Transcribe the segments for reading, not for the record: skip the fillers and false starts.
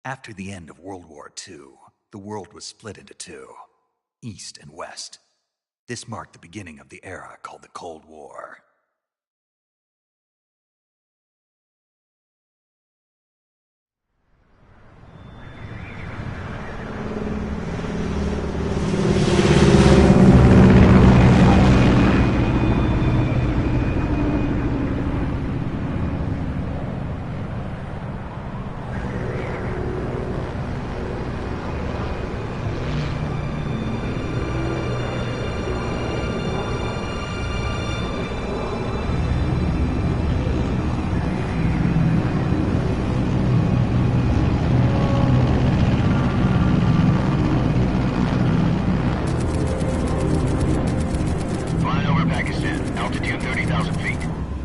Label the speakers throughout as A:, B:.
A: After the end of World War II, the world was split into two, East and West. This marked the beginning of the era called the Cold War.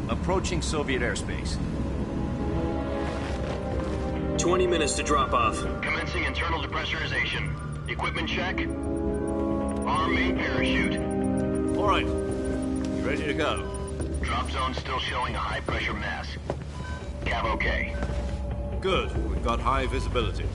B: Approaching Soviet airspace.
C: 20 minutes to drop off.
D: Commencing internal depressurization. Equipment check. Arm main parachute.
B: All right. You ready to go?
D: Drop zone still showing a high pressure mass. Cav okay.
B: Good. We've got high visibility.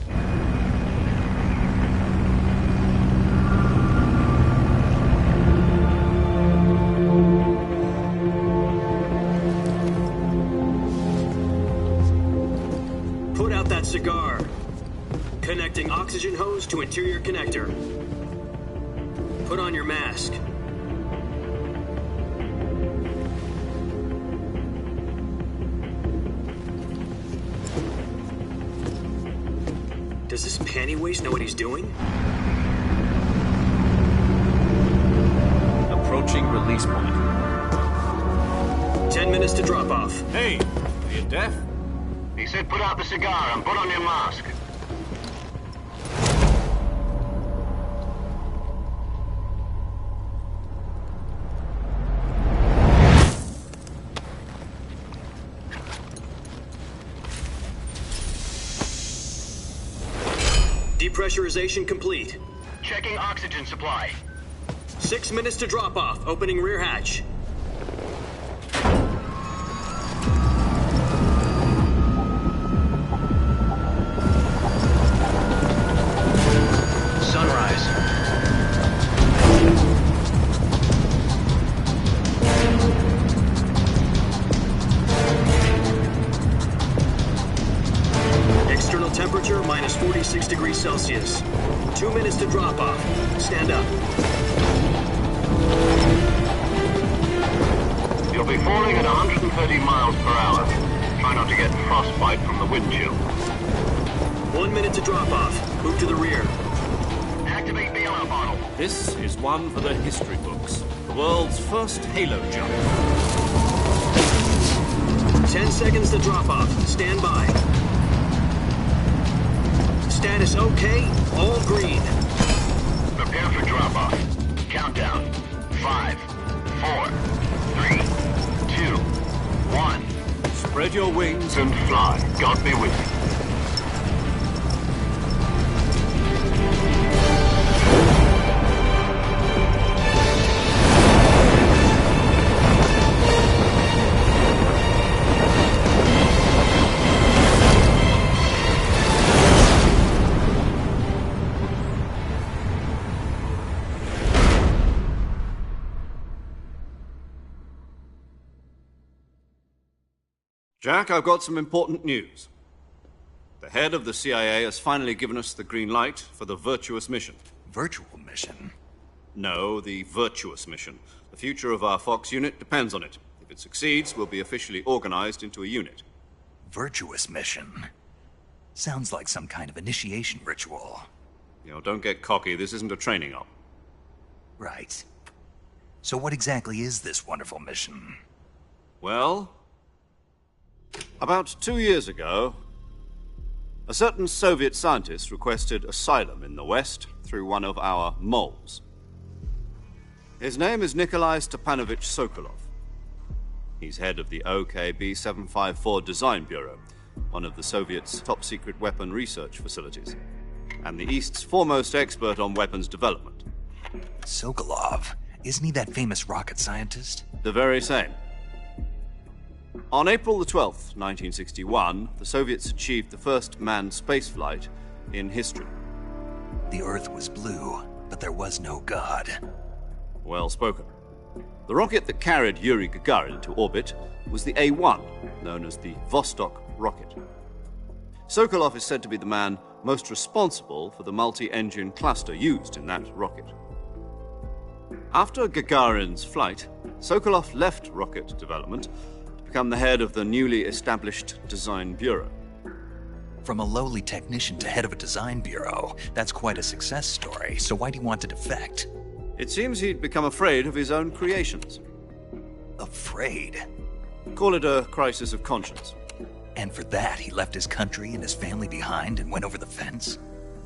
C: Cigar. Connecting oxygen hose to interior connector. Put on your mask. Does this panty waste know what he's doing?
B: Approaching release point.
C: 10 minutes to drop off.
B: Hey, are you deaf?
D: He said put out the cigar and put on your mask.
C: Depressurization complete.
D: Checking oxygen supply.
C: 6 minutes to drop off. Opening rear hatch. Temperature minus 46 degrees Celsius. 2 minutes to drop off. Stand up.
D: You'll be falling at 130 miles per hour. Try not to get frostbite from the wind chill.
C: 1 minute to drop off. Move to the rear.
D: Activate the alarm bottle.
B: This is one for the history books. The world's first halo jump.
C: 10 seconds to drop off. Stand by. Status okay, all green.
D: Prepare for drop-off. Countdown. 5, 4, 3, 2, 1.
B: Spread your wings
D: And fly. God be with you.
B: Jack, I've got some important news. The head of the CIA has finally given us the green light for the virtuous mission.
A: Virtual mission?
B: No, the virtuous mission. The future of our Fox unit depends on it. If it succeeds, we'll be officially organized into a unit.
A: Virtuous mission? Sounds like some kind of initiation ritual.
B: You know, don't get cocky. This isn't a training op.
A: Right. So what exactly is this wonderful mission?
B: Well, about 2 years ago, a certain Soviet scientist requested asylum in the West through one of our moles. His name is Nikolai Stepanovich Sokolov. He's head of the OKB-754 Design Bureau, one of the Soviets' top-secret weapon research facilities, and the East's foremost expert on weapons development.
A: Sokolov? Isn't he that famous rocket scientist?
B: The very same. On April the 12th, 1961, the Soviets achieved the first manned spaceflight in history.
A: The Earth was blue, but there was no God.
B: Well spoken. The rocket that carried Yuri Gagarin into orbit was the A-1, known as the Vostok rocket. Sokolov is said to be the man most responsible for the multi-engine cluster used in that rocket. After Gagarin's flight, Sokolov left rocket development to become the head of the newly established Design Bureau.
A: From a lowly technician to head of a design bureau, that's quite a success story, so why'd he want to defect?
B: It seems he'd become afraid of his own creations.
A: Afraid?
B: Call it a crisis of conscience.
A: And for that, he left his country and his family behind and went over the fence?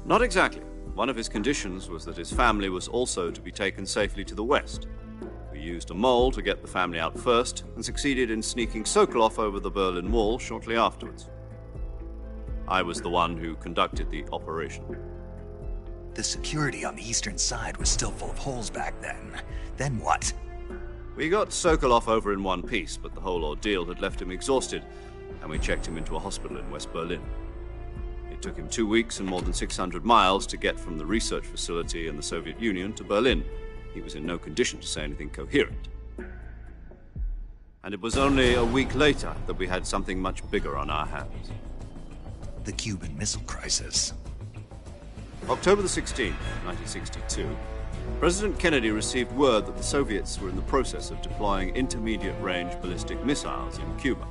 B: Not exactly. One of his conditions was that his family was also to be taken safely to the west. We used a mole to get the family out first and succeeded in sneaking Sokolov over the Berlin Wall shortly afterwards. I was the one who conducted the operation.
A: The security on the eastern side was still full of holes back then. Then what?
B: We got Sokolov over in one piece, but the whole ordeal had left him exhausted, and we checked him into a hospital in West Berlin. It took him 2 weeks and more than 600 miles to get from the research facility in the Soviet Union to Berlin. He was in no condition to say anything coherent. And it was only a week later that we had something much bigger on our hands.
A: The Cuban Missile Crisis.
B: October the 16th, 1962, President Kennedy received word that the Soviets were in the process of deploying intermediate-range ballistic missiles in Cuba.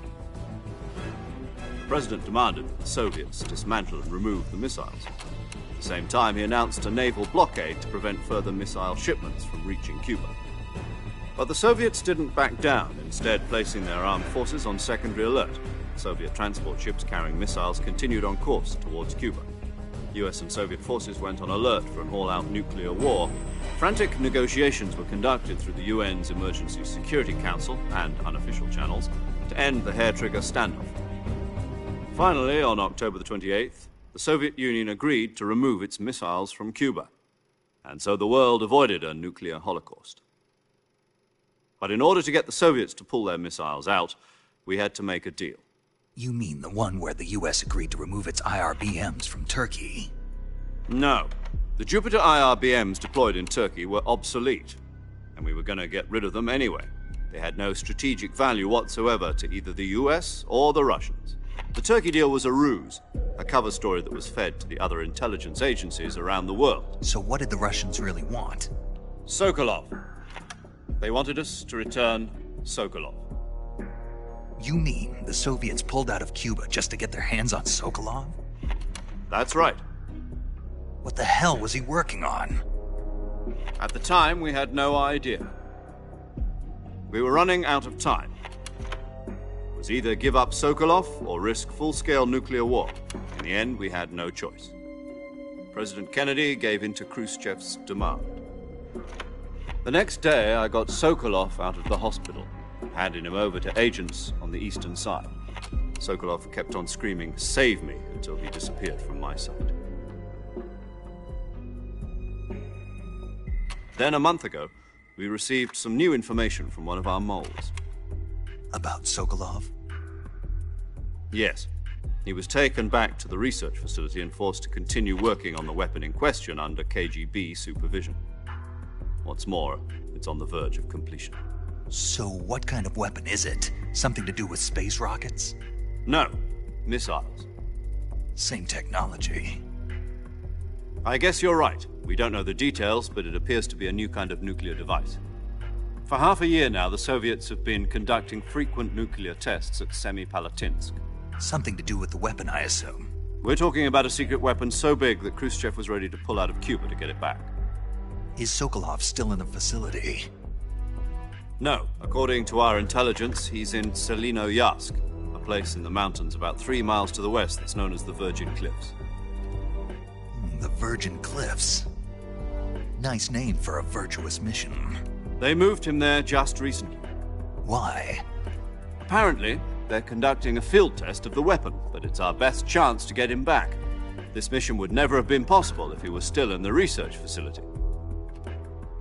B: The President demanded that the Soviets dismantle and remove the missiles. At the same time, he announced a naval blockade to prevent further missile shipments from reaching Cuba. But the Soviets didn't back down, instead placing their armed forces on secondary alert. Soviet transport ships carrying missiles continued on course towards Cuba. US and Soviet forces went on alert for an all-out nuclear war. Frantic negotiations were conducted through the UN's Emergency Security Council and unofficial channels to end the hair-trigger standoff. Finally, on October the 28th, the Soviet Union agreed to remove its missiles from Cuba, and so the world avoided a nuclear holocaust. But in order to get the Soviets to pull their missiles out, we had to make a deal.
A: You mean the one where the US agreed to remove its IRBMs from Turkey?
B: No. The Jupiter IRBMs deployed in Turkey were obsolete, and we were going to get rid of them anyway. They had no strategic value whatsoever to either the US or the Russians. The Turkey deal was a ruse, a cover story that was fed to the other intelligence agencies around the world.
A: So what did the Russians really want?
B: Sokolov. They wanted us to return Sokolov.
A: You mean the Soviets pulled out of Cuba just to get their hands on Sokolov?
B: That's right.
A: What the hell was he working on?
B: At the time, we had no idea. We were running out of time. It was either give up Sokolov or risk full-scale nuclear war. In the end, we had no choice. President Kennedy gave in to Khrushchev's demand. The next day, I got Sokolov out of the hospital, handing him over to agents on the eastern side. Sokolov kept on screaming, "Save me," until he disappeared from my sight. Then, a month ago, we received some new information from one of our moles.
A: About Sokolov?
B: Yes. He was taken back to the research facility and forced to continue working on the weapon in question under KGB supervision. What's more, it's on the verge of completion.
A: So what kind of weapon is it? Something to do with space rockets?
B: No, missiles.
A: Same technology.
B: I guess you're right. We don't know the details, but it appears to be a new kind of nuclear device. For half a year now, the Soviets have been conducting frequent nuclear tests at Semipalatinsk.
A: Something to do with the weapon, I assume.
B: We're talking about a secret weapon so big that Khrushchev was ready to pull out of Cuba to get it back.
A: Is Sokolov still in the facility?
B: No. According to our intelligence, he's in Selinoyarsk, a place in the mountains about 3 miles to the west that's known as the Virgin Cliffs.
A: The Virgin Cliffs. Nice name for a virtuous mission.
B: They moved him there just recently.
A: Why?
B: Apparently, they're conducting a field test of the weapon, but it's our best chance to get him back. This mission would never have been possible if he was still in the research facility.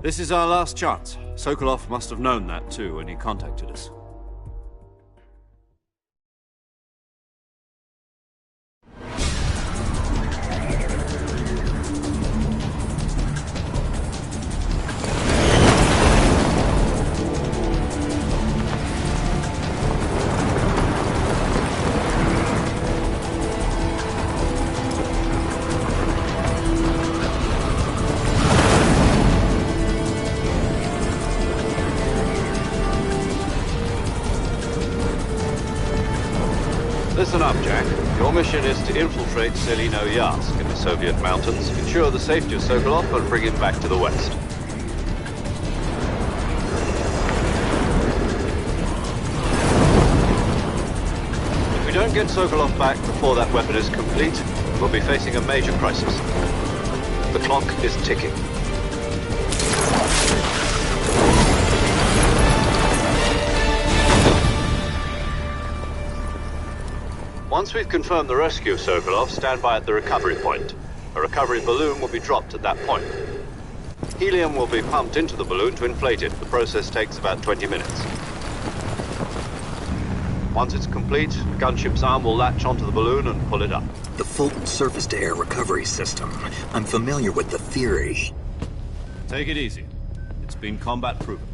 B: This is our last chance. Sokolov must have known that too when he contacted us. Listen up, Jack. Your mission is to infiltrate Selino-Yarsk in the Soviet mountains, ensure the safety of Sokolov, and bring him back to the West. If we don't get Sokolov back before that weapon is complete, we'll be facing a major crisis. The clock is ticking. Once we've confirmed the rescue of Sokolov, stand by at the recovery point. A recovery balloon will be dropped at that point. Helium will be pumped into the balloon to inflate it. The process takes about 20 minutes. Once it's complete, the gunship's arm will latch onto the balloon and pull it up.
A: The Fulton surface-to-air recovery system. I'm familiar with the theory.
B: Take it easy. It's been combat-proven.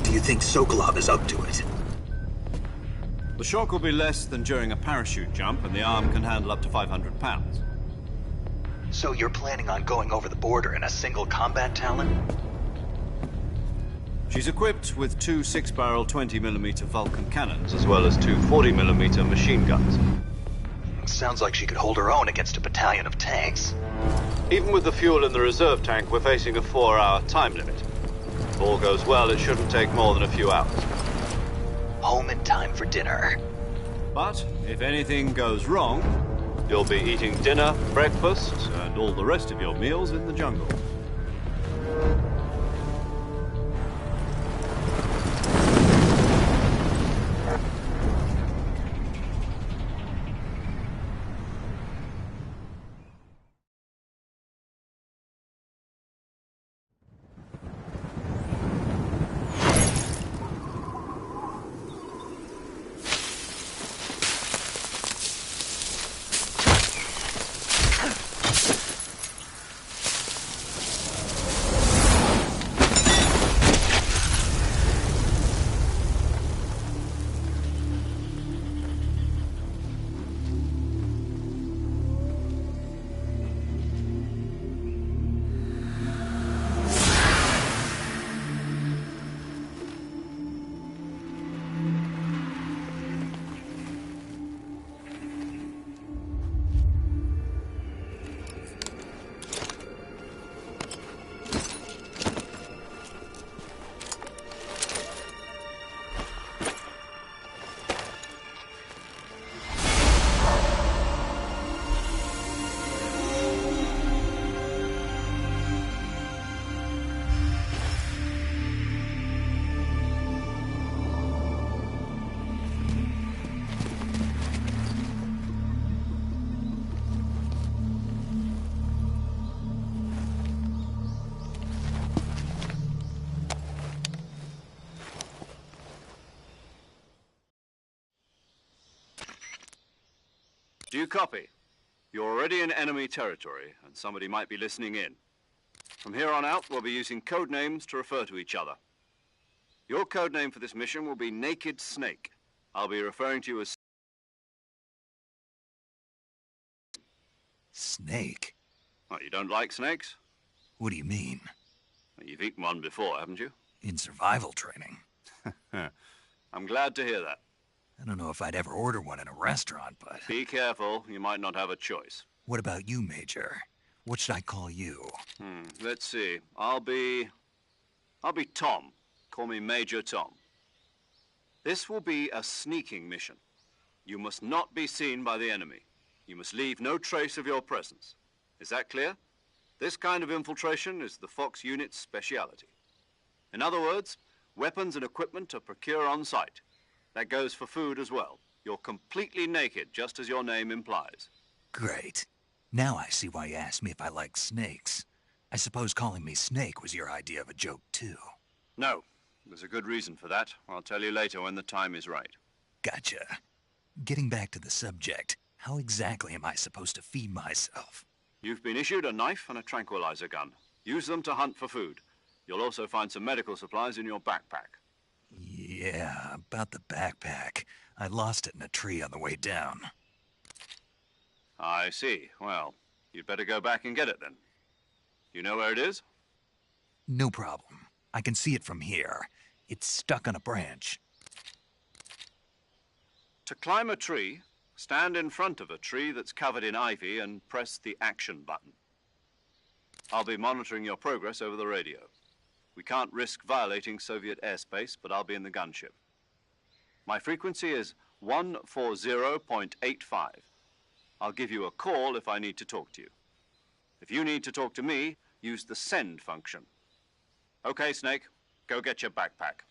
A: Do you think Sokolov is up to it?
B: The shock will be less than during a parachute jump, and the arm can handle up to 500 pounds.
A: So you're planning on going over the border in a single combat Talon?
B: She's equipped with two 6-barrel 20mm Vulcan cannons, as well as two 40mm machine guns.
A: Sounds like she could hold her own against a battalion of tanks.
B: Even with the fuel in the reserve tank, we're facing a 4-hour time limit. If all goes well, it shouldn't take more than a few hours.
A: Home in time for dinner.
B: But if anything goes wrong, you'll be eating dinner, breakfast, and all the rest of your meals in the jungle. Do you copy? You're already in enemy territory, and somebody might be listening in. From here on out, we'll be using code names to refer to each other. Your code name for this mission will be Naked Snake. I'll be referring to you as...
A: Snake?
B: Oh, you don't like snakes?
A: What do you mean?
B: Well, you've eaten one before, haven't you?
A: In survival training.
B: I'm glad to hear that.
A: I don't know if I'd ever order one in a restaurant, but...
B: Be careful, you might not have a choice.
A: What about you, Major? What should I call you?
B: Let's see. I'll be Tom. Call me Major Tom. This will be a sneaking mission. You must not be seen by the enemy. You must leave no trace of your presence. Is that clear? This kind of infiltration is the Fox unit's speciality. In other words, weapons and equipment are procured on site. That goes for food as well. You're completely naked, just as your name implies.
A: Great. Now I see why you asked me if I like snakes. I suppose calling me Snake was your idea of a joke, too.
B: No. There's a good reason for that. I'll tell you later when the time is right.
A: Gotcha. Getting back to the subject, how exactly am I supposed to feed myself?
B: You've been issued a knife and a tranquilizer gun. Use them to hunt for food. You'll also find some medical supplies in your backpack.
A: Yeah, about the backpack. I lost it in a tree on the way down.
B: I see. Well, you'd better go back and get it then. You know where it is?
A: No problem. I can see it from here. It's stuck on a branch.
B: To climb a tree, stand in front of a tree that's covered in ivy and press the action button. I'll be monitoring your progress over the radio. We can't risk violating Soviet airspace, but I'll be in the gunship. My frequency is 140.85. I'll give you a call if I need to talk to you. If you need to talk to me, use the send function. Okay, Snake, go get your backpack.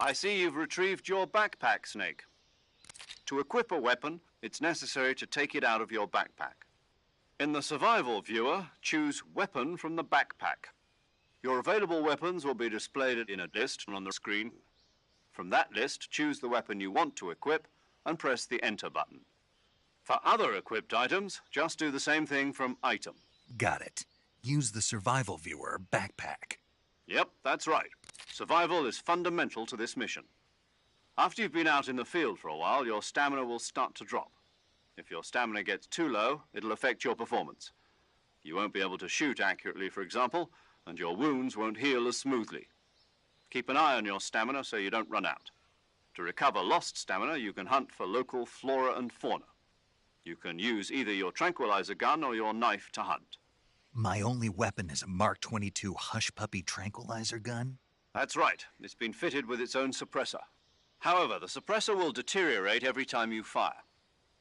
B: I see you've retrieved your backpack, Snake. To equip a weapon, it's necessary to take it out of your backpack. In the survival viewer, choose Weapon from the backpack. Your available weapons will be displayed in a list on the screen. From that list, choose the weapon you want to equip and press the Enter button. For other equipped items, just do the same thing from Item.
A: Got it. Use the survival viewer backpack.
B: Yep, that's right. Survival is fundamental to this mission. After you've been out in the field for a while, your stamina will start to drop. If your stamina gets too low, it'll affect your performance. You won't be able to shoot accurately, for example, and your wounds won't heal as smoothly. Keep an eye on your stamina so you don't run out. To recover lost stamina, you can hunt for local flora and fauna. You can use either your tranquilizer gun or your knife to hunt.
A: My only weapon is a Mark 22 Hush Puppy tranquilizer gun?
B: That's right. It's been fitted with its own suppressor. However, the suppressor will deteriorate every time you fire.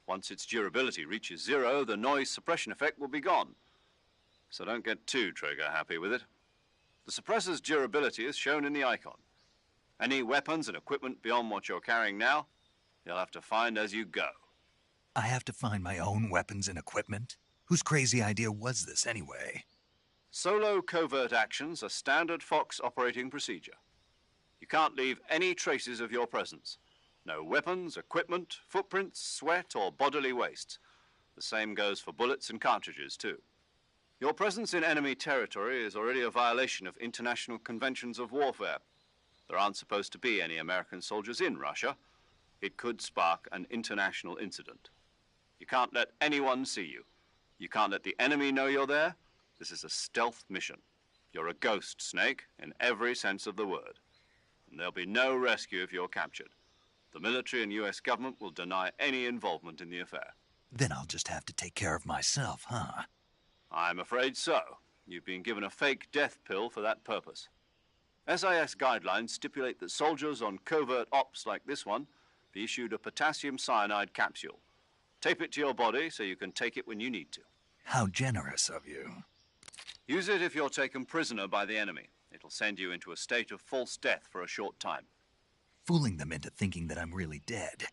B: Once its durability reaches 0, the noise suppression effect will be gone. So don't get too trigger happy with it. The suppressor's durability is shown in the icon. Any weapons and equipment beyond what you're carrying now, you'll have to find as you go.
A: I have to find my own weapons and equipment? Whose crazy idea was this anyway?
B: Solo covert actions are standard Fox operating procedure. You can't leave any traces of your presence. No weapons, equipment, footprints, sweat, or bodily wastes. The same goes for bullets and cartridges, too. Your presence in enemy territory is already a violation of international conventions of warfare. There aren't supposed to be any American soldiers in Russia. It could spark an international incident. You can't let anyone see you. You can't let the enemy know you're there. This is a stealth mission. You're a ghost, Snake, in every sense of the word. And there'll be no rescue if you're captured. The military and U.S. government will deny any involvement in the affair.
A: Then I'll just have to take care of myself, huh?
B: I'm afraid so. You've been given a fake death pill for that purpose. SIS guidelines stipulate that soldiers on covert ops like this one be issued a potassium cyanide capsule. Tape it to your body so you can take it when you need to.
A: How generous of you.
B: Use it if you're taken prisoner by the enemy. It'll send you into a state of false death for a short time.
A: Fooling them into thinking that I'm really dead.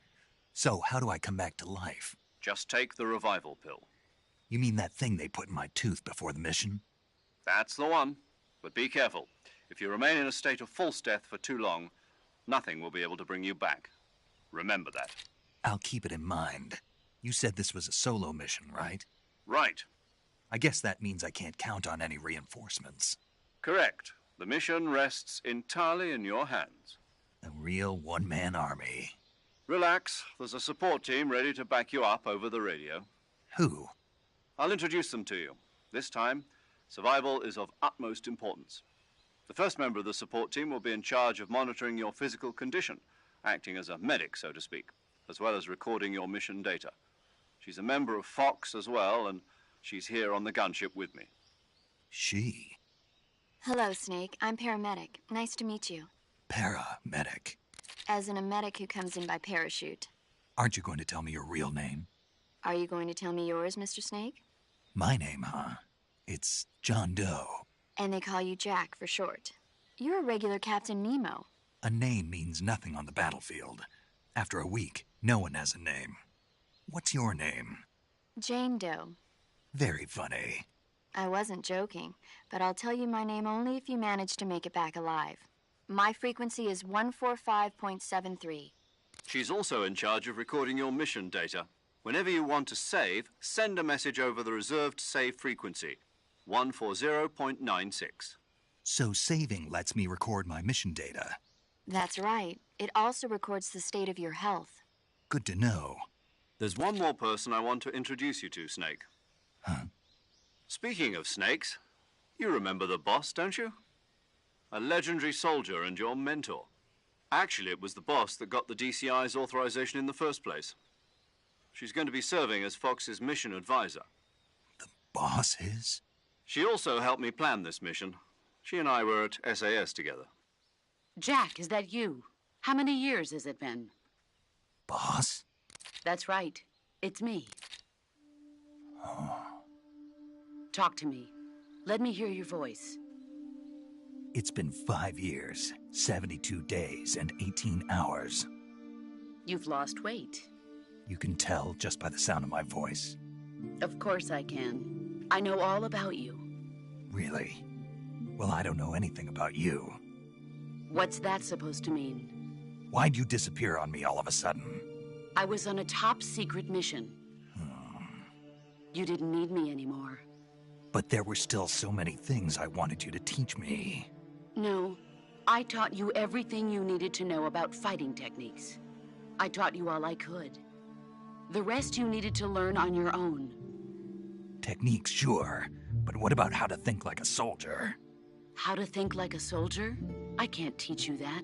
A: So how do I come back to life?
B: Just take the revival pill.
A: You mean that thing they put in my tooth before the mission?
B: That's the one. But be careful. If you remain in a state of false death for too long, nothing will be able to bring you back. Remember that.
A: I'll keep it in mind. You said this was a solo mission, right?
B: Right.
A: I guess that means I can't count on any reinforcements.
B: Correct. The mission rests entirely in your hands.
A: A real one-man army.
B: Relax. There's a support team ready to back you up over the radio.
A: Who?
B: I'll introduce them to you. This time, survival is of utmost importance. The first member of the support team will be in charge of monitoring your physical condition, acting as a medic, so to speak, as well as recording your mission data. She's a member of Fox as well, and she's here on the gunship with me.
A: She?
E: Hello, Snake. I'm paramedic. Nice to meet you.
A: Paramedic.
E: As in a medic who comes in by parachute.
A: Aren't you going to tell me your real name?
E: Are you going to tell me yours, Mr. Snake?
A: My name, huh? It's John Doe.
E: And they call you Jack for short. You're a regular Captain Nemo.
A: A name means nothing on the battlefield. After a week, no one has a name. What's your name?
E: Jane Doe.
A: Very funny.
E: I wasn't joking, but I'll tell you my name only if you manage to make it back alive. My frequency is 145.73.
B: She's also in charge of recording your mission data. Whenever you want to save, send a message over the reserved save frequency, 140.96.
A: So saving lets me record my mission data.
E: That's right. It also records the state of your health.
A: Good to know.
B: There's one more person I want to introduce you to, Snake.
A: Huh?
B: Speaking of snakes, you remember the boss, don't you? A legendary soldier and your mentor. Actually, it was the boss that got the DCI's authorization in the first place. She's going to be serving as Fox's mission advisor.
A: The boss is?
B: She also helped me plan this mission. She and I were at SAS together.
F: Jack, is that you? How many years has it been?
A: Boss?
F: That's right. It's me.
A: Oh.
F: Talk to me. Let me hear your voice.
A: It's been 5 years, 72 days, and 18 hours.
F: You've lost weight.
A: You can tell just by the sound of my voice.
F: Of course I can. I know all about you.
A: Really? Well, I don't know anything about you.
F: What's that supposed to mean?
A: Why'd you disappear on me all of a sudden?
F: I was on a top-secret mission. You didn't need me anymore.
A: But there were still so many things I wanted you to teach me.
F: No, I taught you everything you needed to know about fighting techniques. I taught you all I could. The rest you needed to learn on your own.
A: Techniques, sure. But what about how to think like a soldier?
F: How to think like a soldier? I can't teach you that.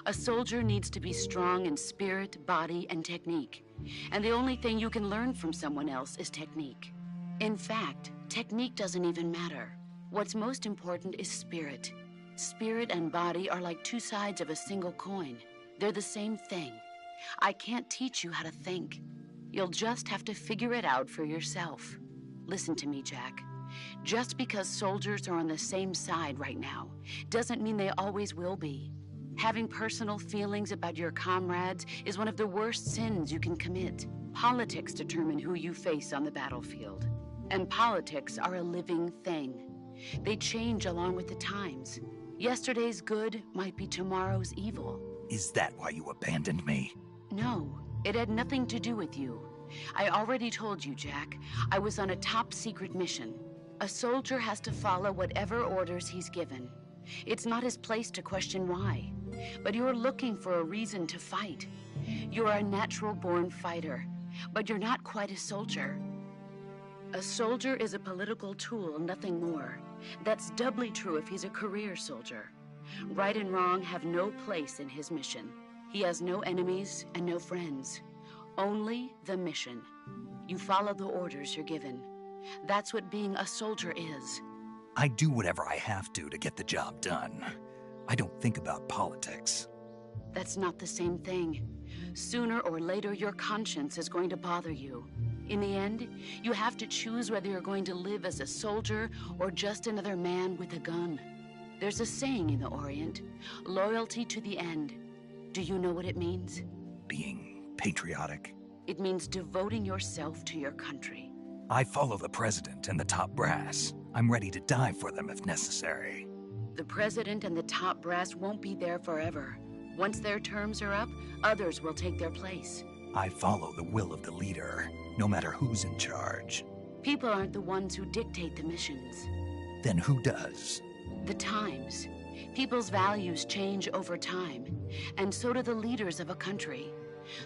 F: A soldier needs to be strong in spirit, body, and technique. And the only thing you can learn from someone else is technique. In fact, technique doesn't even matter. What's most important is spirit. Spirit and body are like two sides of a single coin. They're the same thing. I can't teach you how to think. You'll just have to figure it out for yourself. Listen to me, Jack. Just because soldiers are on the same side right now doesn't mean they always will be. Having personal feelings about your comrades is one of the worst sins you can commit. Politics determine who you face on the battlefield. And politics are a living thing. They change along with the times. Yesterday's good might be tomorrow's evil.
A: Is that why you abandoned me?
F: No, it had nothing to do with you. I already told you, Jack. I was on a top-secret mission. A soldier has to follow whatever orders he's given. It's not his place to question why. But you're looking for a reason to fight. You're a natural-born fighter, but you're not quite a soldier. A soldier is a political tool, nothing more. That's doubly true if he's a career soldier. Right and wrong have no place in his mission. He has no enemies and no friends. Only the mission. You follow the orders you're given. That's what being a soldier is.
A: I do whatever I have to get the job done. I don't think about politics.
F: That's not the same thing. Sooner or later, your conscience is going to bother you. In the end, you have to choose whether you're going to live as a soldier or just another man with a gun. There's a saying in the Orient, loyalty to the end. Do you know what it means?
A: Being patriotic.
F: It means devoting yourself to your country.
A: I follow the president and the top brass. I'm ready to die for them if necessary.
F: The president and the top brass won't be there forever. Once their terms are up, others will take their place.
A: I follow the will of the leader, no matter who's in charge.
F: People aren't the ones who dictate the missions.
A: Then who does?
F: The times. People's values change over time, and so do the leaders of a country.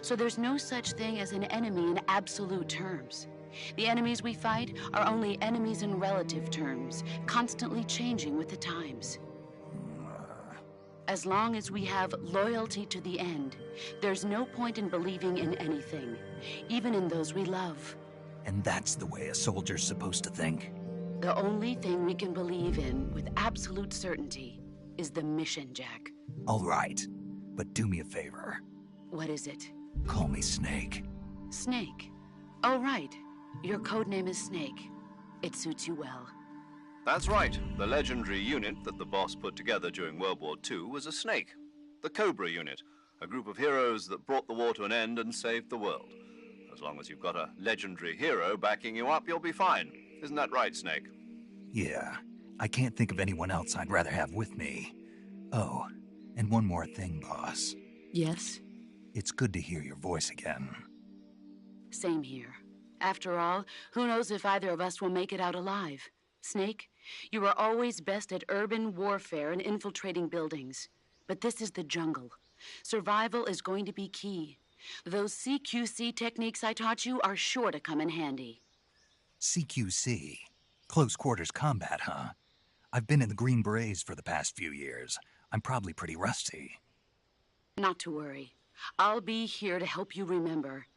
F: So there's no such thing as an enemy in absolute terms. The enemies we fight are only enemies in relative terms, constantly changing with the times. As long as we have loyalty to the end, there's no point in believing in anything, even in those we love.
A: And that's the way a soldier's supposed to think?
F: The only thing we can believe in with absolute certainty is the mission, Jack.
A: All right. But do me a favor.
F: What is it?
A: Call me Snake.
F: Snake. Oh, right. Your code name is Snake. It suits you well.
B: That's right. The legendary unit that the boss put together during World War II was a snake. The Cobra unit, a group of heroes that brought the war to an end and saved the world. As long as you've got a legendary hero backing you up, you'll be fine. Isn't that right, Snake?
A: Yeah, I can't think of anyone else I'd rather have with me. Oh, and one more thing, boss.
F: Yes?
A: It's good to hear your voice again.
F: Same here. After all, who knows if either of us will make it out alive? Snake, you are always best at urban warfare and infiltrating buildings. But this is the jungle. Survival is going to be key. Those CQC techniques I taught you are sure to come in handy.
A: CQC? Close quarters combat, huh? I've been in the Green Berets for the past few years. I'm probably pretty rusty.
F: Not to worry. I'll be here to help you remember.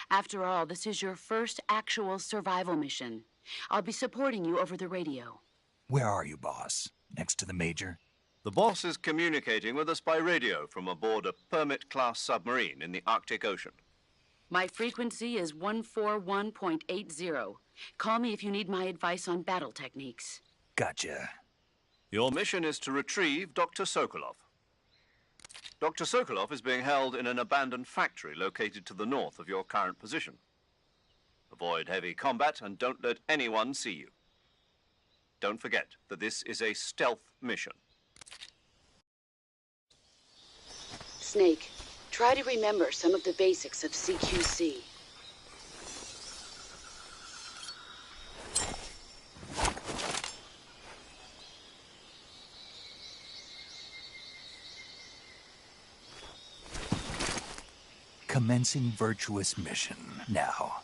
F: After all, this is your first actual survival mission. I'll be supporting you over the radio.
A: Where are you, boss? Next to the Major?
B: The boss is communicating with us by radio from aboard a Permit-class submarine in the Arctic Ocean.
F: My frequency is 141.80. Call me if you need my advice on battle techniques.
A: Gotcha.
B: Your mission is to retrieve Dr. Sokolov. Dr. Sokolov is being held in an abandoned factory located to the north of your current position. Avoid heavy combat and don't let anyone see you. Don't forget that this is a stealth mission.
F: Snake, try to remember some of the basics of CQC.
A: Commencing virtuous mission now.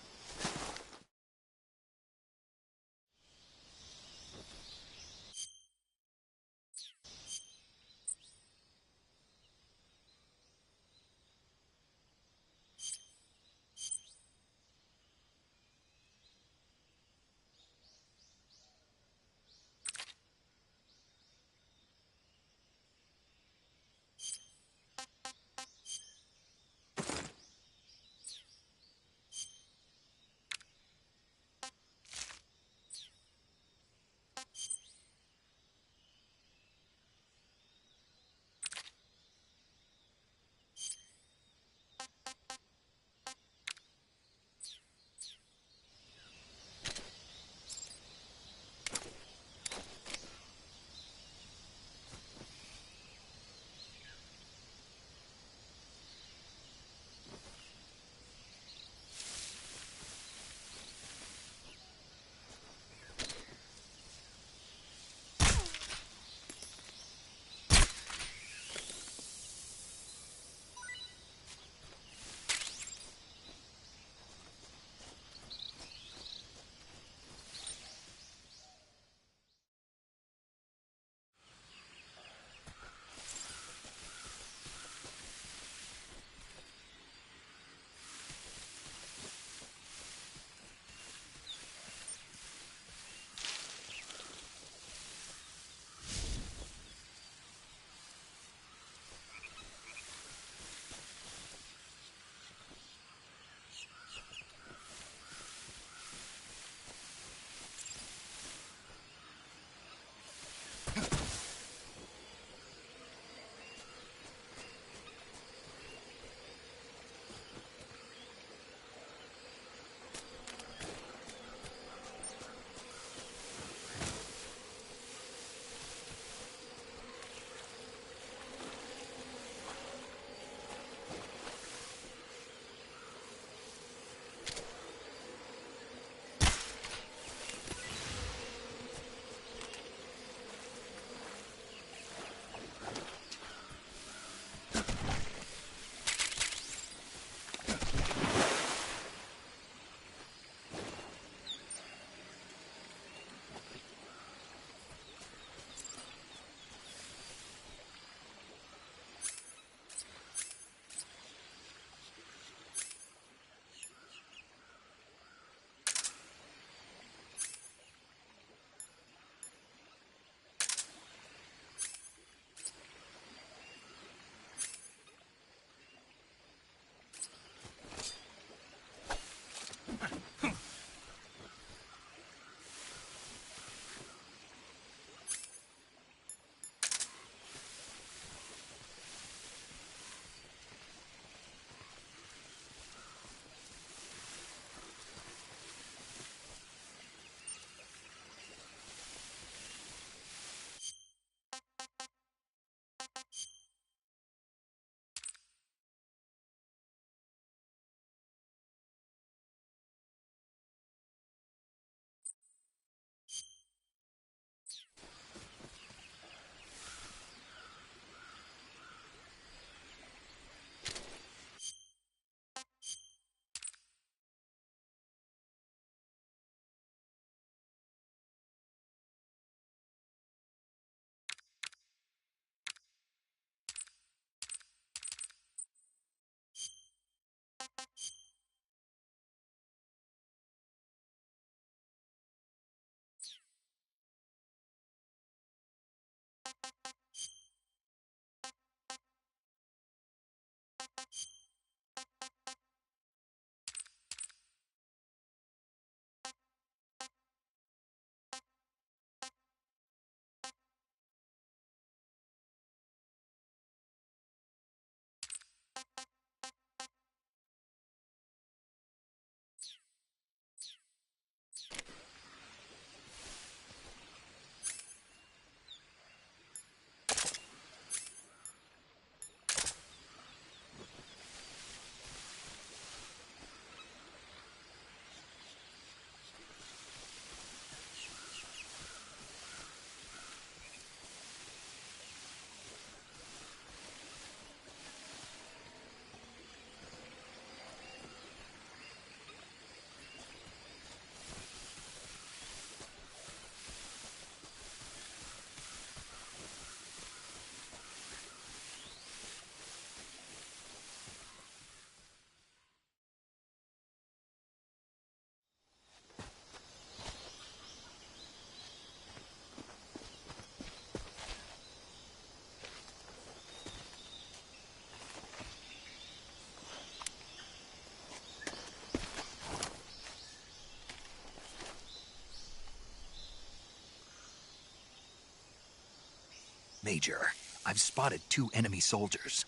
A: Major, I've spotted 2 enemy soldiers.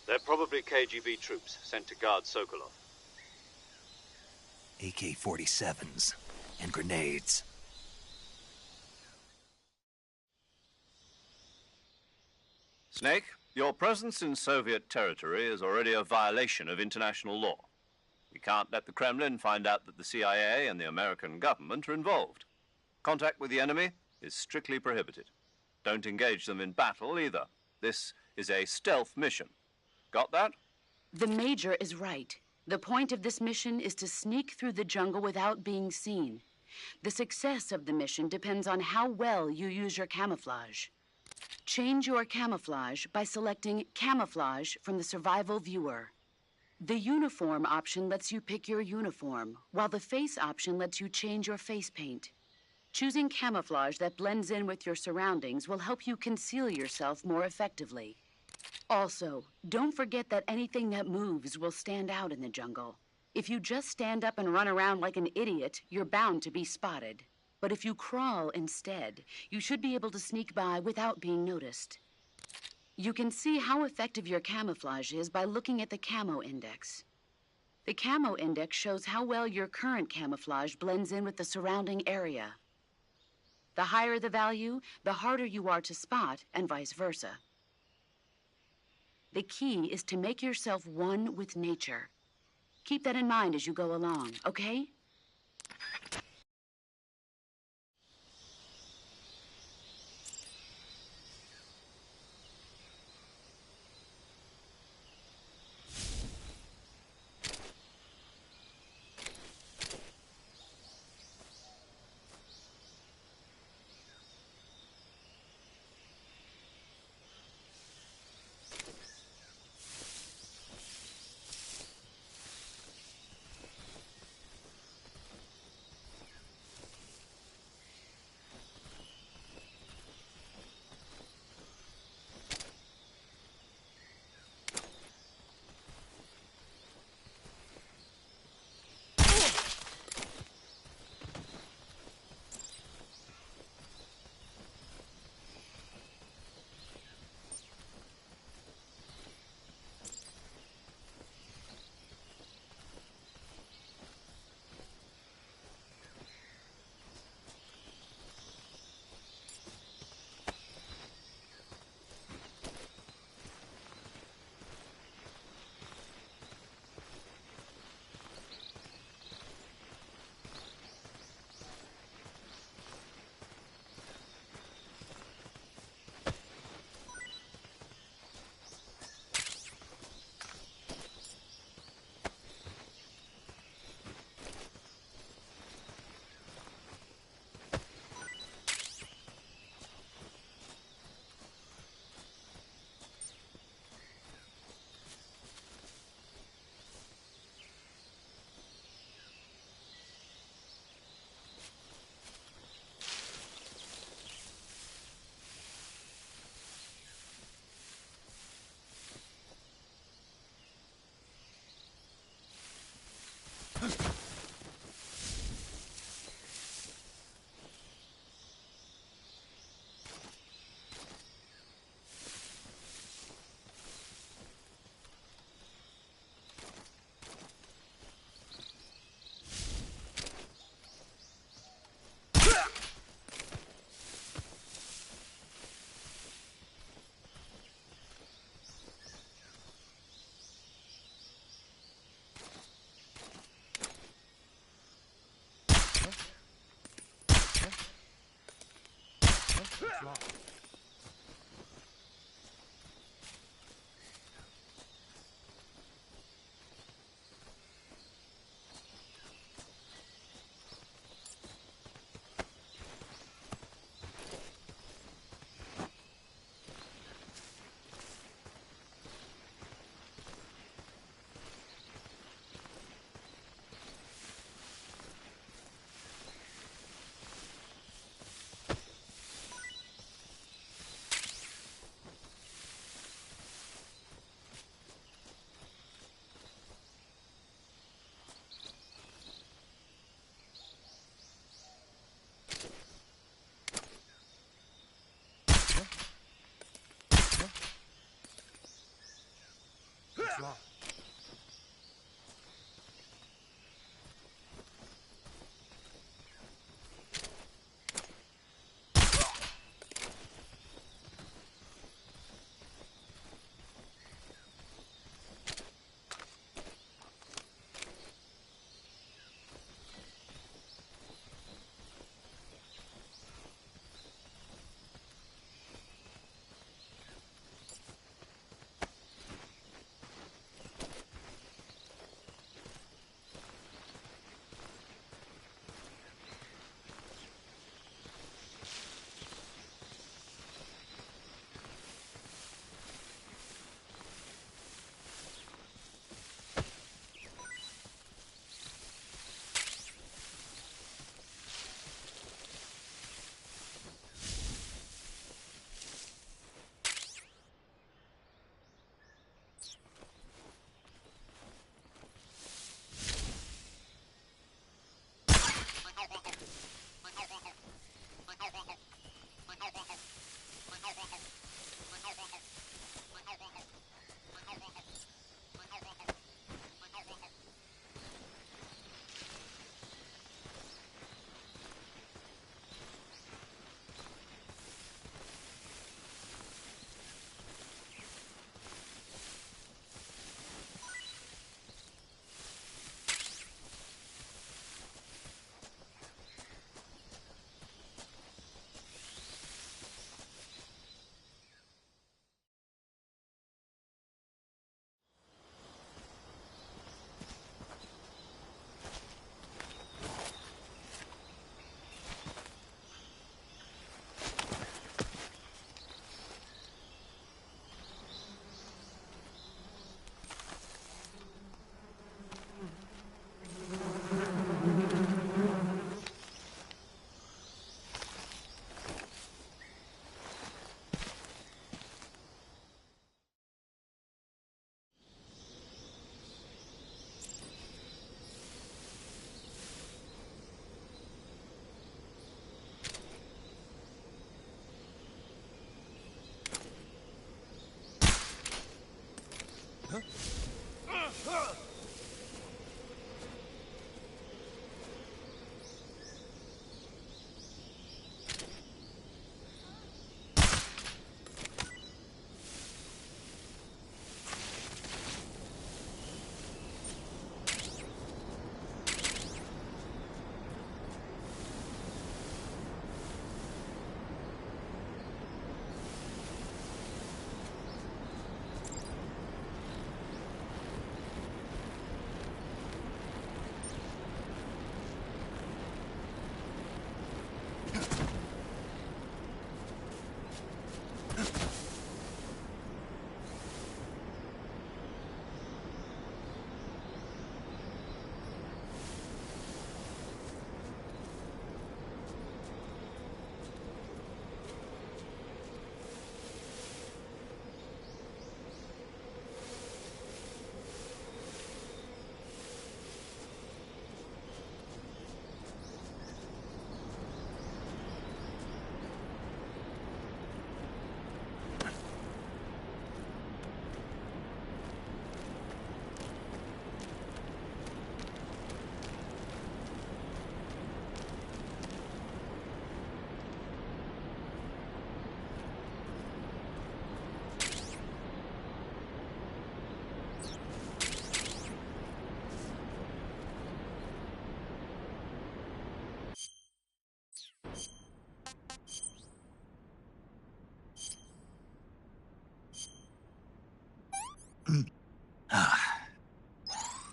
B: They're probably KGB troops sent to guard Sokolov.
A: AK-47s and grenades.
B: Snake, your presence in Soviet territory is already a violation of international law. We can't let the Kremlin find out that the CIA and the American government are involved. Contact with the enemy is strictly prohibited. Don't engage them in battle either. This is a stealth mission. Got that?
F: The Major is right. The point of this mission is to sneak through the jungle without being seen. The success of the mission depends on how well you use your camouflage. Change your camouflage by selecting Camouflage from the Survival Viewer. The Uniform option lets you pick your uniform, while the Face option lets you change your face paint. Choosing camouflage that blends in with your surroundings will help you conceal yourself more effectively. Also, don't forget that anything that moves will stand out in the jungle. If you just stand up and run around like an idiot, you're bound to be spotted. But if you crawl instead, you should be able to sneak by without being noticed. You can see how effective your camouflage is by looking at the Camo Index. The Camo Index shows how well your current camouflage blends in with the surrounding area. The higher the value, the harder you are to spot, and vice versa. The key is to make yourself one with nature. Keep that in mind as you go along, okay?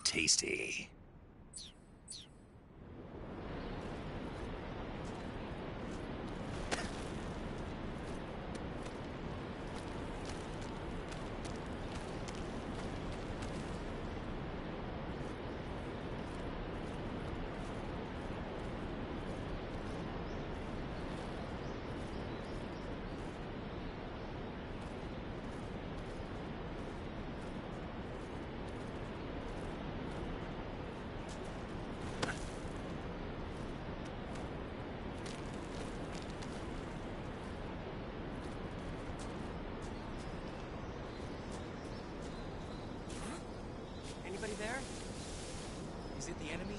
A: Tasty.
G: Anybody there? Is it the enemy?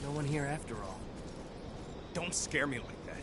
G: No one here after all. Don't scare me like that.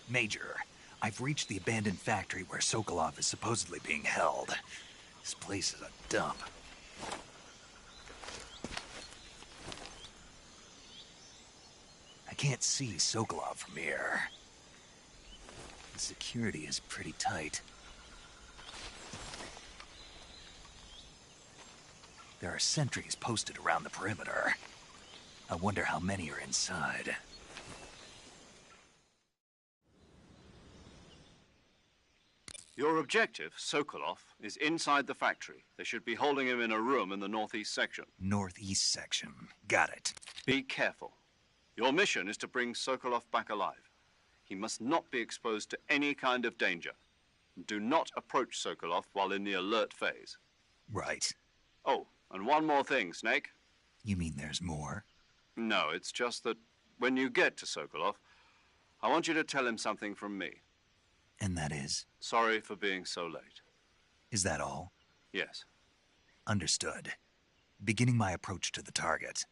A: Major, I've reached the abandoned factory where Sokolov is supposedly being held. This place is a dump. I can't see Sokolov from here. The security is pretty tight. There are sentries posted around the perimeter. I wonder how many are inside.
B: Your objective, Sokolov, is inside the factory. They should be holding him in a room in the northeast section.
A: Northeast section. Got it.
B: Be careful. Your mission is to bring Sokolov back alive. He must not be exposed to any kind of danger. Do not approach Sokolov while in the alert phase.
A: Right.
B: Oh, and one more thing, Snake.
A: You mean there's more?
B: No, it's just that when you get to Sokolov, I want you to tell him something from me.
A: And that is?
B: Sorry for being so late.
A: Is that all?
B: Yes.
A: Understood. Beginning my approach to the target.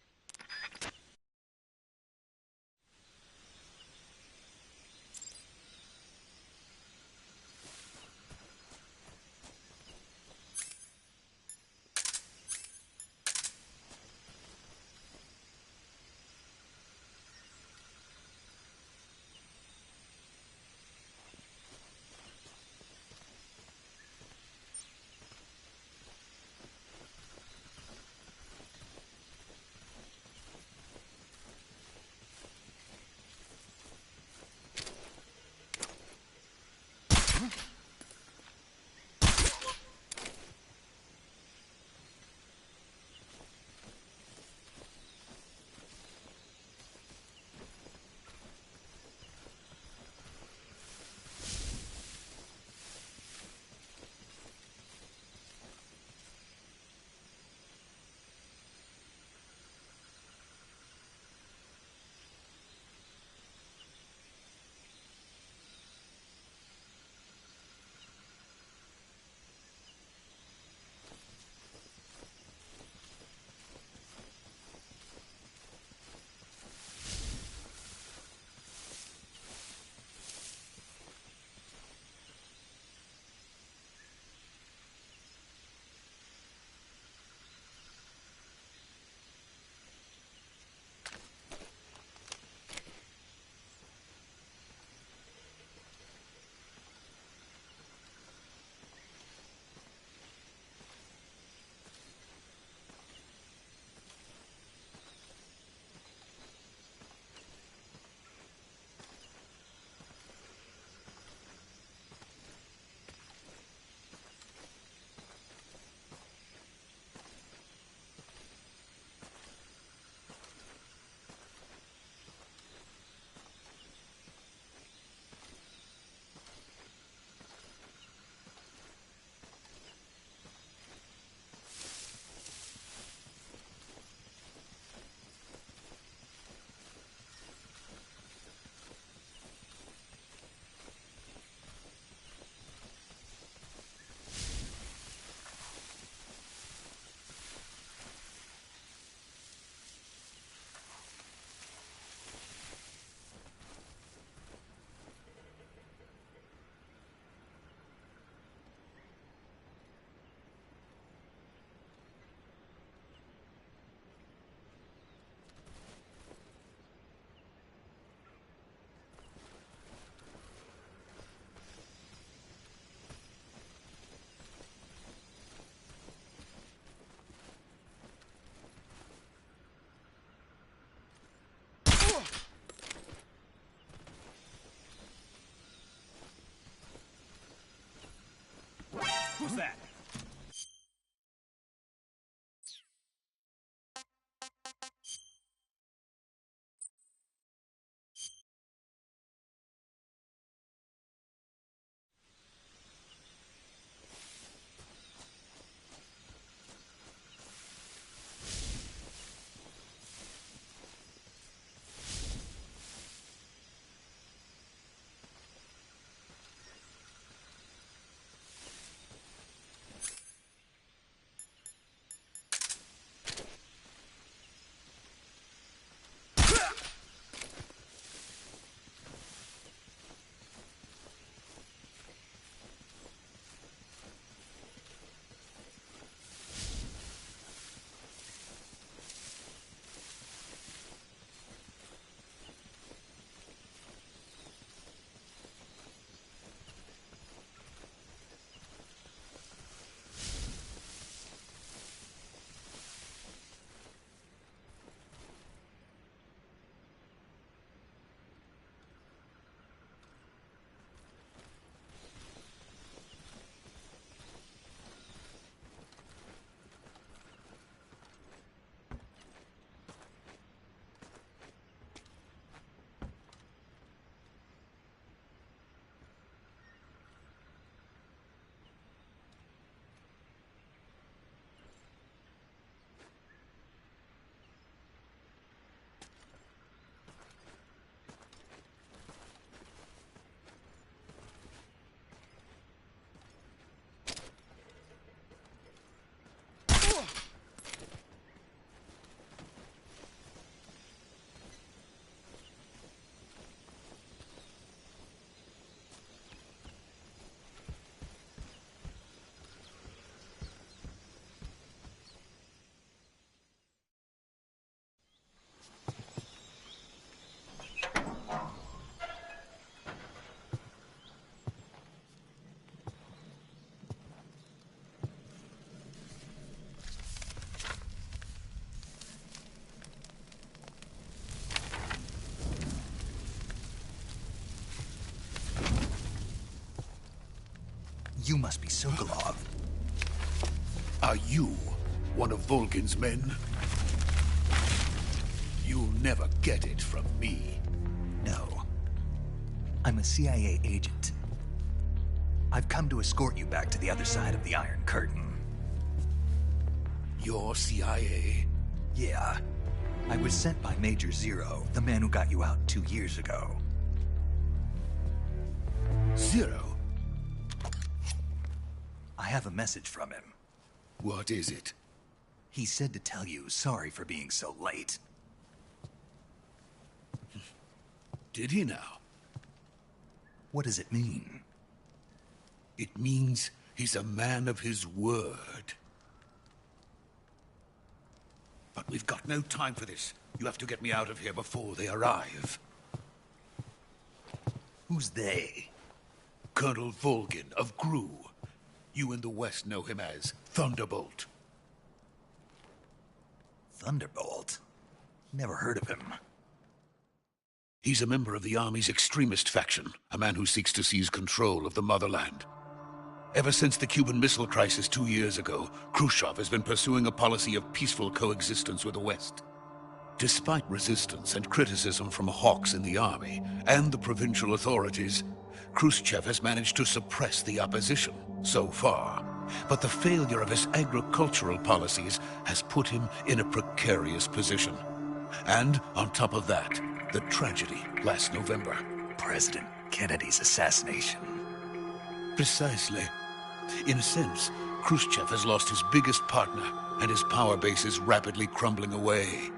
A: You must be Sokolov.
H: Are you one of Volgin's men? You'll never get it from me.
A: No. I'm a CIA agent. I've come to escort you back to the other side of the Iron Curtain.
H: You're CIA?
A: Yeah. I was sent by Major Zero, the man who got you out 2 years ago.
H: Zero?
A: I have a message from him.
H: What is it?
A: He said to tell you sorry for being so late.
H: Did he now?
A: What does it mean?
H: It means he's a man of his word. But we've got no time for this. You have to get me out of here before they arrive.
A: Who's they?
H: Colonel Volgin of Gru. You in the West know him as Thunderbolt.
A: Thunderbolt? Never heard of him.
H: He's a member of the Army's extremist faction, a man who seeks to seize control of the motherland. Ever since the Cuban Missile Crisis 2 years ago, Khrushchev has been pursuing a policy of peaceful coexistence with the West. Despite resistance and criticism from hawks in the army and the provincial authorities, Khrushchev has managed to suppress the opposition, so far. But the failure of his agricultural policies has put him in a precarious position. And on top of that, the tragedy last November.
A: President Kennedy's assassination.
H: Precisely. In a sense, Khrushchev has lost his biggest partner, and his power base is rapidly crumbling away.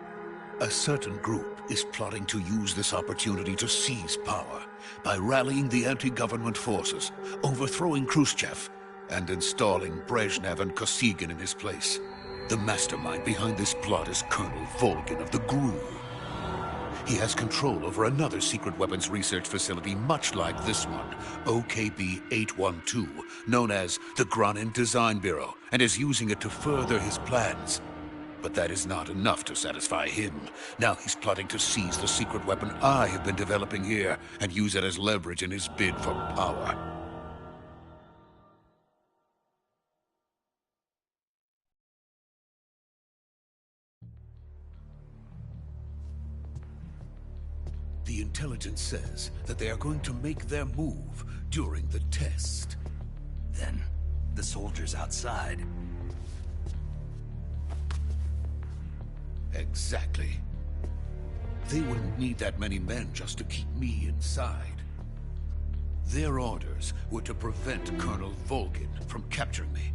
H: A certain group is plotting to use this opportunity to seize power by rallying the anti-government forces, overthrowing Khrushchev, and installing Brezhnev and Kosygin in his place. The mastermind behind this plot is Colonel Volgin of the Gru. He has control over another secret weapons research facility much like this one, OKB-812, known as the Granin Design Bureau, and is using it to further his plans. But that is not enough to satisfy him. Now he's plotting to seize the secret weapon I have been developing here and use it as leverage in his bid for power. The intelligence says that they are going to make their move during the test.
A: Then, the soldiers outside.
H: Exactly. They wouldn't need that many men just to keep me inside. Their orders were to prevent Colonel Volgin from capturing me.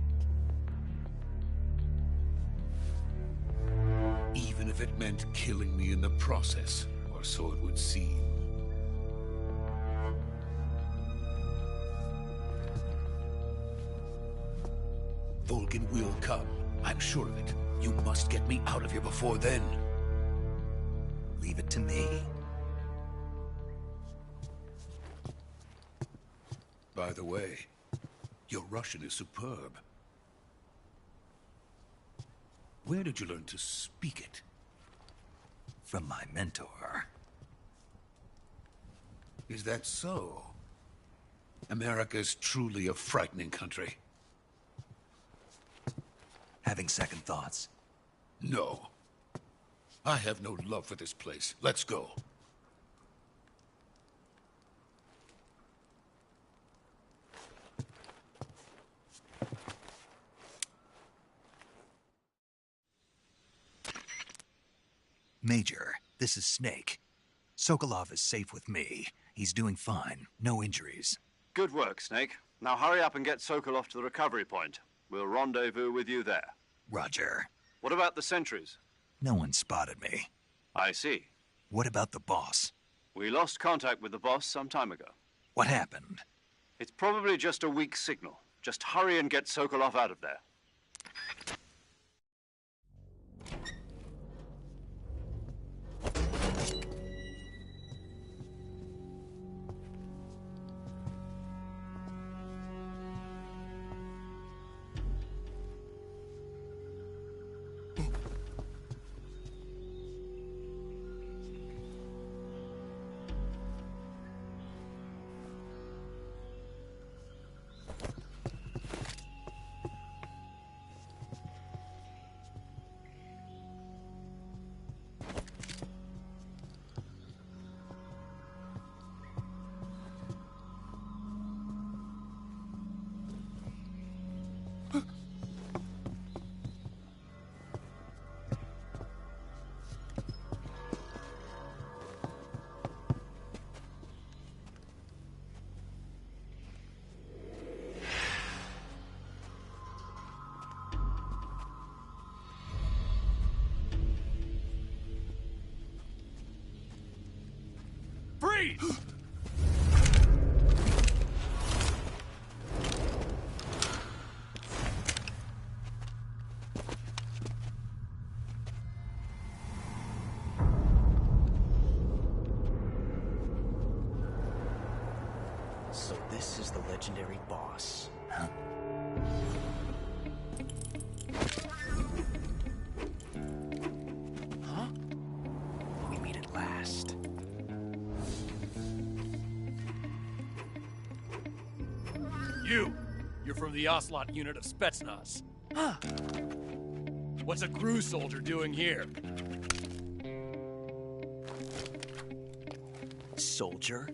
H: Even if it meant killing me in the process, or so it would seem. Volgin will come. I'm sure of it. You must get me out of here before then.
A: Leave it to me.
H: By the way, your Russian is superb. Where did you learn to speak it?
A: From my mentor.
H: Is that so? America's truly a frightening country.
A: Having second thoughts?
H: No. I have no love for this place. Let's go.
A: Major, this is Snake. Sokolov is safe with me. He's doing fine. No injuries.
B: Good work, Snake. Now hurry up and get Sokolov to the recovery point. We'll rendezvous with you there.
A: Roger.
B: What about the sentries?
A: No one spotted me.
B: I see.
A: What about the boss?
B: We lost contact with the boss some time ago.
A: What happened?
B: It's probably just a weak signal. Just hurry and get Sokolov out of there.
I: Freeze!
G: So this is the legendary boss.
A: Huh?
G: Huh? We meet at last.
I: You're from the Ocelot unit of Spetsnaz. Huh. What's a crew soldier doing here?
G: Soldier?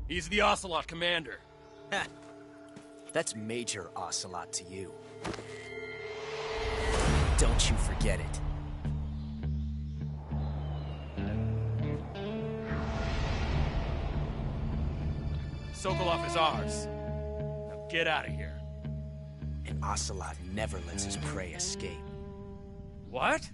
I: He's the Ocelot commander.
G: Ha! That's Major Ocelot to you. Don't you forget it.
I: Sokolov is ours. Now get out of here.
G: And Ocelot never lets his prey escape.
I: What?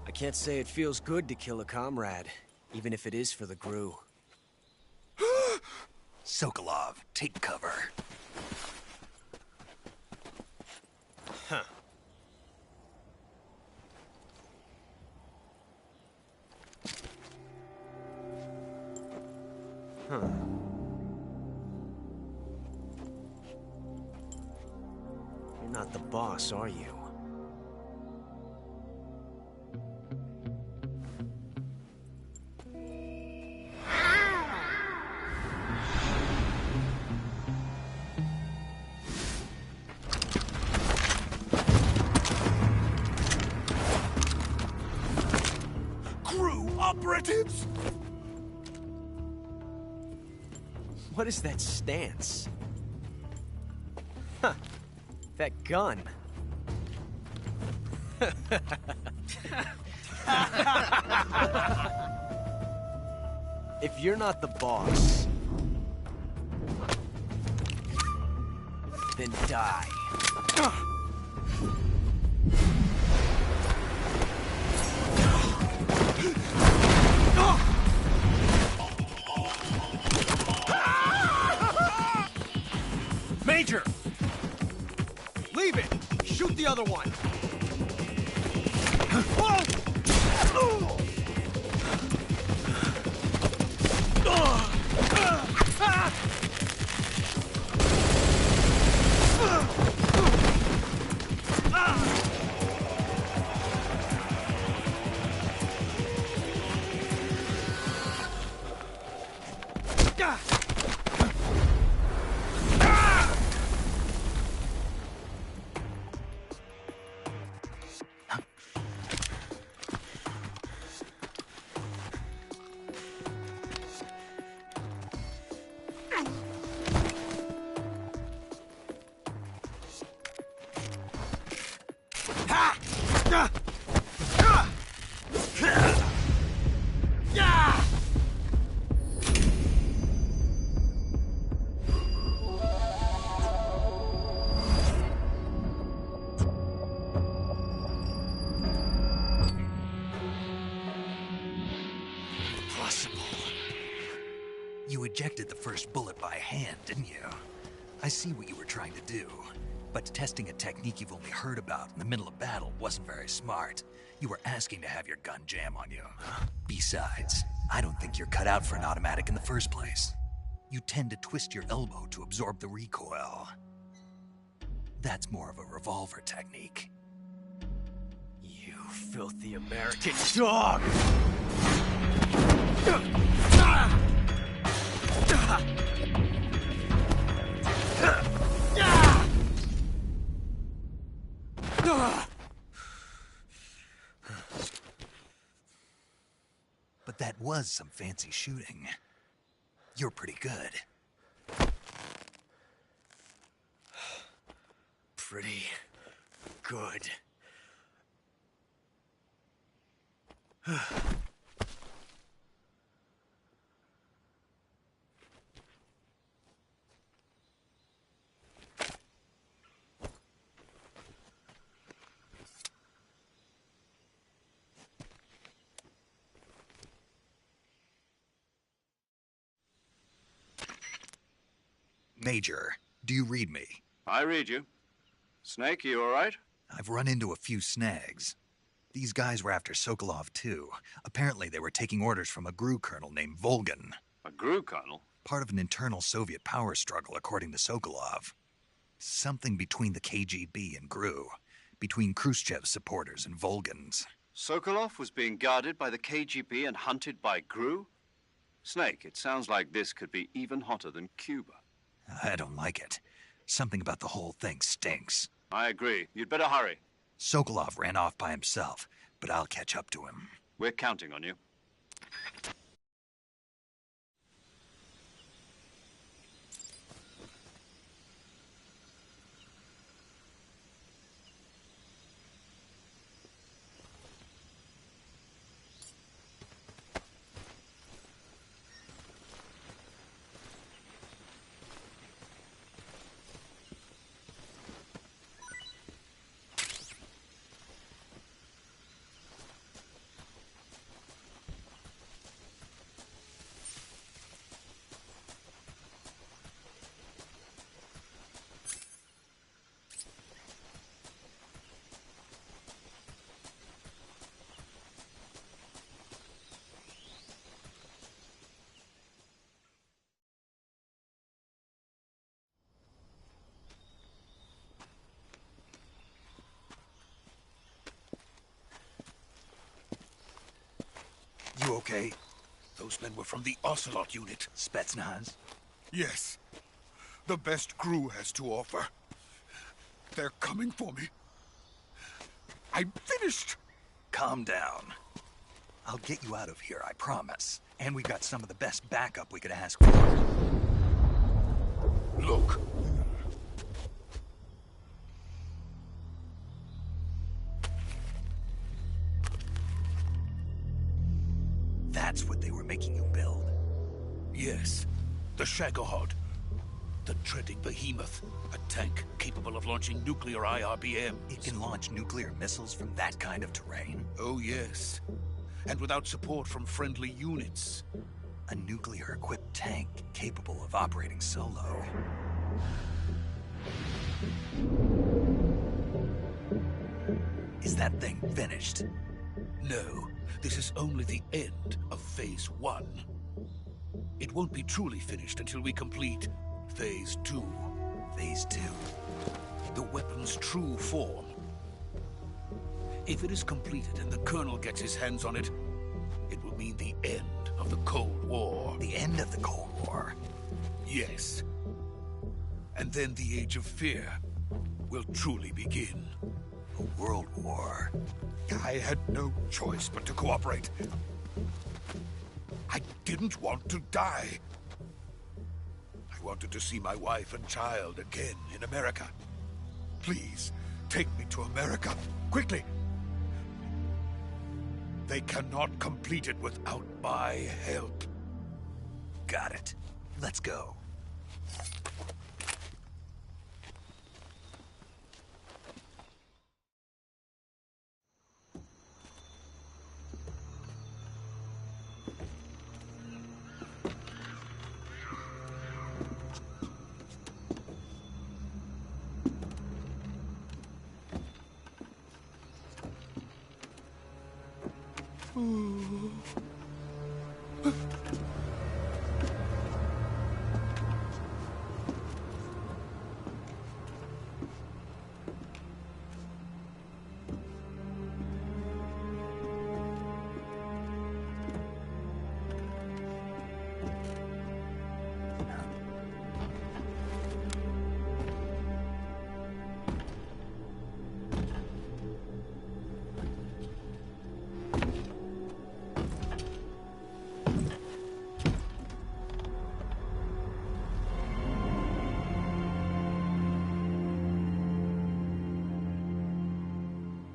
G: I can't say it feels good to kill a comrade, even if it is for the GRU.
A: Sokolov, take cover.
G: Huh. Huh. You're not the boss, are you?
A: Operatives?
G: What is that stance? Huh. That gun. If you're not the boss, then die.
I: Major! Leave it! Shoot the other one!
A: ejected the first bullet by hand, didn't you? I see what you were trying to do. But testing a technique you've only heard about in the middle of battle wasn't very smart. You were asking to have your gun jam on you. Besides, I don't think you're cut out for an automatic in the first place. You tend to twist your elbow to absorb the recoil. That's more of a revolver technique.
G: You filthy American dog!
A: But that was some fancy shooting. You're pretty good.
G: Pretty good.
A: Major, do you read me?
B: I read you. Snake, you all right?
A: I've run into a few snags. These guys were after Sokolov, too. Apparently they were taking orders from a GRU colonel named Volgan.
B: A GRU colonel?
A: Part of an internal Soviet power struggle, according to Sokolov. Something between the KGB and GRU. Between Khrushchev's supporters and Volgan's.
B: Sokolov was being guarded by the KGB and hunted by GRU? Snake, it sounds like this could be even hotter than Cuba.
A: I don't like it. Something about the whole thing stinks.
B: I agree. You'd better hurry.
A: Sokolov ran off by himself, but I'll catch up to him.
B: We're counting on you.
A: You okay?
H: Those men were from the Ocelot unit.
A: Spetsnaz?
H: Yes. The best GRU has to offer. They're coming for me. I'm finished.
A: Calm down. I'll get you out of here, I promise. And we got some of the best backup we could ask for.
H: Look.
A: That's what they were making you build?
H: Yes. The Shagohod. The treading behemoth. A tank capable of launching nuclear IRBMs.
A: It can launch nuclear missiles from that kind of terrain?
H: Oh, yes. And without support from friendly units.
A: A nuclear-equipped tank capable of operating solo. Is that thing finished?
H: No. This is only the end of Phase 1. It won't be truly finished until we complete Phase 2.
A: Phase 2?
H: The weapon's true form. If it is completed and the Colonel gets his hands on it, it will mean the end of the Cold War.
A: The end of the Cold War?
H: Yes. And then the Age of Fear will truly begin.
A: A world war?
H: I had no choice but to cooperate. I didn't want to die. I wanted to see my wife and child again in America. Please, take me to America, quickly. They cannot complete it without my help.
A: Got it. Let's go.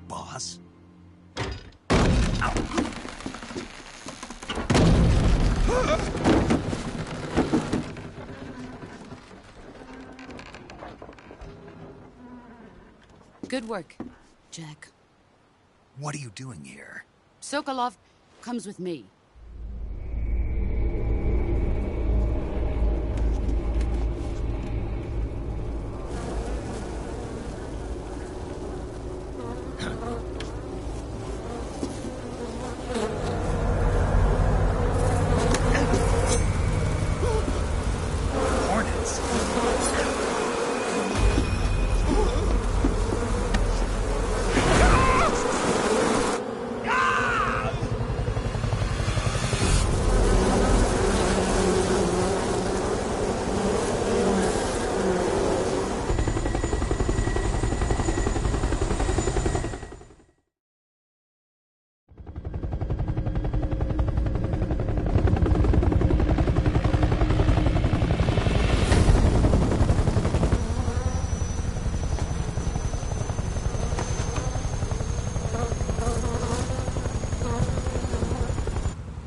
A: Boss?
F: Good work, Jack.
A: What are you doing here?
F: Sokolov comes with me.
A: Hornets?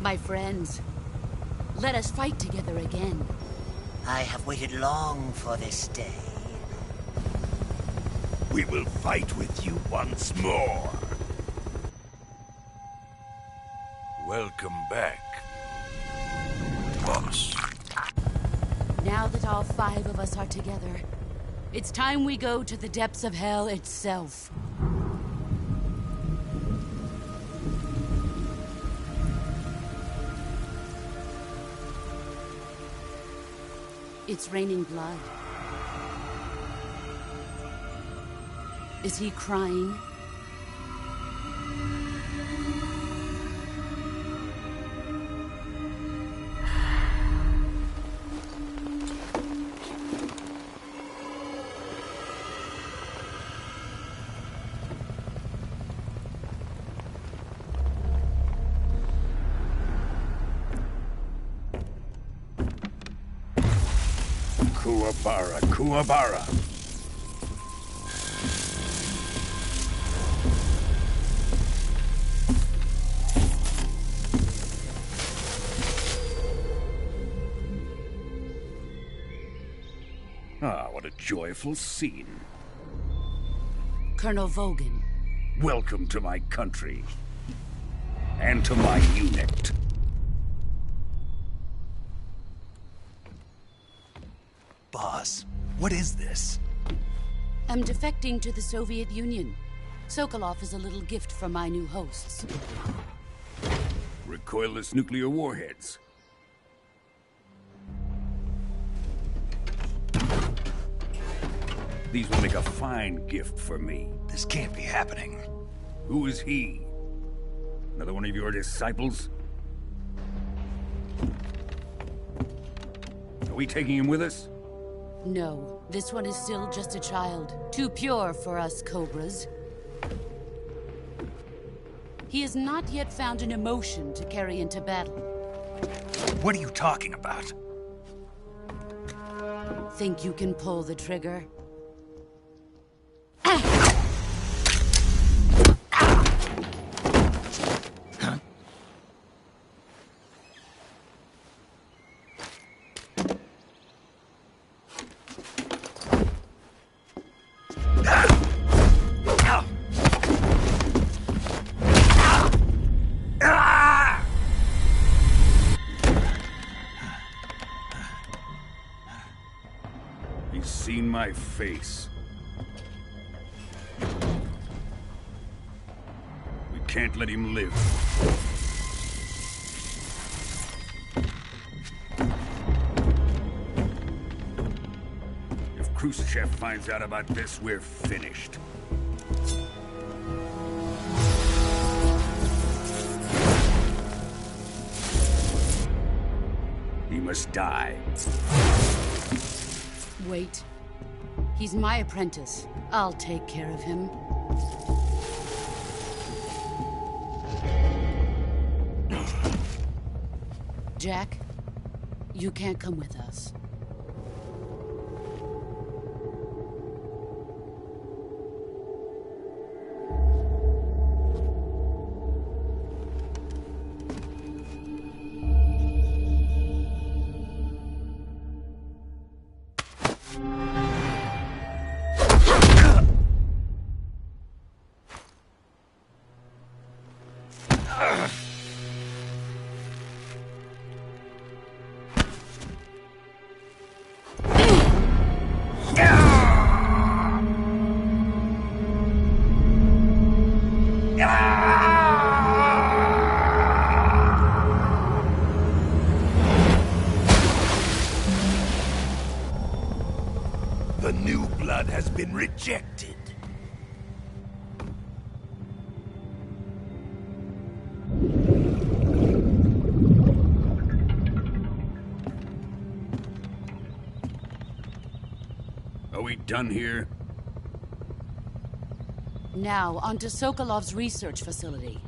F: My friends, let us fight together again.
J: I have waited long for this day.
H: We will fight with you once more. Welcome back, boss.
F: Now that all 5 of us are together, it's time we go to the depths of hell itself. It's raining blood. Is he crying?
H: Kuwabara, Kuwabara. Ah, what a joyful scene.
F: Colonel Vogan.
H: Welcome to my country. And to my unit.
A: Boss, what is this?
F: I'm defecting to the Soviet Union. Sokolov is a little gift from my new hosts.
H: Recoilless nuclear warheads. These will make a fine gift for me.
A: This can't be happening.
H: Who is he? Another one of your disciples? Are we taking him with us?
F: No, this one is still just a child. Too pure for us Cobras. He has not yet found an emotion to carry into battle.
A: What are you talking about?
F: Think you can pull the trigger?
H: He's seen my face. We can't let him live.
K: Khrushchev finds out about this, we're finished. He must die.
F: Wait. He's my apprentice. I'll take care of him. Jack, you can't come with us.
H: The new blood has been rejected.
K: Are we done here?
F: Now, on to Sokolov's research facility.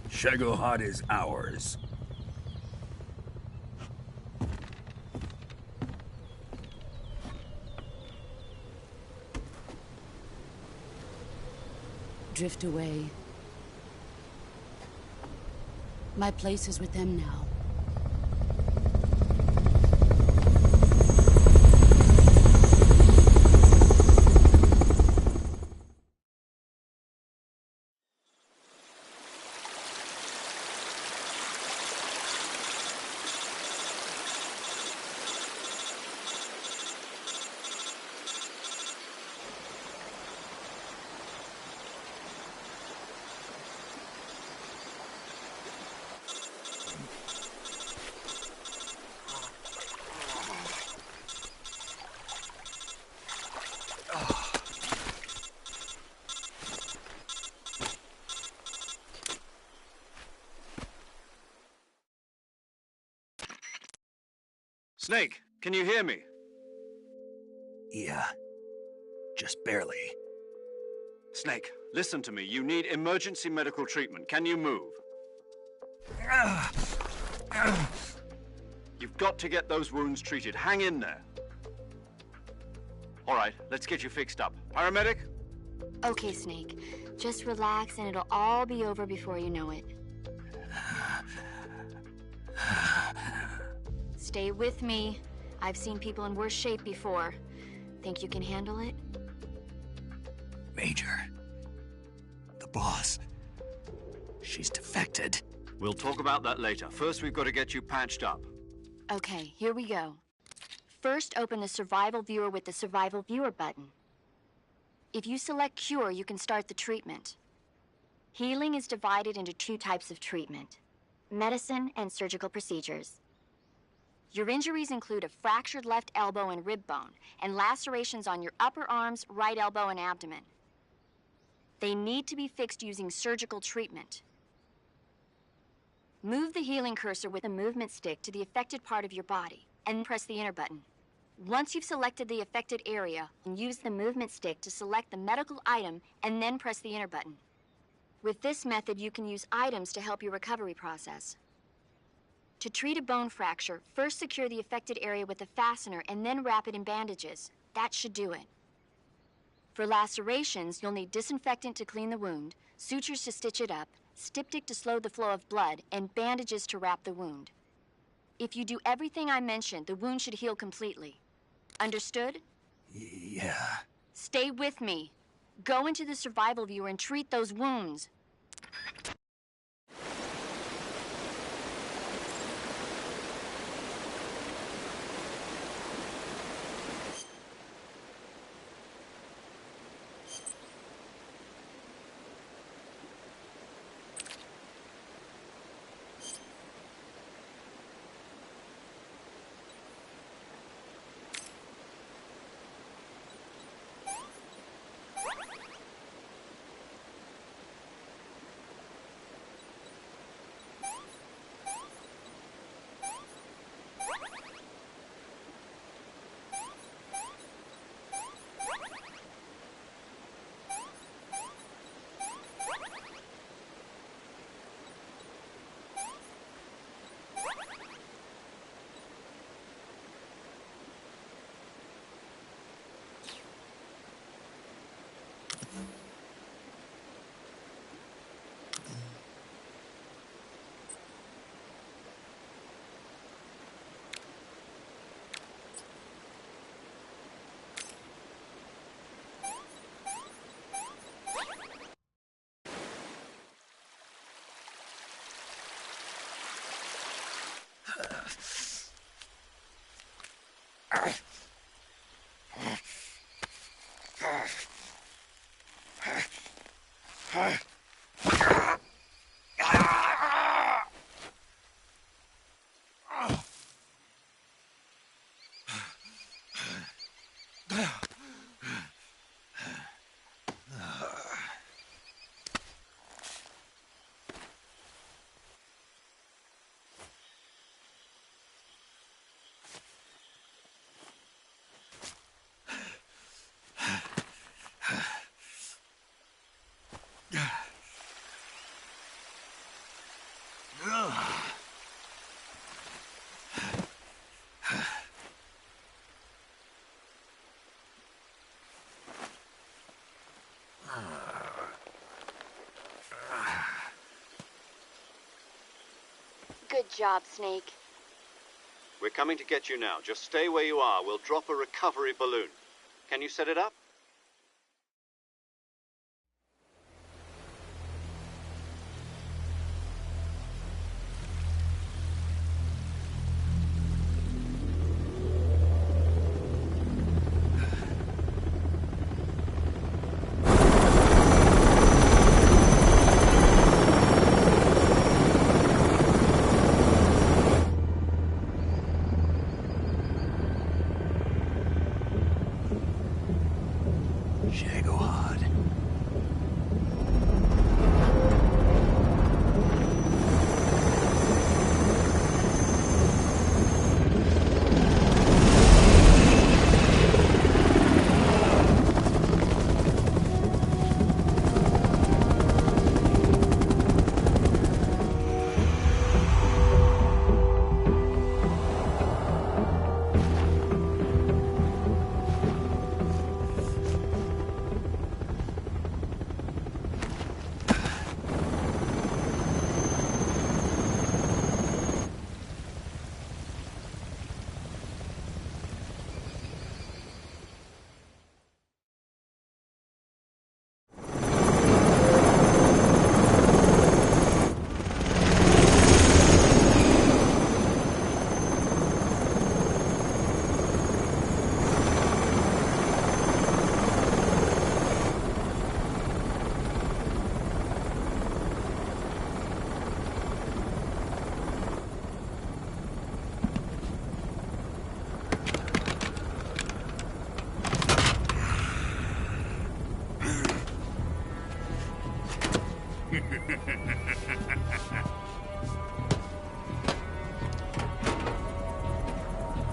K: Shagohod is ours.
F: Drift away. My place is with them now.
B: Snake, can you hear me?
A: Yeah. Just barely.
B: Snake, listen to me. You need emergency medical treatment. Can you move? You've got to get those wounds treated. Hang in there. All right, let's get you fixed up. Paramedic?
E: Okay, Snake. Just relax and it'll all be over before you know it. Stay with me. I've seen people in worse shape before. Think you can handle it?
A: Major. The boss. She's defected.
B: We'll talk about that later. First, we've got to get you patched up.
E: Okay, here we go. First, open the Survival Viewer with the Survival Viewer button. If you select Cure, you can start the treatment. Healing is divided into two types of treatment: medicine and surgical procedures. Your injuries include a fractured left elbow and rib bone, and lacerations on your upper arms, right elbow, and abdomen. They need to be fixed using surgical treatment. Move the healing cursor with a movement stick to the affected part of your body, and press the enter button. Once you've selected the affected area, use the movement stick to select the medical item, and then press the enter button. With this method, you can use items to help your recovery process. To treat a bone fracture, first secure the affected area with a fastener and then wrap it in bandages. That should do it. For lacerations, you'll need disinfectant to clean the wound, sutures to stitch it up, styptic to slow the flow of blood, and bandages to wrap the wound. If you do everything I mentioned, the wound should heal completely. Understood?
A: Yeah.
E: Stay with me. Go into the Survival Viewer and treat those wounds. Good job, Snake.
B: We're coming to get you now. Just stay where you are. We'll drop a recovery balloon. Can you set it up?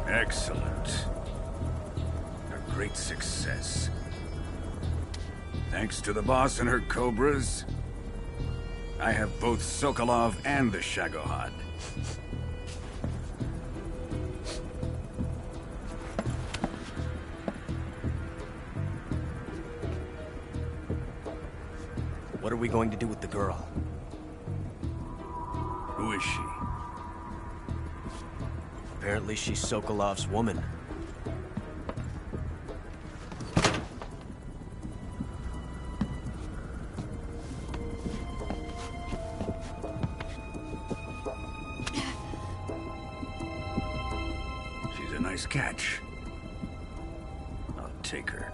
K: Excellent. A great success. Thanks to the boss and her cobras, I have both Sokolov and the Shagohod.
G: What are we going to do with the girl?
K: Who is she?
G: Apparently she's Sokolov's woman.
K: She's a nice catch. I'll take her.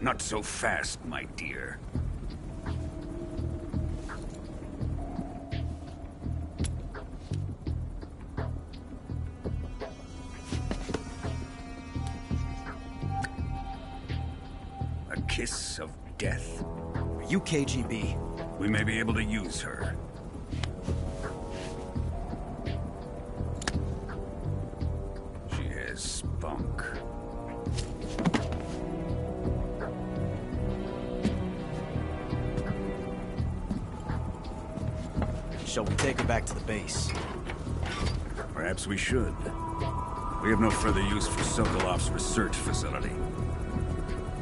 K: Not so fast, my dear. A kiss of death?
G: Are you KGB?
K: We may be able to use her. She has spunk.
G: Shall we take her back to the base?
K: Perhaps we should. We have no further use for Sokolov's research facility.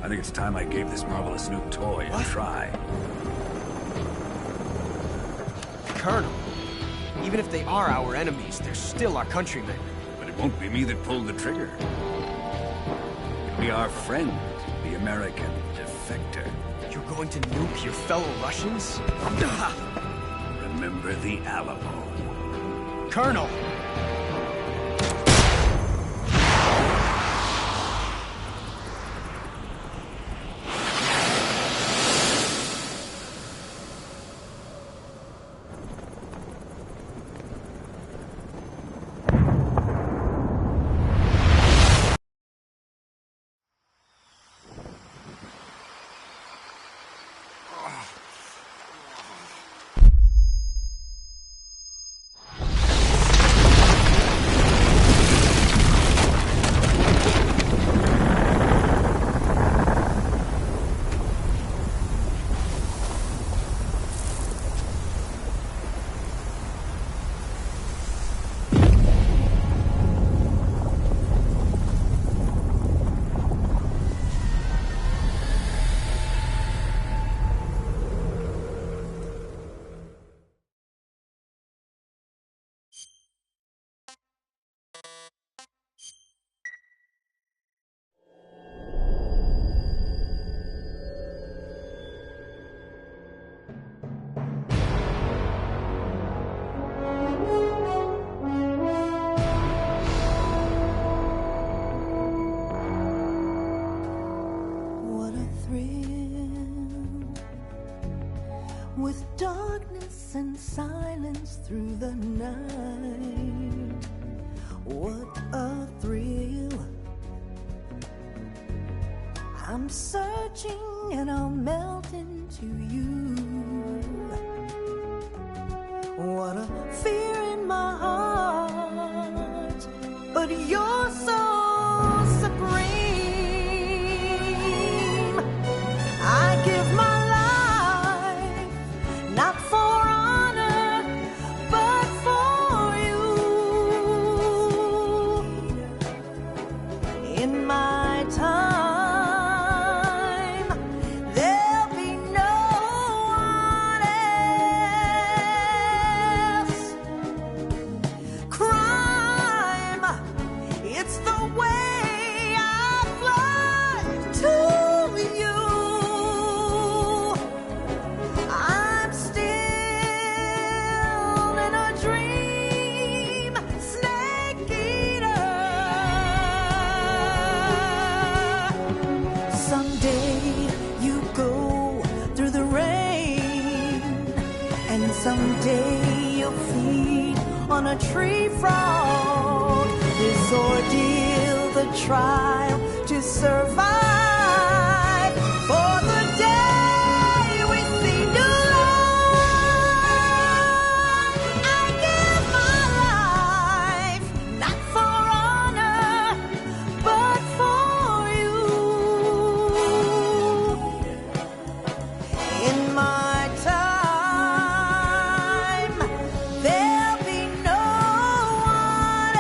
K: I think it's time I gave this marvelous new toy a try.
G: Colonel, even if they are our enemies, they're still our countrymen.
K: But it won't be me that pulled the trigger. It'll be our friend, the American defector.
G: You're going to nuke your fellow Russians?
K: Remember the Alamo.
G: Colonel!
L: With darkness and silence through the night, what a thrill. I'm searching and I'll melt into you. What a fear in my heart, but you're so supreme. I give my not for honor, but for you. In my time, there'll be no one else. Crime, it's the way I fly to you. Someday you'll feed on a tree frog. This ordeal, the trial to survive. For the day we see new life, I give my life, not for honor, but for you. In my time, there'll be no one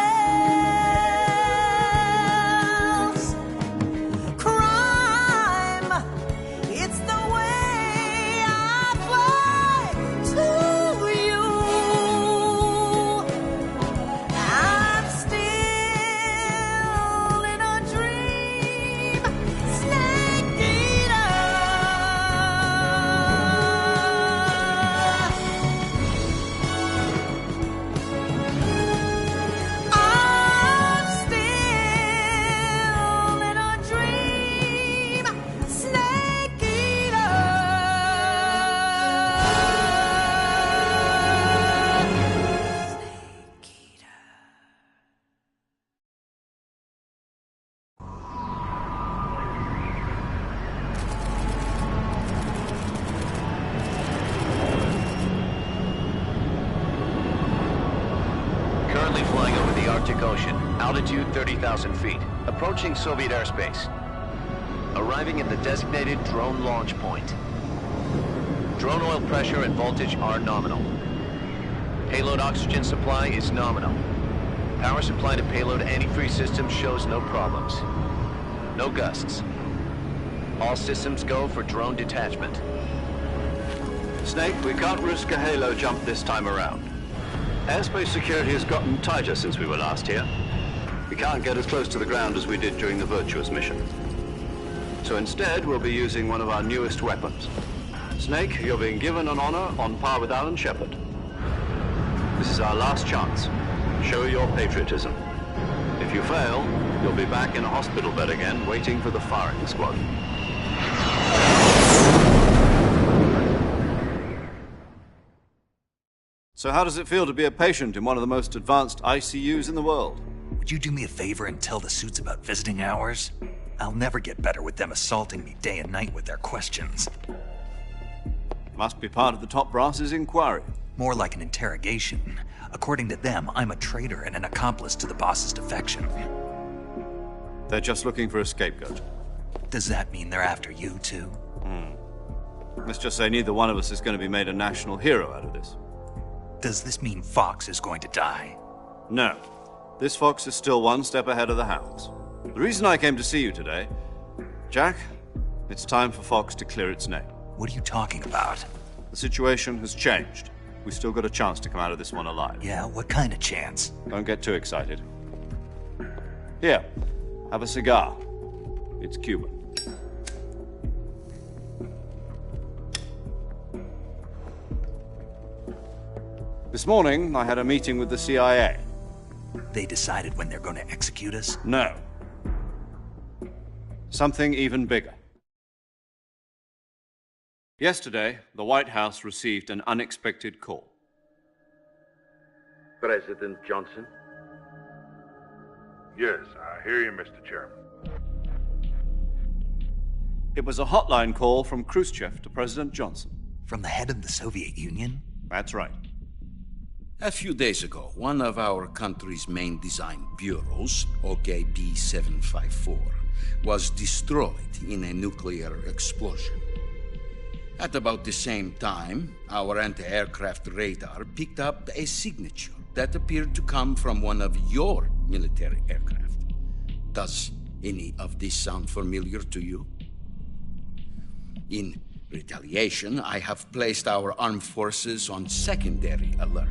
L: else. Crime, it's the way I fly to you. I'm still in a dream, snake eater. I'm still in a dream, snake eater. Snake eater.
M: Currently flying over the Arctic Ocean, altitude 30,000 feet, approaching Soviet airspace. Arriving at the designated drone launch point. Drone oil pressure and voltage are nominal. Payload oxygen supply is nominal. Power supply to payload antifreeze system shows no problems. No gusts. All systems go for drone detachment.
B: Snake, we can't risk a halo jump this time around. Airspace security has gotten tighter since we were last here. We can't get as close to the ground as we did during the Virtuous mission. So instead, we'll be using one of our newest weapons. Snake, you're being given an honor on par with Alan Shepard. This is our last chance. Show your patriotism. If you fail, you'll be back in a hospital bed again, waiting for the firing squad. So how does it feel to be a patient in one of the most advanced ICUs in the world?
A: Would you do me a favor and tell the suits about visiting hours? I'll never get better with them assaulting me day and night with their questions.
B: Must be part of the top brass's inquiry.
A: More like an interrogation. According to them, I'm a traitor and an accomplice to the boss's defection.
B: They're just looking for a scapegoat.
A: Does that mean they're after you, too?
B: Let's just say neither one of us is going to be made a national hero out of this.
A: Does this mean Fox is going to die?
B: No. This fox is still one step ahead of the hounds. The reason I came to see you today, Jack, it's time for Fox to clear its name.
A: What are you talking about?
B: The situation has changed. We've still got a chance to come out of this one alive.
A: Yeah, what kind of chance?
B: Don't get too excited. Here, have a cigar. It's Cuban. This morning, I had a meeting with the CIA.
A: They decided when they're going to execute us?
B: No. Something even bigger. Yesterday, the White House received an unexpected call.
N: President Johnson?
O: Yes, I hear you, Mr. Chairman.
B: It was a hotline call from Khrushchev to President Johnson.
A: From the head of the Soviet Union?
B: That's right.
P: A few days ago, one of our country's main design bureaus, OKB 754, was destroyed in a nuclear explosion. At about the same time, our anti-aircraft radar picked up a signature that appeared to come from one of your military aircraft. Does any of this sound familiar to you? In retaliation, I have placed our armed forces on secondary alert.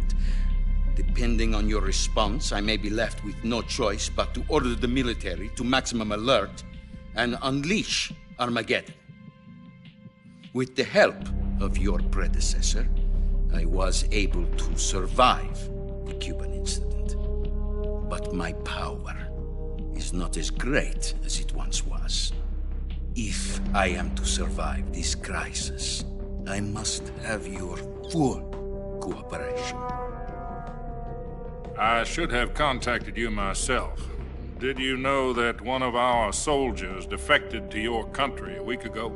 P: Depending on your response, I may be left with no choice but to order the military to maximum alert and unleash Armageddon. With the help of your predecessor, I was able to survive the Cuban incident. But my power is not as great as it once was. If I am to survive this crisis, I must have your full cooperation.
O: I should have contacted you myself. Did you know that one of our soldiers defected to your country a week ago?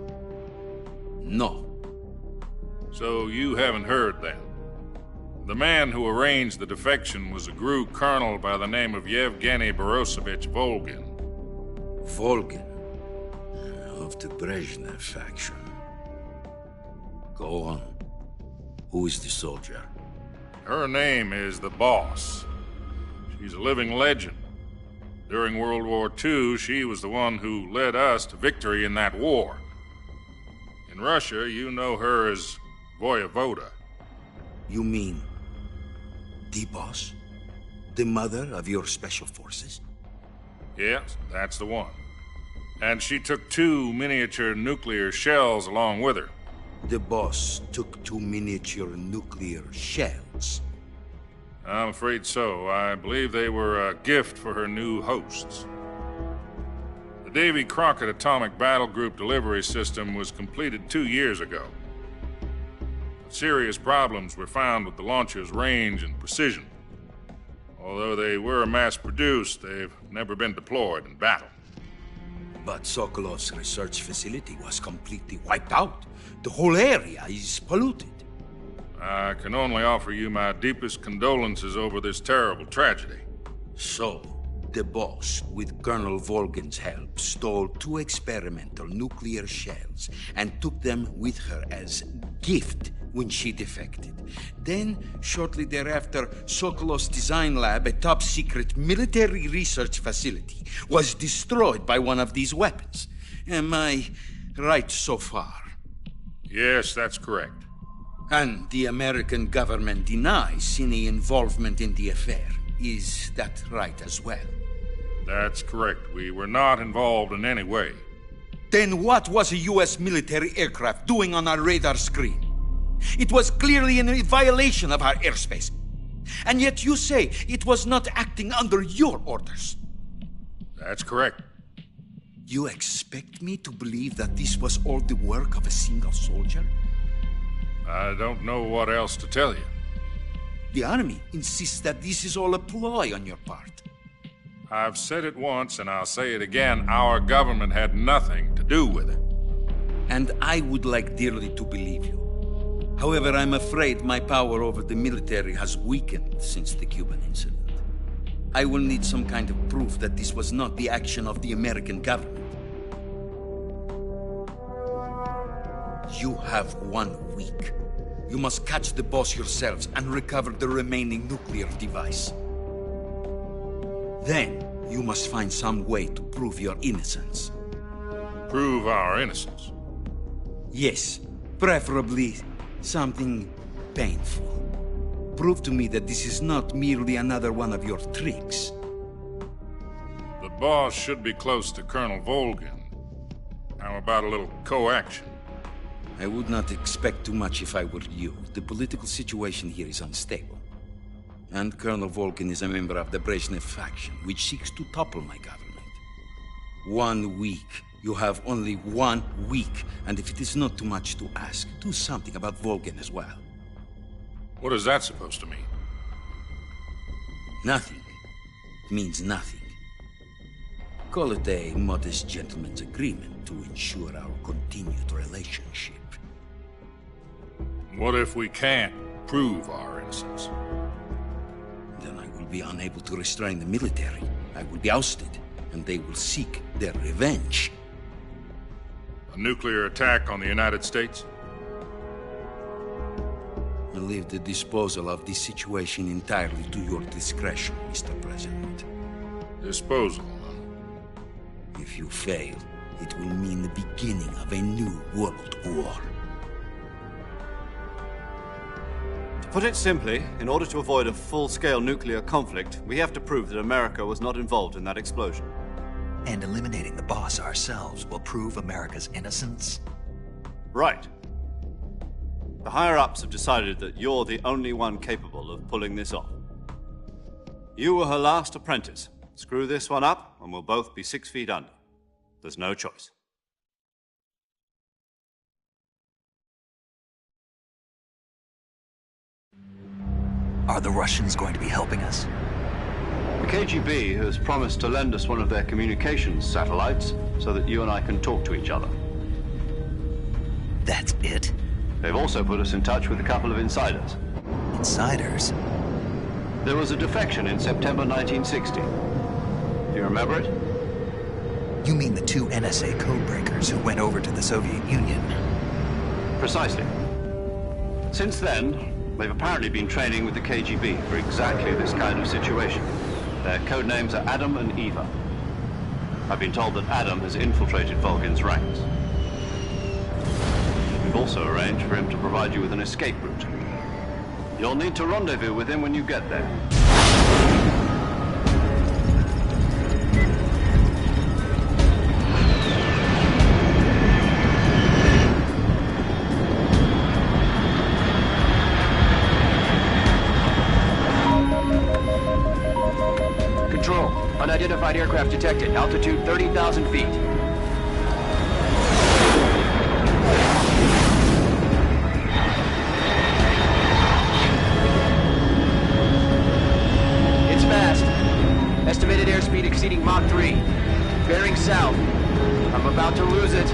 P: No.
O: So you haven't heard then? The man who arranged the defection was a GRU colonel by the name of Yevgeny Borisovich Volgin.
P: Volgin? Of the Brezhnev faction. Go on. Who is the soldier?
O: Her name is the Boss. She's a living legend. During World War II, she was the one who led us to victory in that war. In Russia, you know her as Voyevoda.
P: You mean the Boss? The mother of your special forces?
O: Yes, that's the one. And she took 2 miniature nuclear shells along with her.
P: The Boss took 2 miniature nuclear shells?
O: I'm afraid so. I believe they were a gift for her new hosts. The Davy Crockett Atomic Battle Group delivery system was completed 2 years ago. Serious problems were found with the launcher's range and precision. Although they were mass-produced, they've never been deployed in battle.
P: But Sokolov's research facility was completely wiped out. The whole area is polluted.
O: I can only offer you my deepest condolences over this terrible tragedy.
P: So, the Boss, with Colonel Volgin's help, stole 2 experimental nuclear shells and took them with her as gift when she defected. Then, shortly thereafter, Sokolov's design lab, a top-secret military research facility, was destroyed by one of these weapons. And my right so far?
O: Yes, that's correct.
P: And the American government denies any involvement in the affair. Is that right as well?
O: That's correct. We were not involved in any way.
P: Then what was a U.S. military aircraft doing on our radar screen? It was clearly in violation of our airspace. And yet you say it was not acting under your orders.
O: That's correct.
P: You expect me to believe that this was all the work of a single soldier?
O: I don't know what else to tell you.
P: The Army insists that this is all a ploy on your part.
O: I've said it once, and I'll say it again. Our government had nothing to do with it.
P: And I would like dearly to believe you. However, I'm afraid my power over the military has weakened since the Cuban incident. I will need some kind of proof that this was not the action of the American government. You have 1 week. You must catch the boss yourselves and recover the remaining nuclear device. Then, you must find some way to prove your innocence.
O: Prove our innocence?
P: Yes, preferably something painful. Prove to me that this is not merely another one of your tricks.
O: The boss should be close to Colonel Volgin. How about a little co-action?
P: I would not expect too much if I were you. The political situation here is unstable. And Colonel Volgin is a member of the Brezhnev faction, which seeks to topple my government. 1 week. You have only 1 week. And if it is not too much to ask, do something about Volgin as well.
O: What is that supposed to mean?
P: Nothing. It means nothing. Call it a modest gentleman's agreement to ensure our continued relationship.
O: What if we can't prove our innocence?
P: Then I will be unable to restrain the military. I will be ousted, and they will seek their revenge.
O: A nuclear attack on the United States?
P: I leave the disposal of this situation entirely to your discretion, Mr. President.
O: Disposal?
P: If you fail, it will mean the beginning of a new world war.
B: To put it simply, in order to avoid a full-scale nuclear conflict, we have to prove that America was not involved in that explosion.
A: And eliminating the boss ourselves will prove America's innocence?
B: Right. The higher-ups have decided that you're the only one capable of pulling this off. You were her last apprentice. Screw this one up, and we'll both be 6 feet under. There's no choice.
A: Are the Russians going to be helping us?
B: The KGB has promised to lend us one of their communications satellites so that you and I can talk to each other.
A: That's it?
B: They've also put us in touch with a couple of insiders.
A: Insiders?
B: There was a defection in September 1960. Do you remember it?
A: You mean the 2 NSA codebreakers who went over to the Soviet Union?
B: Precisely. Since then, they've apparently been training with the KGB for exactly this kind of situation. Their code names are Adam and Eva. I've been told that Adam has infiltrated Volgin's ranks. We've also arranged for him to provide you with an escape route. You'll need to rendezvous with him when you get there.
N: Control, unidentified aircraft detected. Altitude 30,000 feet. It's fast. Estimated airspeed exceeding Mach 3. Bearing south. I'm about to lose it.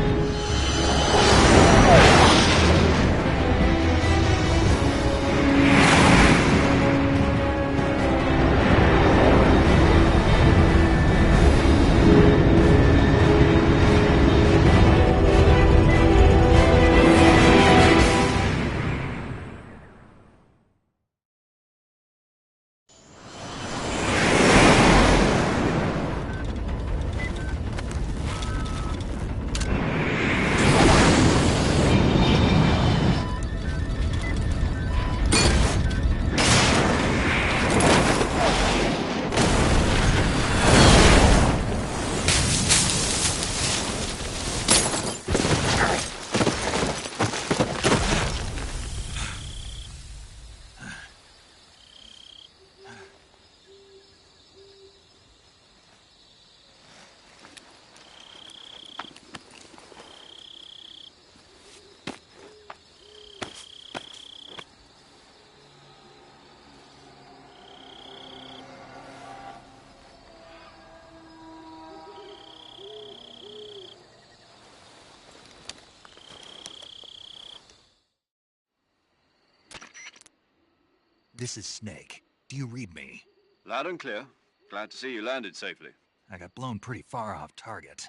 A: This is Snake. Do you read me?
B: Loud and clear. Glad to see you landed safely.
A: I got blown pretty far off target.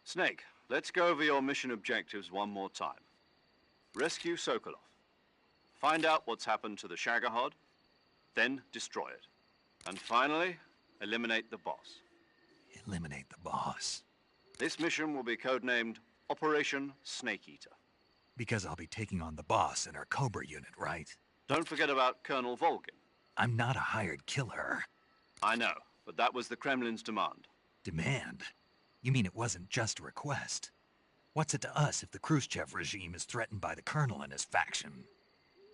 B: Snake, let's go over your mission objectives one more time. Rescue Sokolov. Find out what's happened to the Shagohod, then destroy it. And finally, eliminate the boss.
A: Eliminate the boss.
B: This mission will be codenamed Operation Snake Eater.
A: Because I'll be taking on the boss in our Cobra unit, right?
B: Don't forget about Colonel Volgin.
A: I'm not a hired killer.
B: I know, but that was the Kremlin's demand.
A: Demand? You mean it wasn't just a request? What's it to us if the Khrushchev regime is threatened by the Colonel and his faction?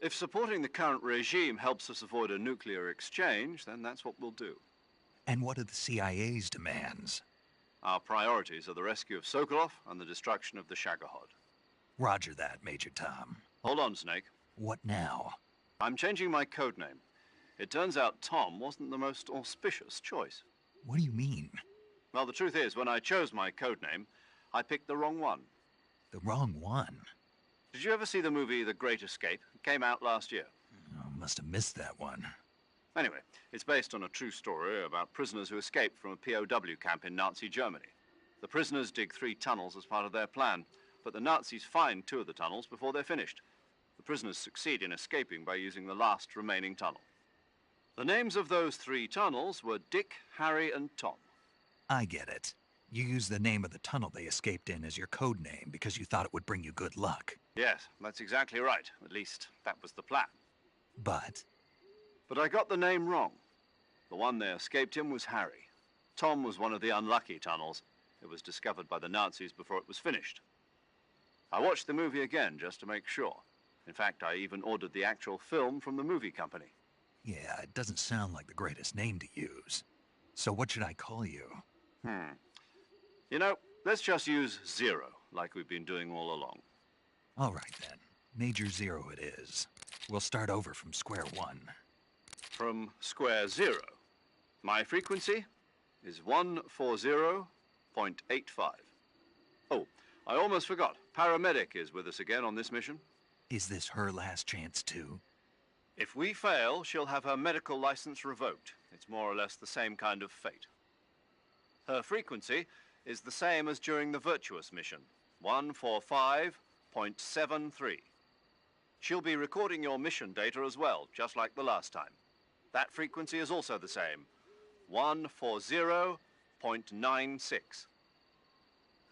B: If supporting the current regime helps us avoid a nuclear exchange, then that's what we'll do.
A: And what are the CIA's demands?
B: Our priorities are the rescue of Sokolov and the destruction of the Shagohod.
A: Roger that, Major Tom.
B: Hold on, Snake.
A: What now?
B: I'm changing my codename. It turns out Tom wasn't the most auspicious choice.
A: What do you mean?
B: Well, the truth is, when I chose my codename, I picked the wrong one.
A: The wrong one?
B: Did you ever see the movie The Great Escape? It came out last year.
A: Oh, must have missed that one.
B: Anyway, it's based on a true story about prisoners who escaped from a POW camp in Nazi Germany. The prisoners dig 3 tunnels as part of their plan, but the Nazis find 2 of the tunnels before they're finished. The prisoners succeed in escaping by using the last remaining tunnel. The names of those 3 tunnels were Dick, Harry, and Tom.
A: I get it. You used the name of the tunnel they escaped in as your code name because you thought it would bring you good luck.
B: Yes, that's exactly right. At least, that was the plan.
A: But
B: I got the name wrong. The one they escaped in was Harry. Tom was one of the unlucky tunnels. It was discovered by the Nazis before it was finished. I watched the movie again just to make sure. In fact, I even ordered the actual film from the movie company.
A: yeah, it doesn't sound like the greatest name to use. So what should I call you?
B: You know, let's just use Zero, like we've been doing all along.
A: All right, then. Major Zero it is. We'll start over from square one.
B: From square 0. My frequency is 140.85. Oh, I almost forgot. Paramedic is with us again on this mission.
A: Is this her last chance, too?
B: If we fail, she'll have her medical license revoked. It's more or less the same kind of fate. Her frequency is the same as during the Virtuous mission, 145.73. She'll be recording your mission data as well, just like the last time. That frequency is also the same, 140.96.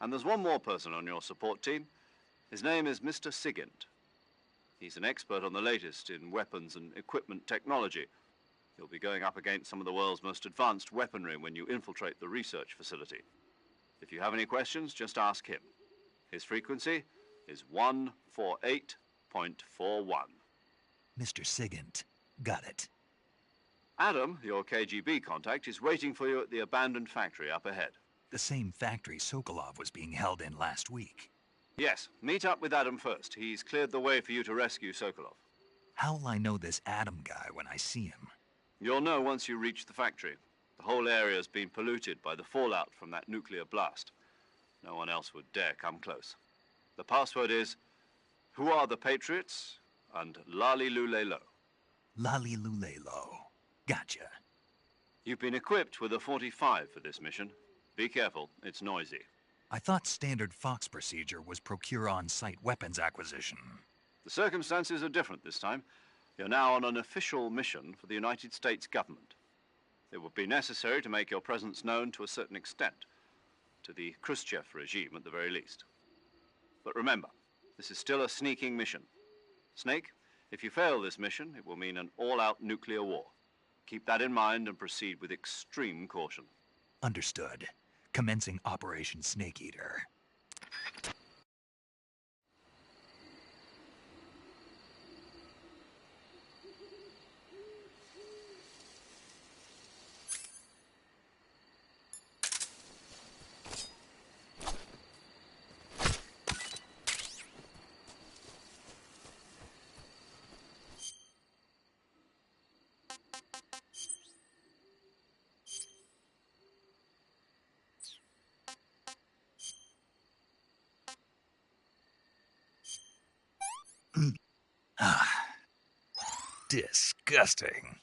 B: And there's one more person on your support team. His name is Mr. Sigint. He's an expert on the latest in weapons and equipment technology. You'll be going up against some of the world's most advanced weaponry when you infiltrate the research facility. If you have any questions, just ask him. His frequency is 148.41.
A: Mr. Sigint. Got it.
B: Adam, your KGB contact, is waiting for you at the abandoned factory up ahead.
A: The same factory Sokolov was being held in last week.
B: Yes, meet up with Adam first. He's cleared the way for you to rescue Sokolov.
A: How will I know this Adam guy when I see him?
B: You'll know once you reach the factory. The whole area's been polluted by the fallout from that nuclear blast. No one else would dare come close. The password is, "Who are the Patriots?" and Lali Lule Lo.
A: Lali Lule Lo. Gotcha.
B: You've been equipped with a 45 for this mission. Be careful, it's noisy.
A: I thought standard Fox procedure was procure on-site weapons acquisition.
B: The circumstances are different this time. You're now on an official mission for the United States government. It would be necessary to make your presence known to a certain extent, to the Khrushchev regime at the very least. But remember, this is still a sneaking mission. Snake, if you fail this mission, it will mean an all-out nuclear war. Keep that in mind and proceed with extreme caution.
A: Understood. Commencing Operation Snake Eater. Disc. disgusting.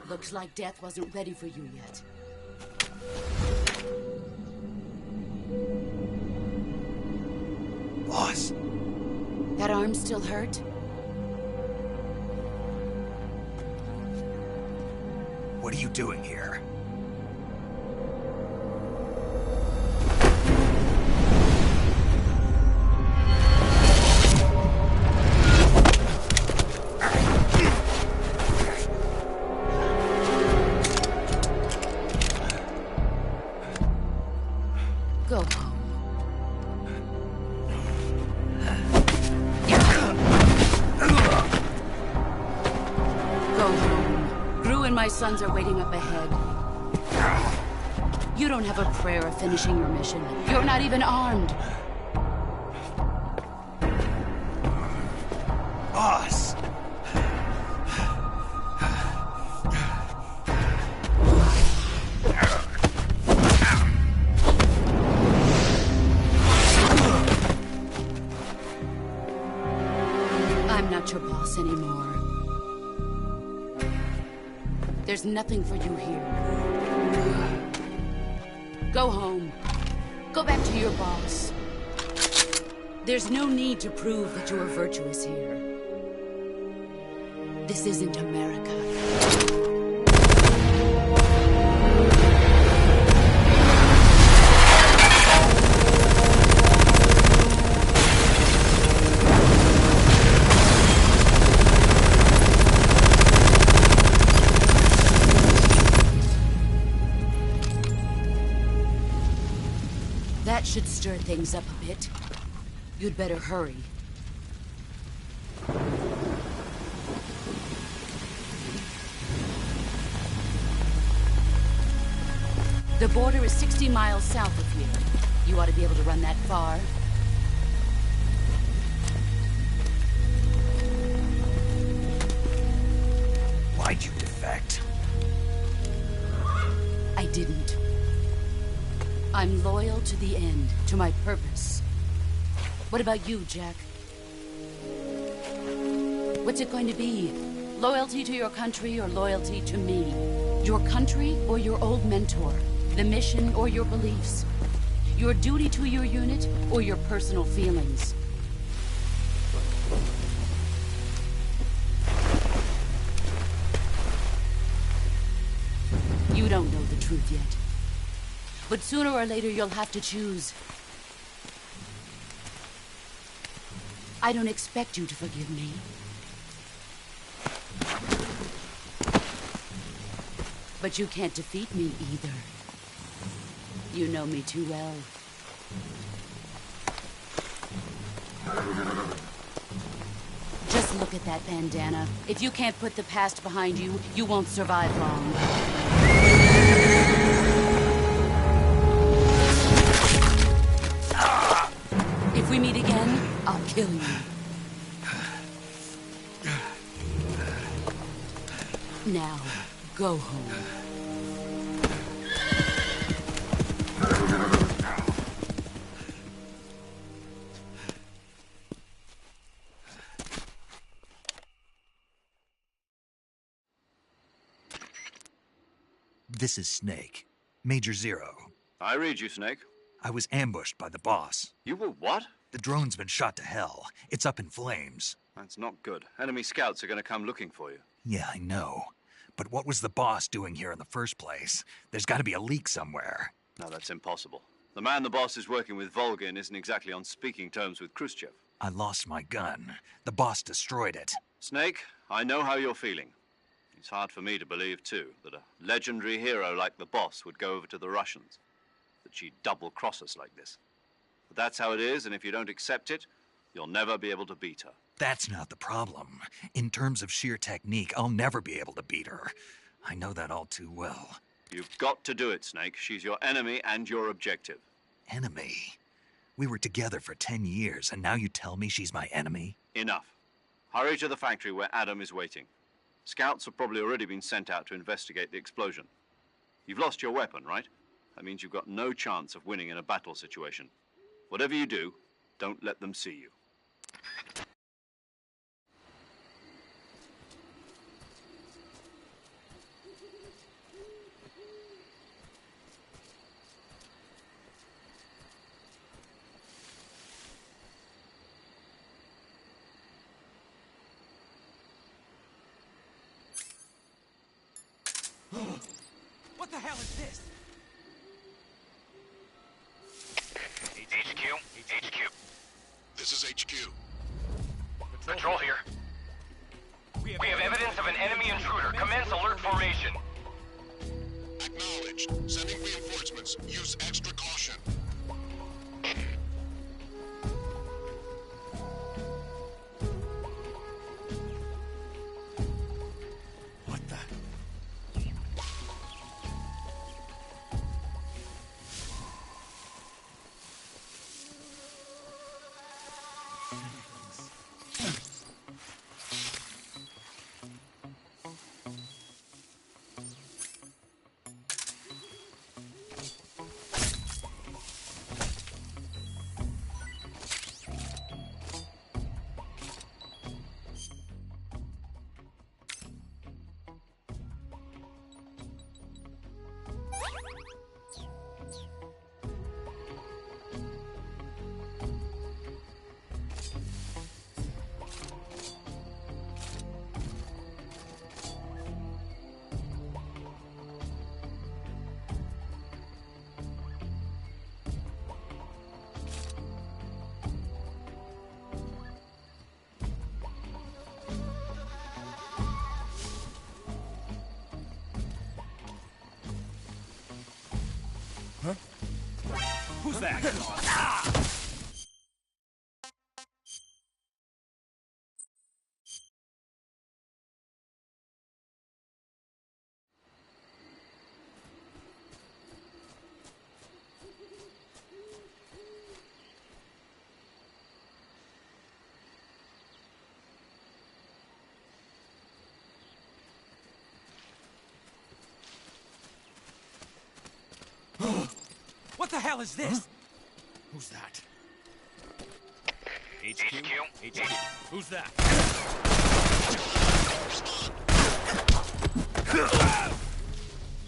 F: Looks like death wasn't ready for you yet.
A: Boss.
F: That arm still hurt?
A: What are you doing here?
F: Go home. Go home. Gru and my sons are waiting up ahead. You don't have a prayer of finishing your mission. You're not even armed.
A: Boss!
F: I'm not your boss anymore. There's nothing for you here. Go home. Go back to your boss. There's no need to prove that you are virtuous here. This isn't America. That should stir things up a bit. You'd better hurry. The border is 60 miles south of here. You ought to be able to run that far.
A: Why'd you defect?
F: I didn't. I'm loyal to the end, to my purpose. What about you, Jack? What's it going to be? Loyalty to your country or loyalty to me? Your country or your old mentor? The mission or your beliefs? Your duty to your unit or your personal feelings? You don't know the truth yet. But sooner or later you'll have to choose. I don't expect you to forgive me. But you can't defeat me either. You know me too well. Just look at that bandana. If you can't put the past behind you, you won't survive long. If we meet again, I'll kill you. Now, go home.
A: This is Snake. Major Zero.
B: I read you, Snake.
A: I was ambushed by the boss.
B: You were what?
A: The drone's been shot to hell. It's up in flames.
B: That's not good. Enemy scouts are going to come looking for you.
A: Yeah, I know. But what was the boss doing here in the first place? There's got to be a leak somewhere.
B: No, that's impossible. The man the boss is working with, Volgin, isn't exactly on speaking terms with Khrushchev.
A: I lost my gun. The boss destroyed it.
B: Snake, I know how you're feeling. It's hard for me to believe, too, that a legendary hero like the boss would go over to the Russians. That she'd double-cross us like this. But that's how it is, and if you don't accept it, you'll never be able to beat her.
A: That's not the problem. In terms of sheer technique, I'll never be able to beat her. I know that all too well.
B: You've got to do it, Snake. She's your enemy and your objective.
A: Enemy? We were together for 10 years, and now you tell me she's my enemy?
B: Enough. Hurry to the factory where Adam is waiting. Scouts have probably already been sent out to investigate the explosion. You've lost your weapon, right? That means you've got no chance of winning in a battle situation. Whatever you do, don't let them see you.
Q: What the hell is this?
D: HQ. This is HQ.
Q: Patrol here. We have evidence of an enemy intruder. Commence alert formation.
D: Acknowledged. Sending reinforcements. Use extra caution.
A: What the?
Q: Huh? Who's that?
I: What the hell is this? Who's that? HQ? Who's that?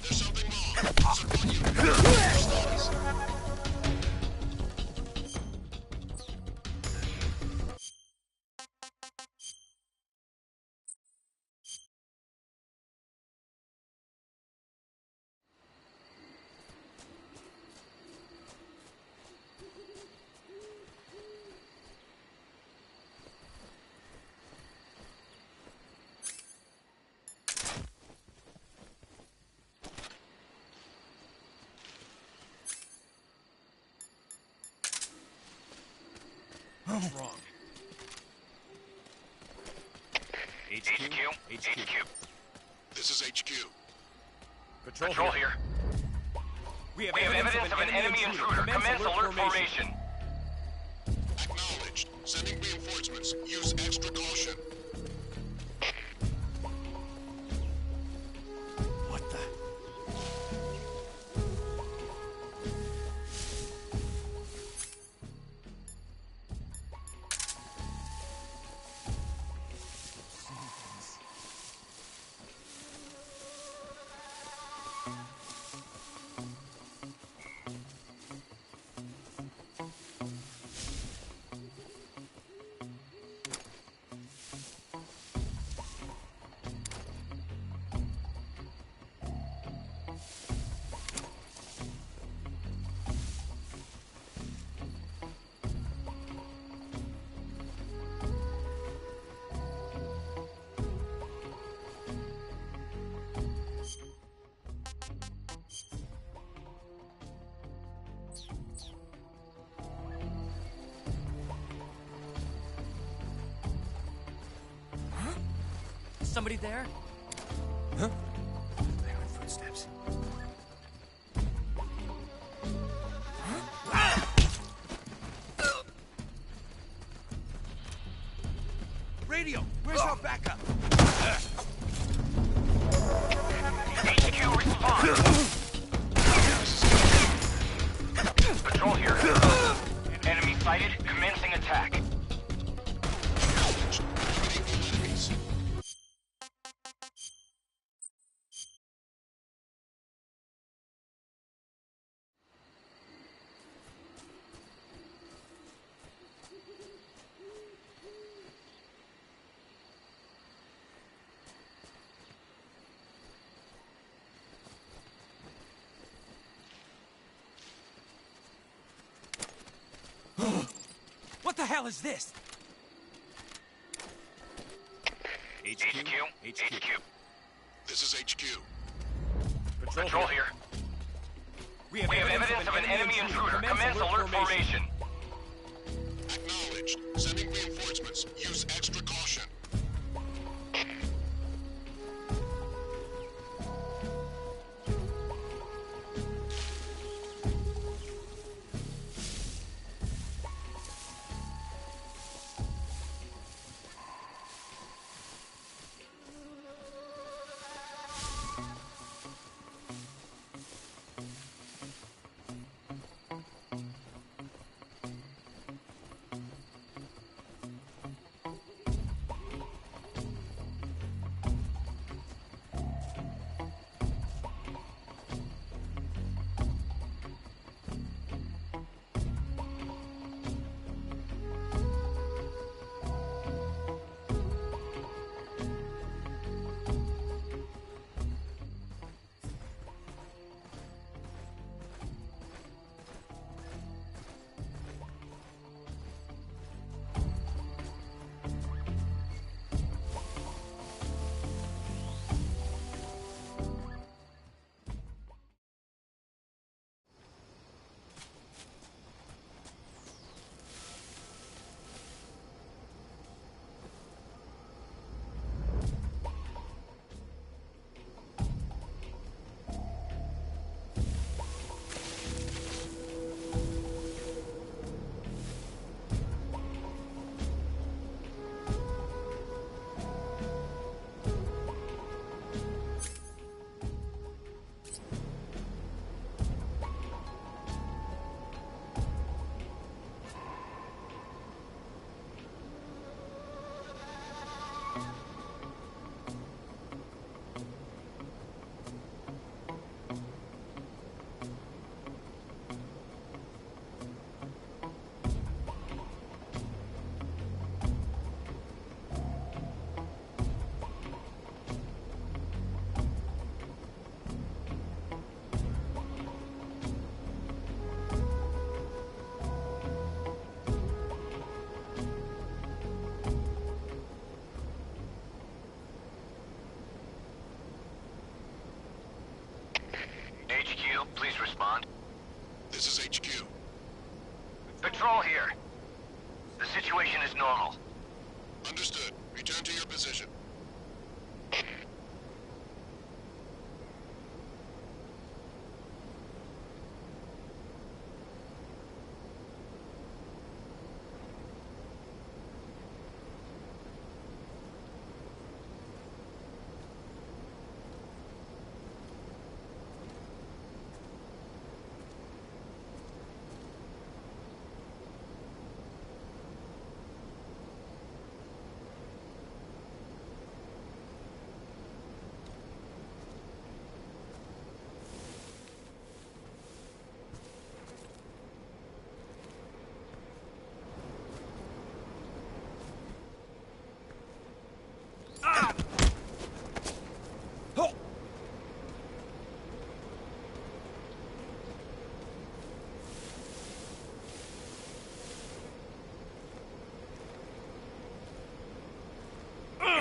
R: There's something wrong.
I: What's wrong?
Q: HQ?
R: This is HQ.
Q: Patrol here. We have evidence of an enemy intruder. Commence alert formation.
R: Acknowledged. Sending reinforcements. Use extra caution.
I: What the? Somebody there?
G: Huh? I heard footsteps.
I: Radio, where's our backup?
Q: HQ, respond. Patrol here. Enemy sighted. Commencing attack.
I: What the hell is this?
Q: HQ.
R: This is HQ.
Q: Patrol here. We have evidence of an enemy intruder. Commence alert formation.
R: Acknowledged. Sending reinforcements. Use extra caution. This is HQ.
Q: Patrol here. The situation is normal.
R: Understood. Return to your position.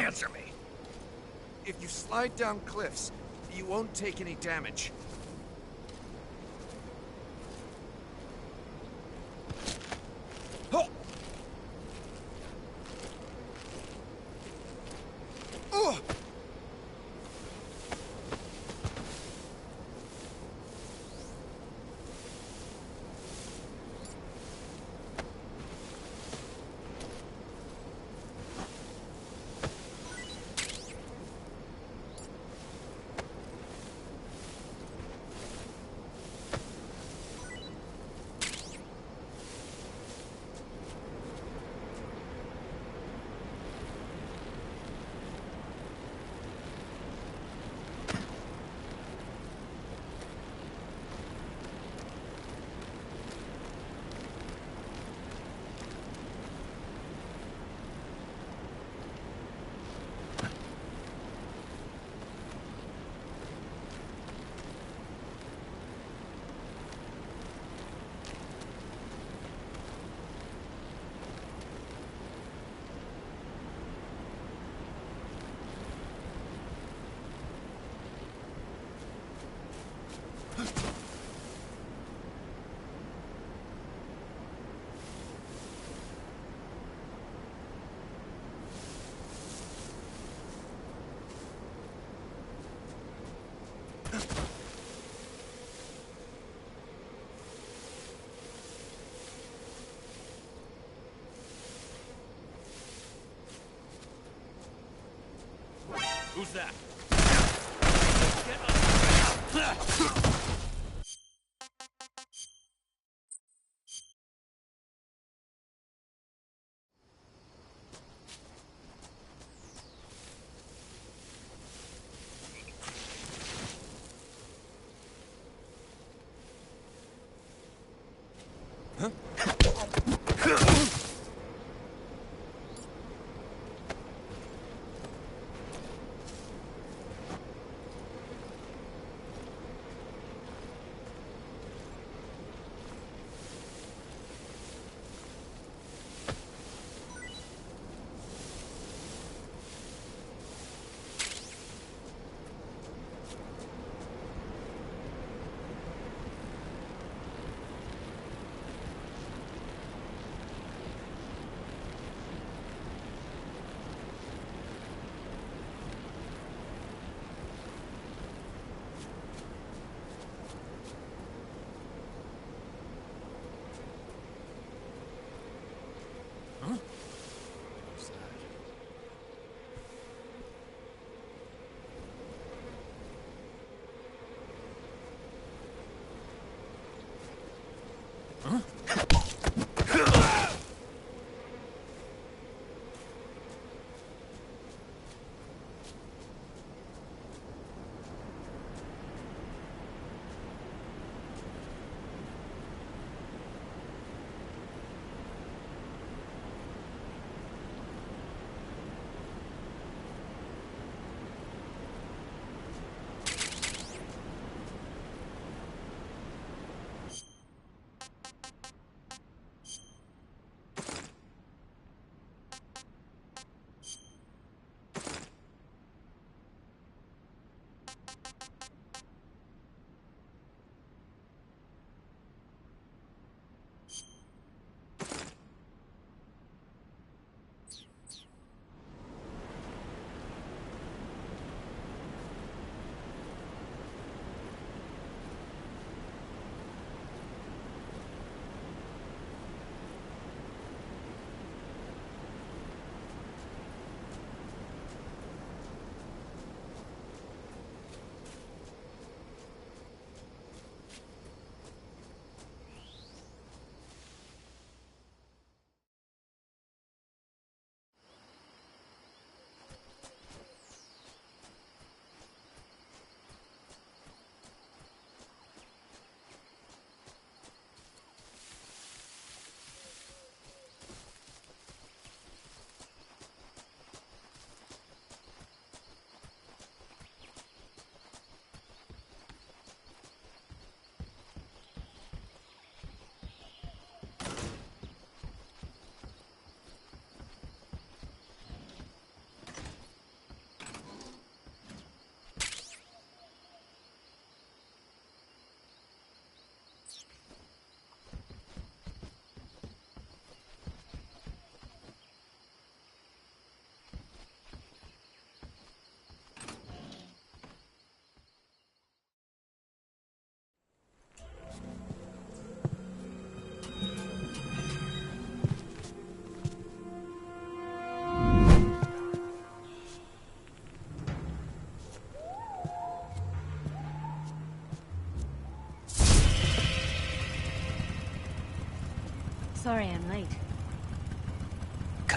A: Answer me.
S: If you slide down cliffs, you won't take any damage.
I: Who's that?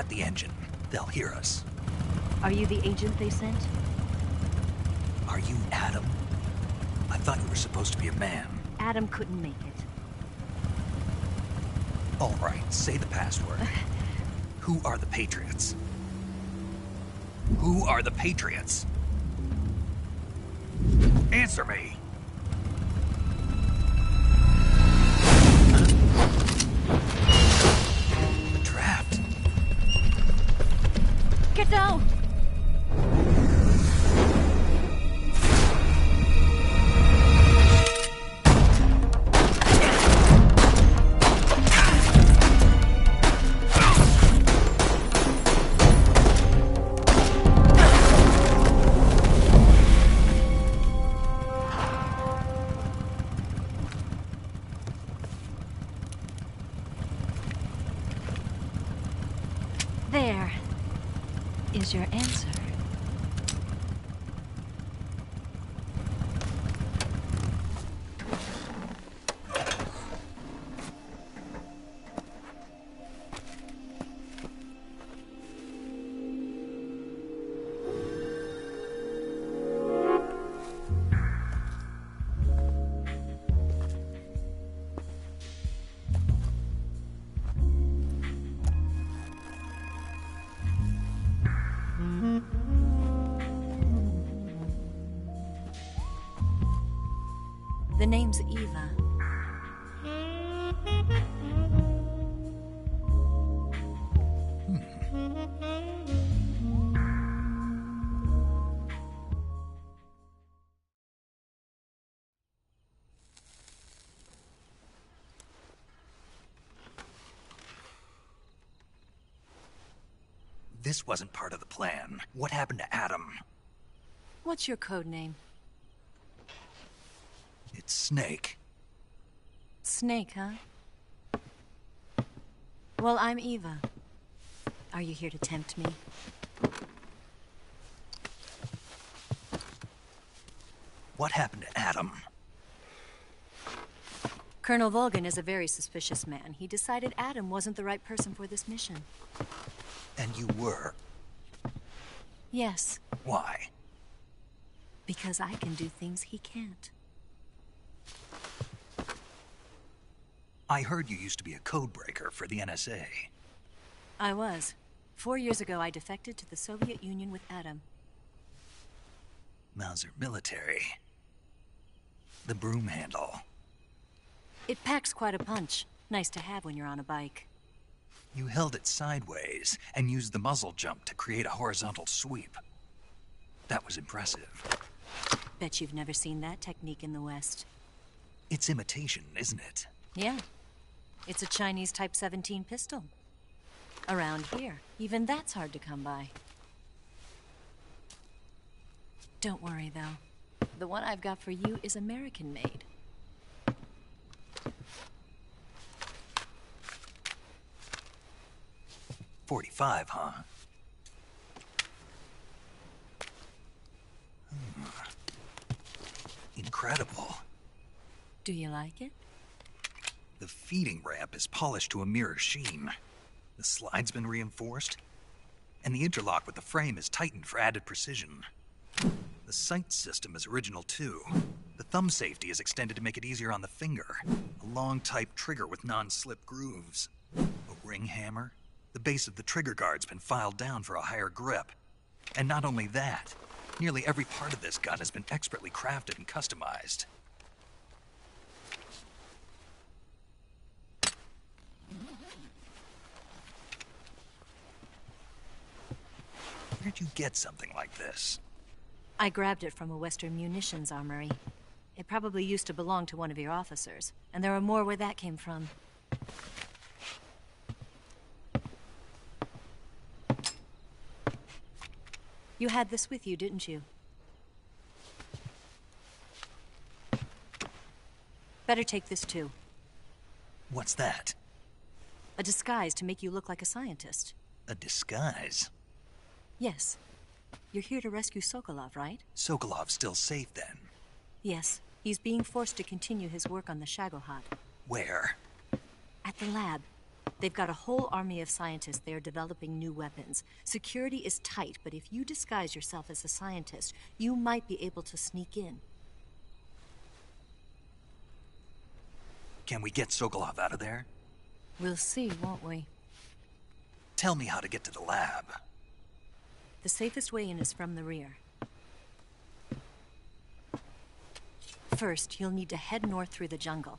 A: cut the engine. They'll hear us.
T: Are you the agent they sent?
A: Are you Adam? I thought you were supposed to be a man.
T: Adam couldn't make it.
A: All right, say the password. Who are the Patriots? Who are the Patriots? Answer me! Trapped.
T: Get down! There is your answer. The name's Eva.
A: This wasn't part of the plan. What happened to Adam?
T: What's your code name?
A: It's Snake.
T: Snake, huh? Well, I'm Eva. Are you here to tempt me?
A: What happened to Adam?
T: Colonel Volgan is a very suspicious man. He decided Adam wasn't the right person for this mission.
A: And you were?
T: Yes.
A: Why?
T: Because I can do things he can't.
A: I heard you used to be a codebreaker for the NSA.
T: I was. 4 years ago, I defected to the Soviet Union with Adam.
A: Mauser military. The broom handle.
T: It packs quite a punch. Nice to have when you're on a bike.
A: You held it sideways and used the muzzle jump to create a horizontal sweep. That was impressive.
T: Bet you've never seen that technique in the West.
A: It's imitation, isn't it?
T: Yeah. It's a Chinese Type 17 pistol. Around here, even that's hard to come by. Don't worry, though. The one I've got for you is American-made.
A: .45, huh? Incredible.
T: Do you like it?
A: The feeding ramp is polished to a mirror sheen. The slide's been reinforced, and the interlock with the frame is tightened for added precision. The sight system is original too. The thumb safety is extended to make it easier on the finger. A long type trigger with non-slip grooves. A ring hammer. The base of the trigger guard's been filed down for a higher grip. And not only that, nearly every part of this gun has been expertly crafted and customized. Where'd you get something like this?
T: I grabbed it from a Western munitions armory. It probably used to belong to one of your officers, and there are more where that came from. You had this with you, didn't you? Better take this too.
A: What's that?
T: A disguise to make you look like a scientist.
A: A disguise?
T: Yes. You're here to rescue Sokolov, right?
A: Sokolov's still safe then?
T: Yes. He's being forced to continue his work on the Shagohod.
A: Where?
T: At the lab. They've got a whole army of scientists there developing new weapons. Security is tight, but if you disguise yourself as a scientist, you might be able to sneak in.
A: Can we get Sokolov out of there?
T: We'll see, won't we?
A: Tell me how to get to the lab.
T: The safest way in is from the rear. First, you'll need to head north through the jungle.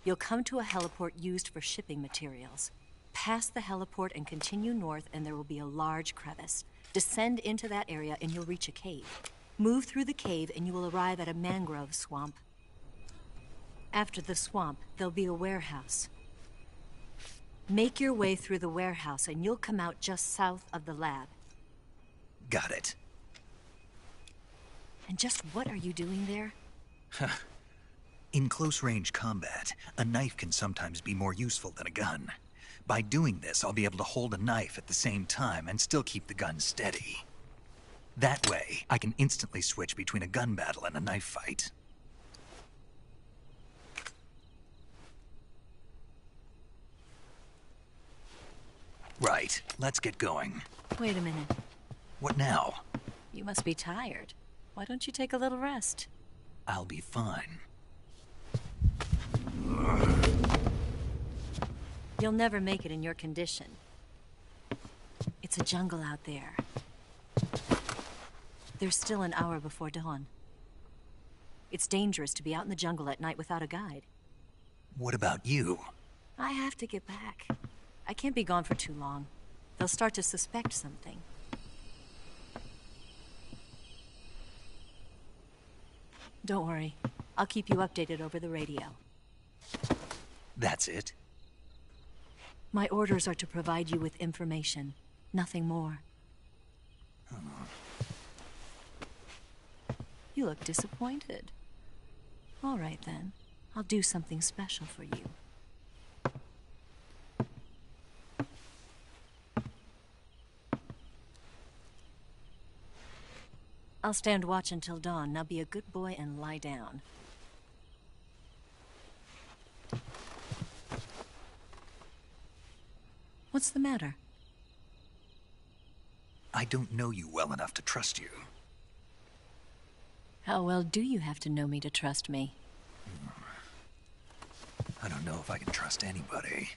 T: You'll come to a heliport used for shipping materials. Pass the heliport and continue north, and there will be a large crevice. Descend into that area and you'll reach a cave. Move through the cave and you will arrive at a mangrove swamp. After the swamp, there'll be a warehouse. Make your way through the warehouse and you'll come out just south of the lab.
A: Got it.
T: And just what are you doing there?
A: In close-range combat, a knife can sometimes be more useful than a gun. By doing this, I'll be able to hold a knife at the same time and still keep the gun steady. That way, I can instantly switch between a gun battle and a knife fight. Right, let's get going.
T: Wait a minute.
A: What now?
T: You must be tired. Why don't you take a little rest?
A: I'll be fine.
T: You'll never make it in your condition. It's a jungle out there. There's still an hour before dawn. It's dangerous to be out in the jungle at night without a guide.
A: What about you?
T: I have to get back. I can't be gone for too long. They'll start to suspect something. Don't worry. I'll keep you updated over the radio.
A: That's it?
T: My orders are to provide you with information. Nothing more. You look disappointed. All right, then. I'll do something special for you. I'll stand watch until dawn. Now be a good boy and lie down. What's the matter?
A: I don't know you well enough to trust you.
T: How well do you have to know me to trust me?
A: I don't know if I can trust anybody.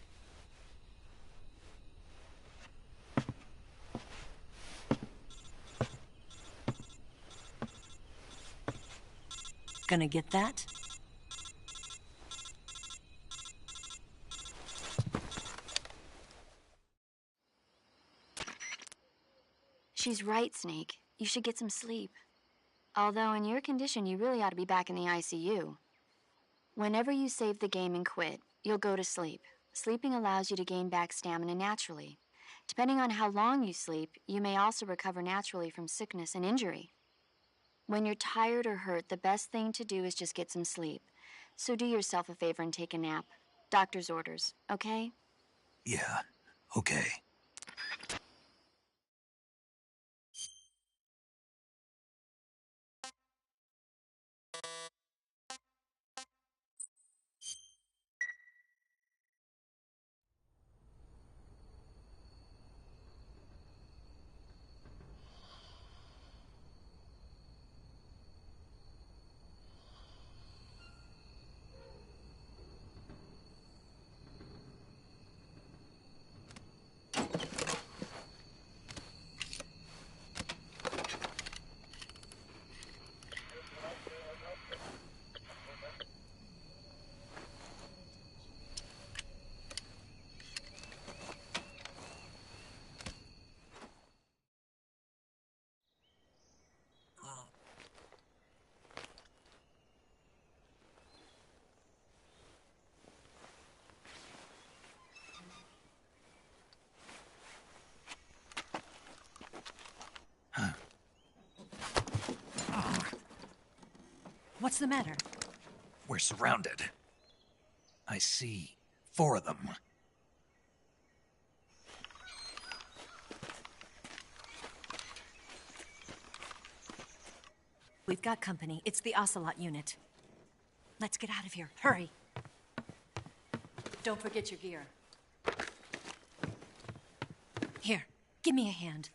T: Gonna get that?
E: She's right, Snake. You should get some sleep. Although in your condition, you really ought to be back in the ICU. Whenever you save the game and quit, you'll go to sleep. Sleeping allows you to gain back stamina naturally. Depending on how long you sleep, you may also recover naturally from sickness and injury. When you're tired or hurt, the best thing to do is just get some sleep. So do yourself a favor and take a nap. Doctor's orders, okay?
A: Yeah, okay.
T: What's the matter?
A: We're surrounded. I see 4 of them.
T: We've got company. It's the Ocelot unit. Let's get out of here. Hurry. Don't forget your gear. Here, give me a hand.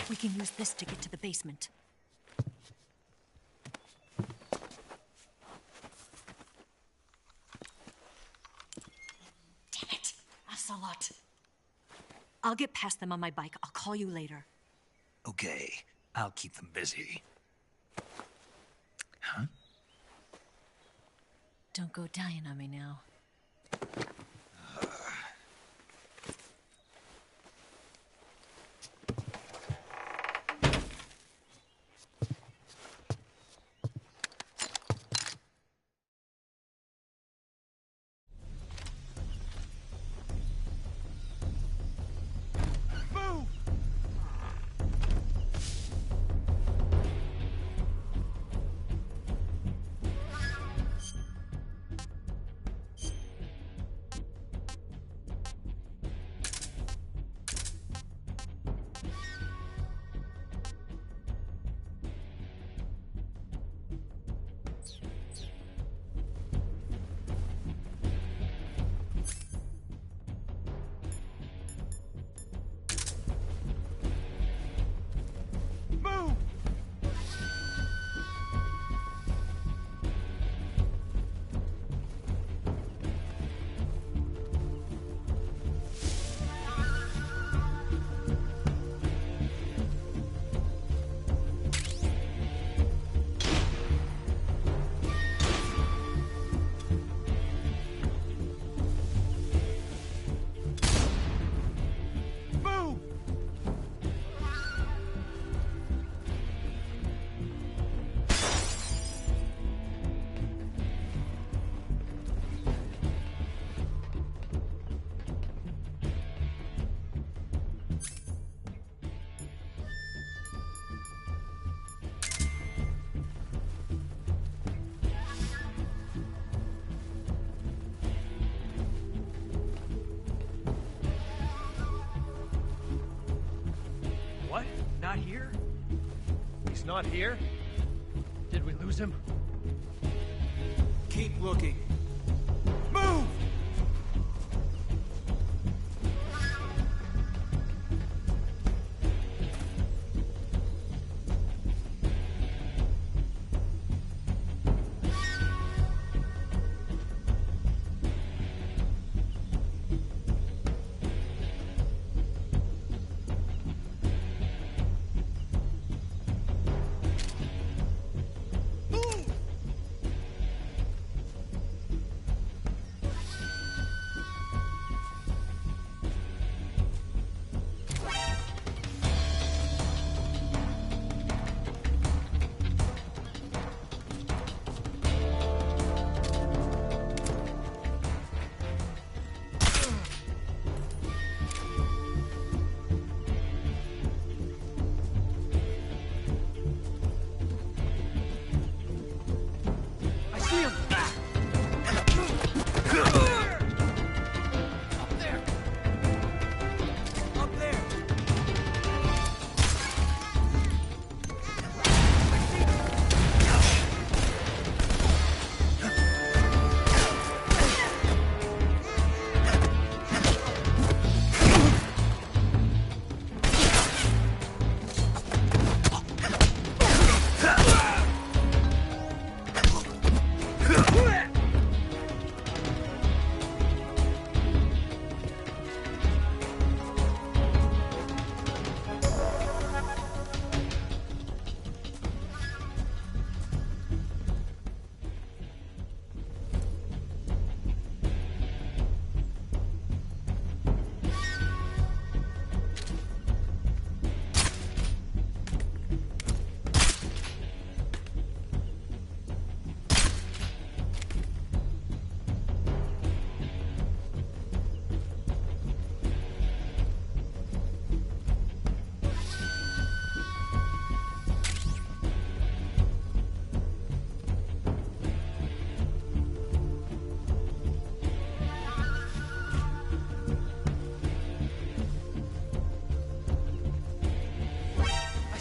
T: We can use this to get to the basement. Damn it, Ocelot. I'll get past them on my bike. I'll call you later.
A: Okay, I'll keep them busy. Huh?
T: Don't go dying on me now.
I: What? Not here? He's not here? Did we lose him?
S: Keep looking. Move!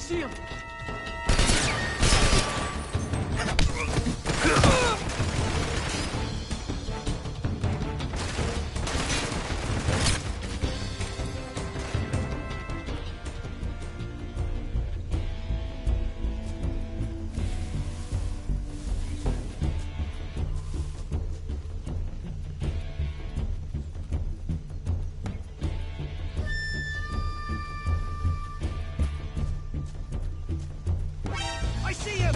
I: see him!
L: I see him!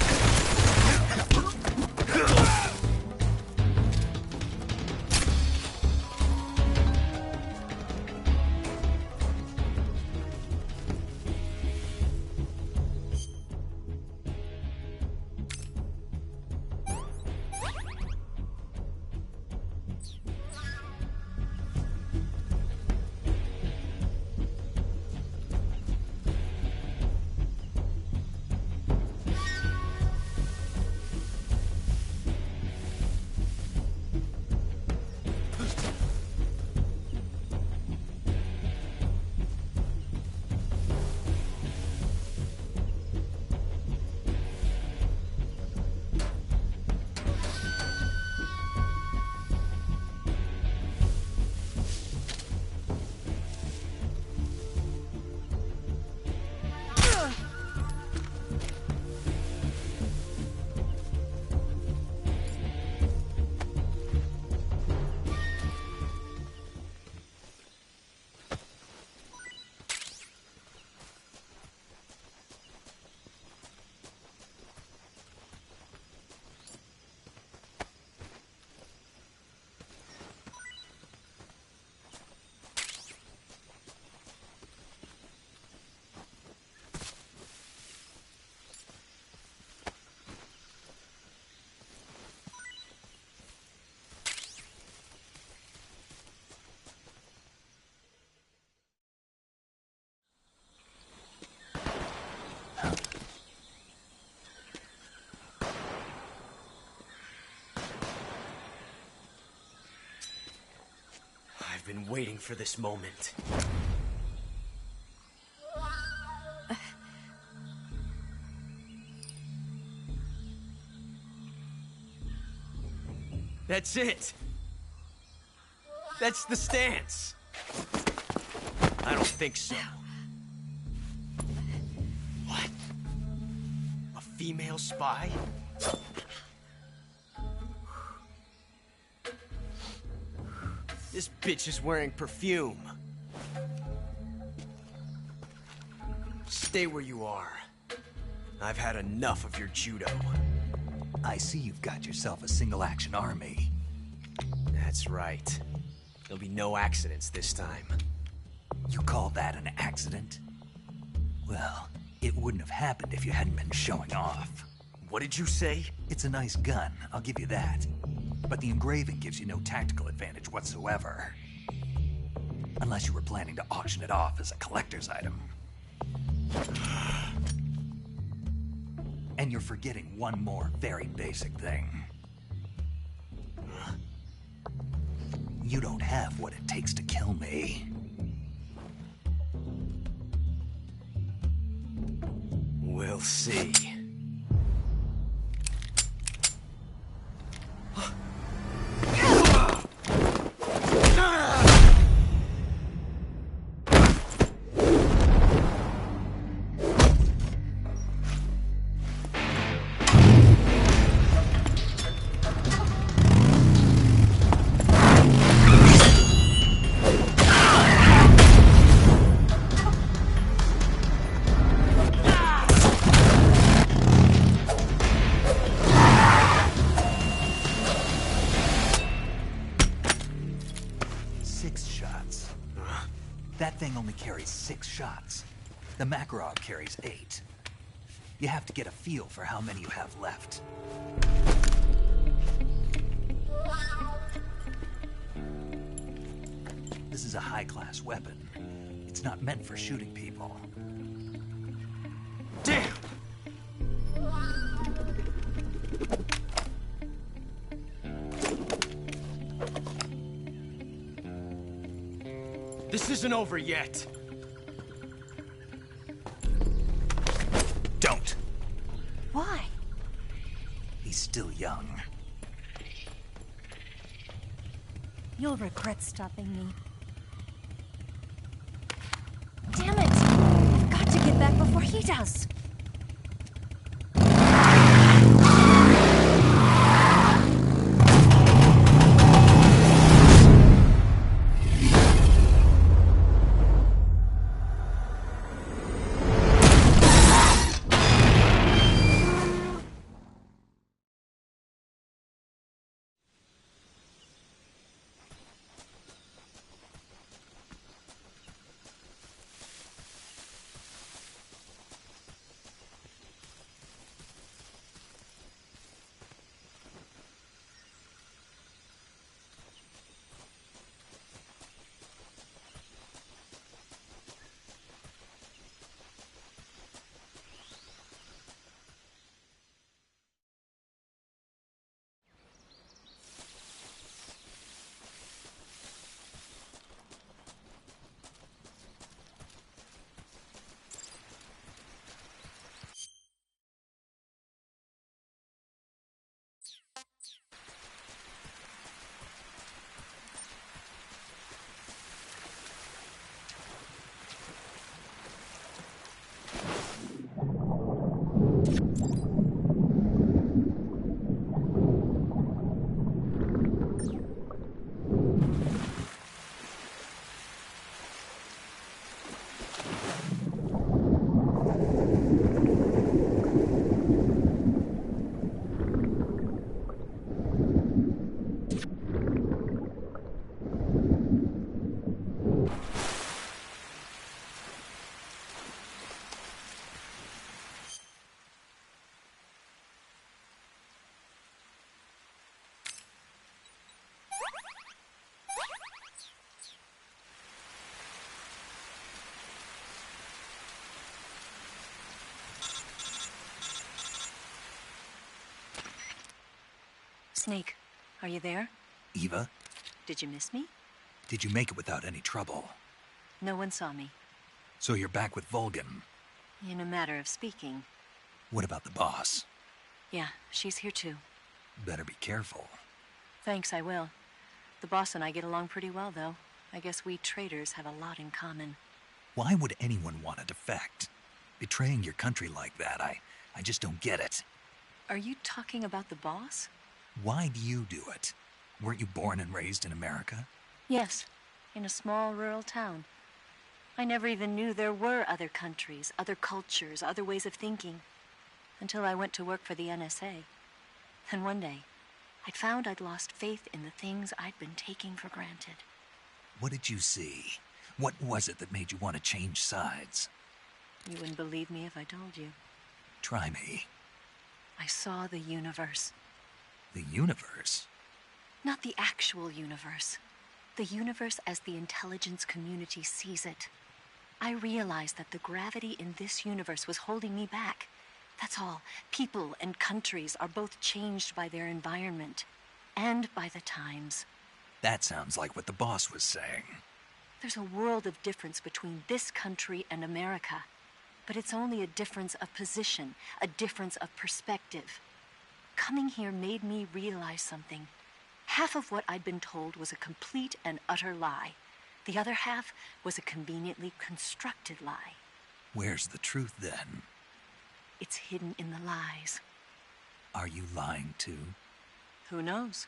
G: I've been waiting for this moment. That's it! That's the stance! I don't think so. What? A female spy? This bitch is wearing perfume. Stay where you are. I've had enough of your judo.
A: I see you've got yourself a single-action army.
G: That's right. There'll be no accidents this time.
A: You call that an accident? Well, it wouldn't have happened if you hadn't been showing off.
G: What did you say?
A: It's a nice gun, I'll give you that. But the engraving gives you no tactical advantage whatsoever. Unless you were planning to auction it off as a collector's item. And you're forgetting one more very basic thing. You don't have what it takes to kill me.
G: We'll see.
A: That thing only carries 6 shots. The Makarov carries 8. You have to get a feel for how many you have left. This is a high-class weapon. It's not meant for shooting people.
G: Damn! This isn't over yet.
A: still young.
T: You'll regret stopping me. Damn it! I've got to get back before he does. Snake, are you there?
A: Eva?
T: Did you miss me?
A: Did you make it without any trouble?
T: No one saw me.
A: So you're back with Vulcan?
T: In a matter of speaking.
A: What about the boss?
T: Yeah, she's here too.
A: Better be careful.
T: Thanks, I will. The boss and I get along pretty well, though. I guess we traitors have a lot in common.
A: Why would anyone want to defect? Betraying your country like that, I just don't get it.
T: Are you talking about the boss?
A: Why do you do it? Weren't you born and raised in America?
T: Yes, in a small rural town. I never even knew there were other countries, other cultures, other ways of thinking, until I went to work for the NSA. And one day, I'd found I'd lost faith in the things I'd been taking for granted.
A: What did you see? What was it that made you want to change sides?
T: You wouldn't believe me if I told you.
A: Try me.
T: I saw the universe.
A: The universe?
T: Not the actual universe. The universe as the intelligence community sees it. I realized that the gravity in this universe was holding me back. That's all. People and countries are both changed by their environment and by the times.
A: That sounds like what the boss was saying.
T: There's a world of difference between this country and America. But it's only a difference of position, a difference of perspective. Coming here made me realize something. Half of what I'd been told was a complete and utter lie. The other half was a conveniently constructed lie.
A: Where's the truth, then?
T: It's hidden in the lies.
A: Are you lying, too?
T: Who knows?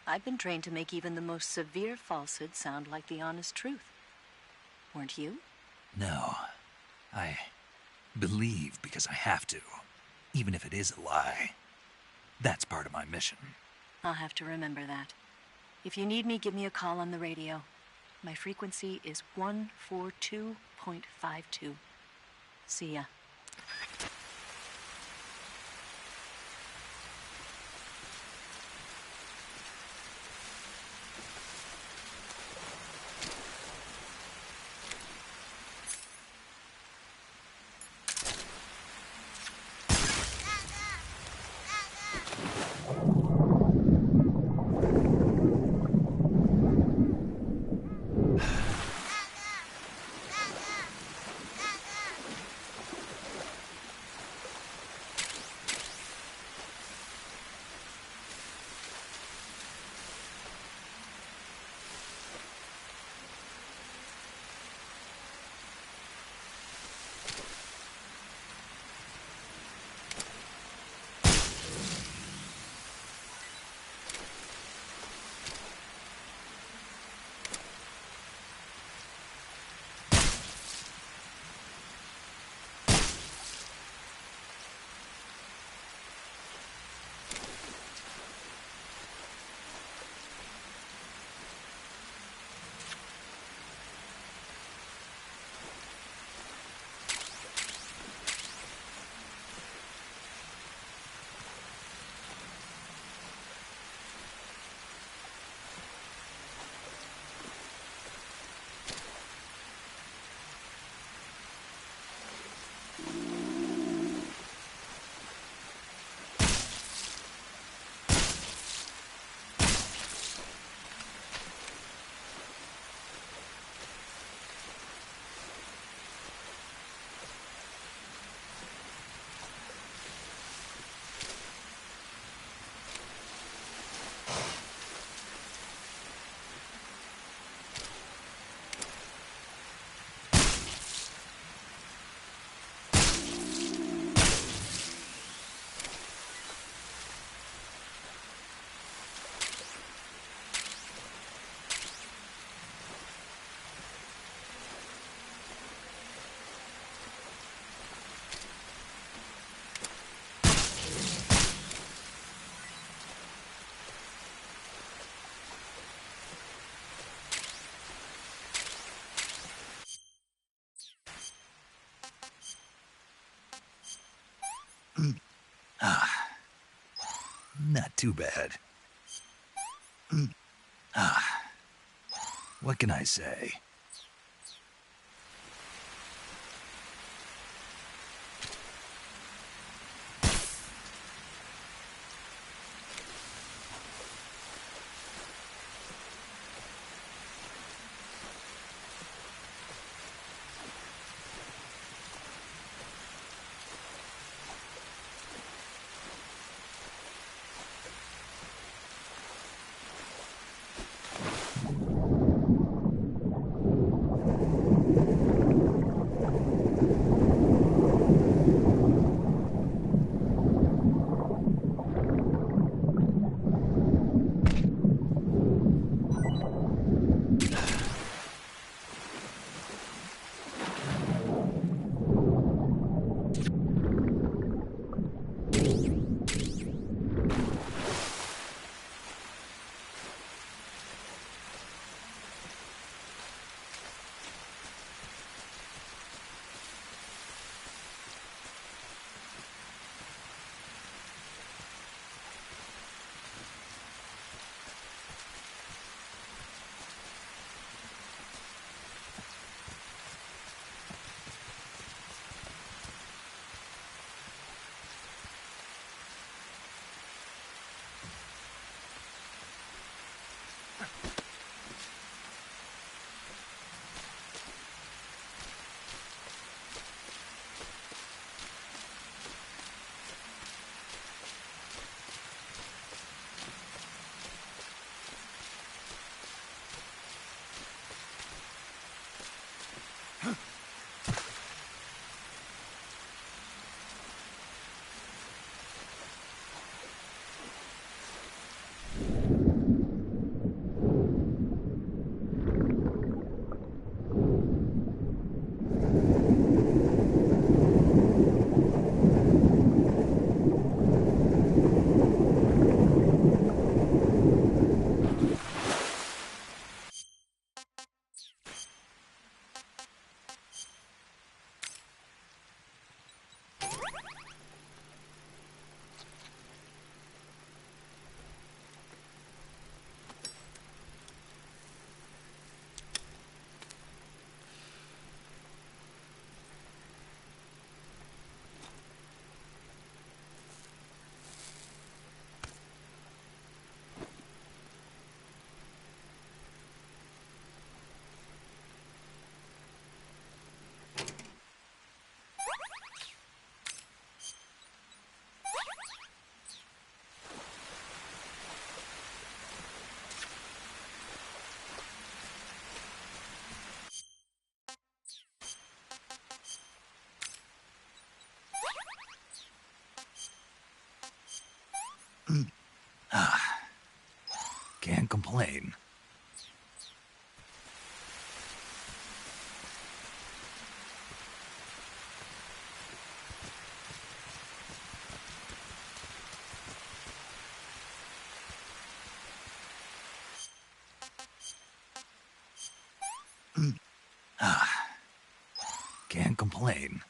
T: I've been trained to make even the most severe falsehood sound like the honest truth. Weren't you?
A: No. I believe because I have to, even if it is a lie. That's part of my mission.
T: I'll have to remember that. If you need me, give me a call on the radio. My frequency is 142.52. See ya.
A: Not too bad. What can I say? Can't complain. Can't complain.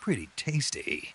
A: Pretty tasty.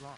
I: wrong.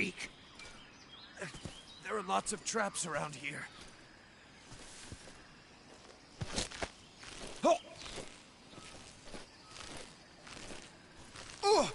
A: speak.
S: There are lots of traps around here. Oh! Oh!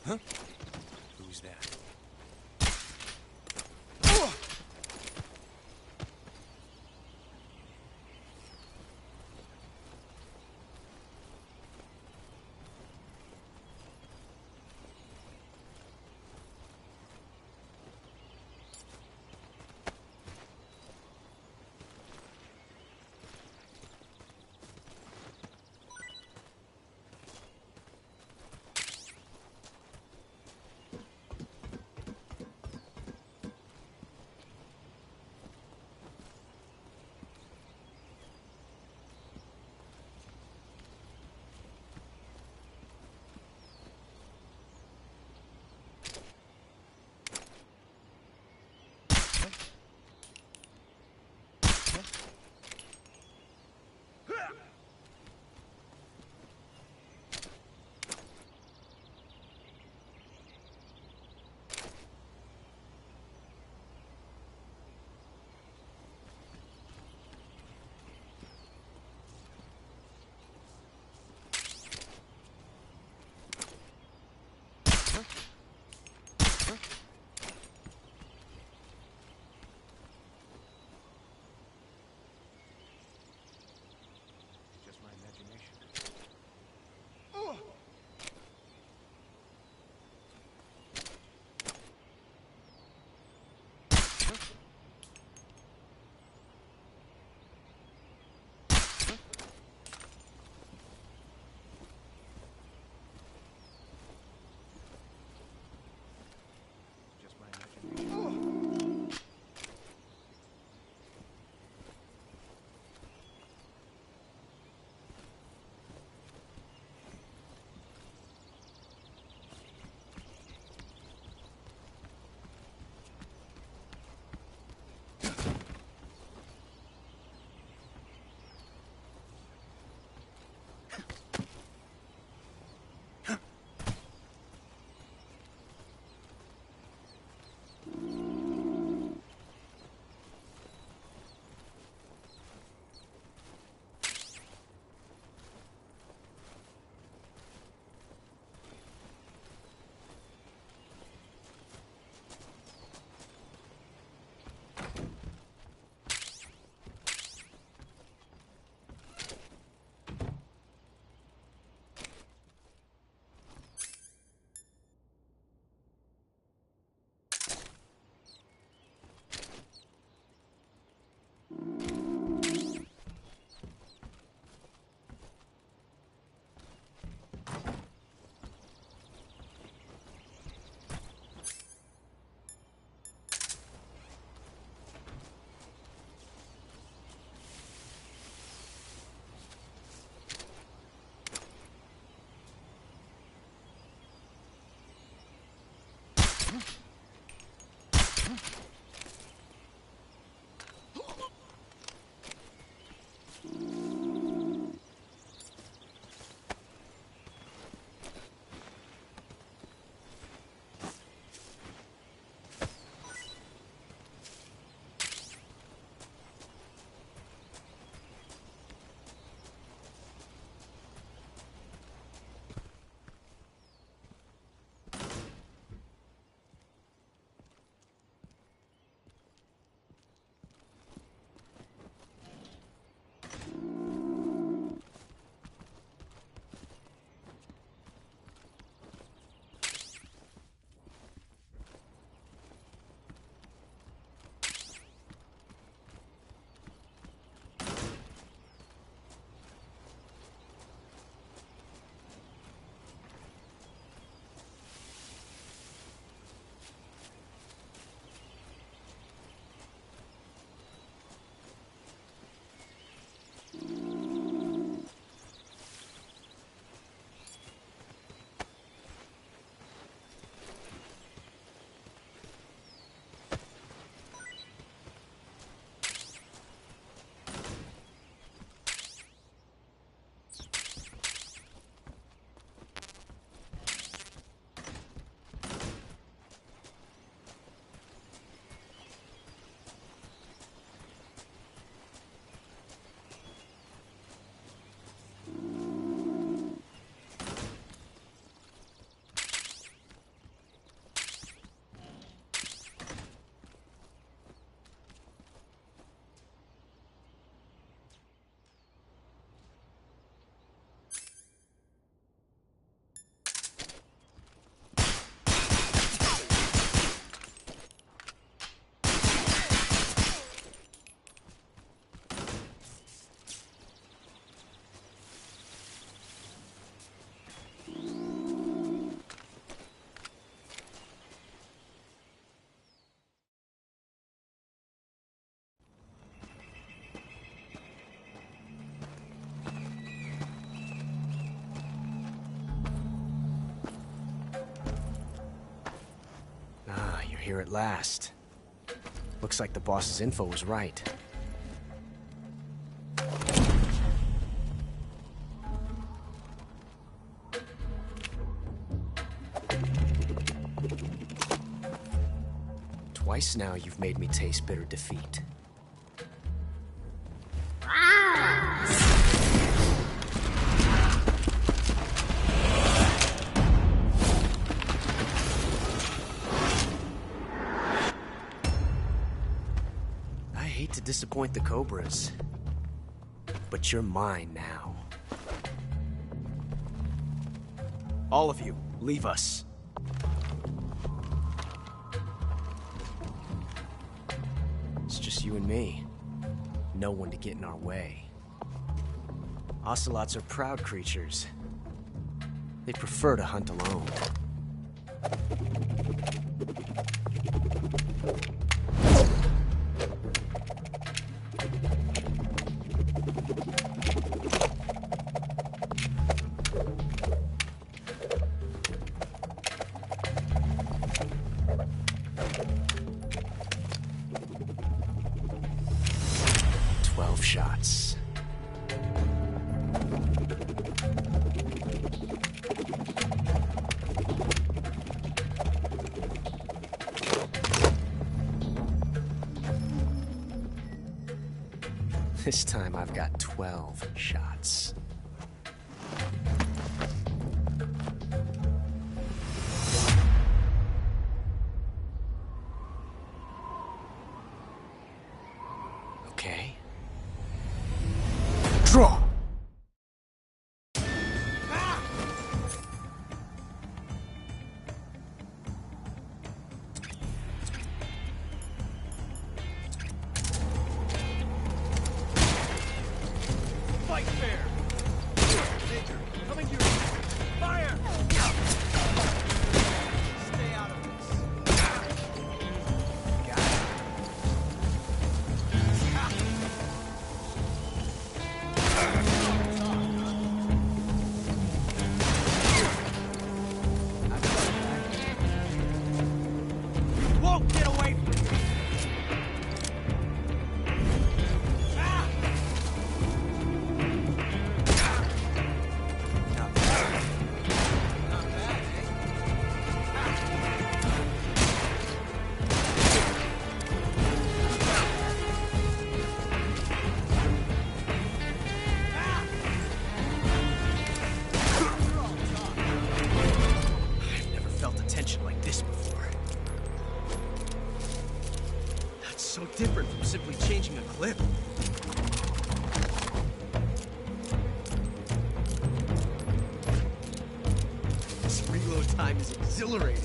G: Huh? Who's that? here at last. Looks like the boss's info was right. Twice now you've made me taste bitter defeat. I hate to disappoint the Cobras, but you're mine now. All of you, leave us. It's just you and me. No one to get in our way. Ocelots are proud creatures. They prefer to hunt alone. Shots. This time I've got 12 shots. Okay. Draw!
I: Fight fair! Major, coming through! Fire! Stay out of this. Got it. Won't get away from me!
G: I've never felt a tension like this before. That's so different from simply changing a clip. This reload time is exhilarating.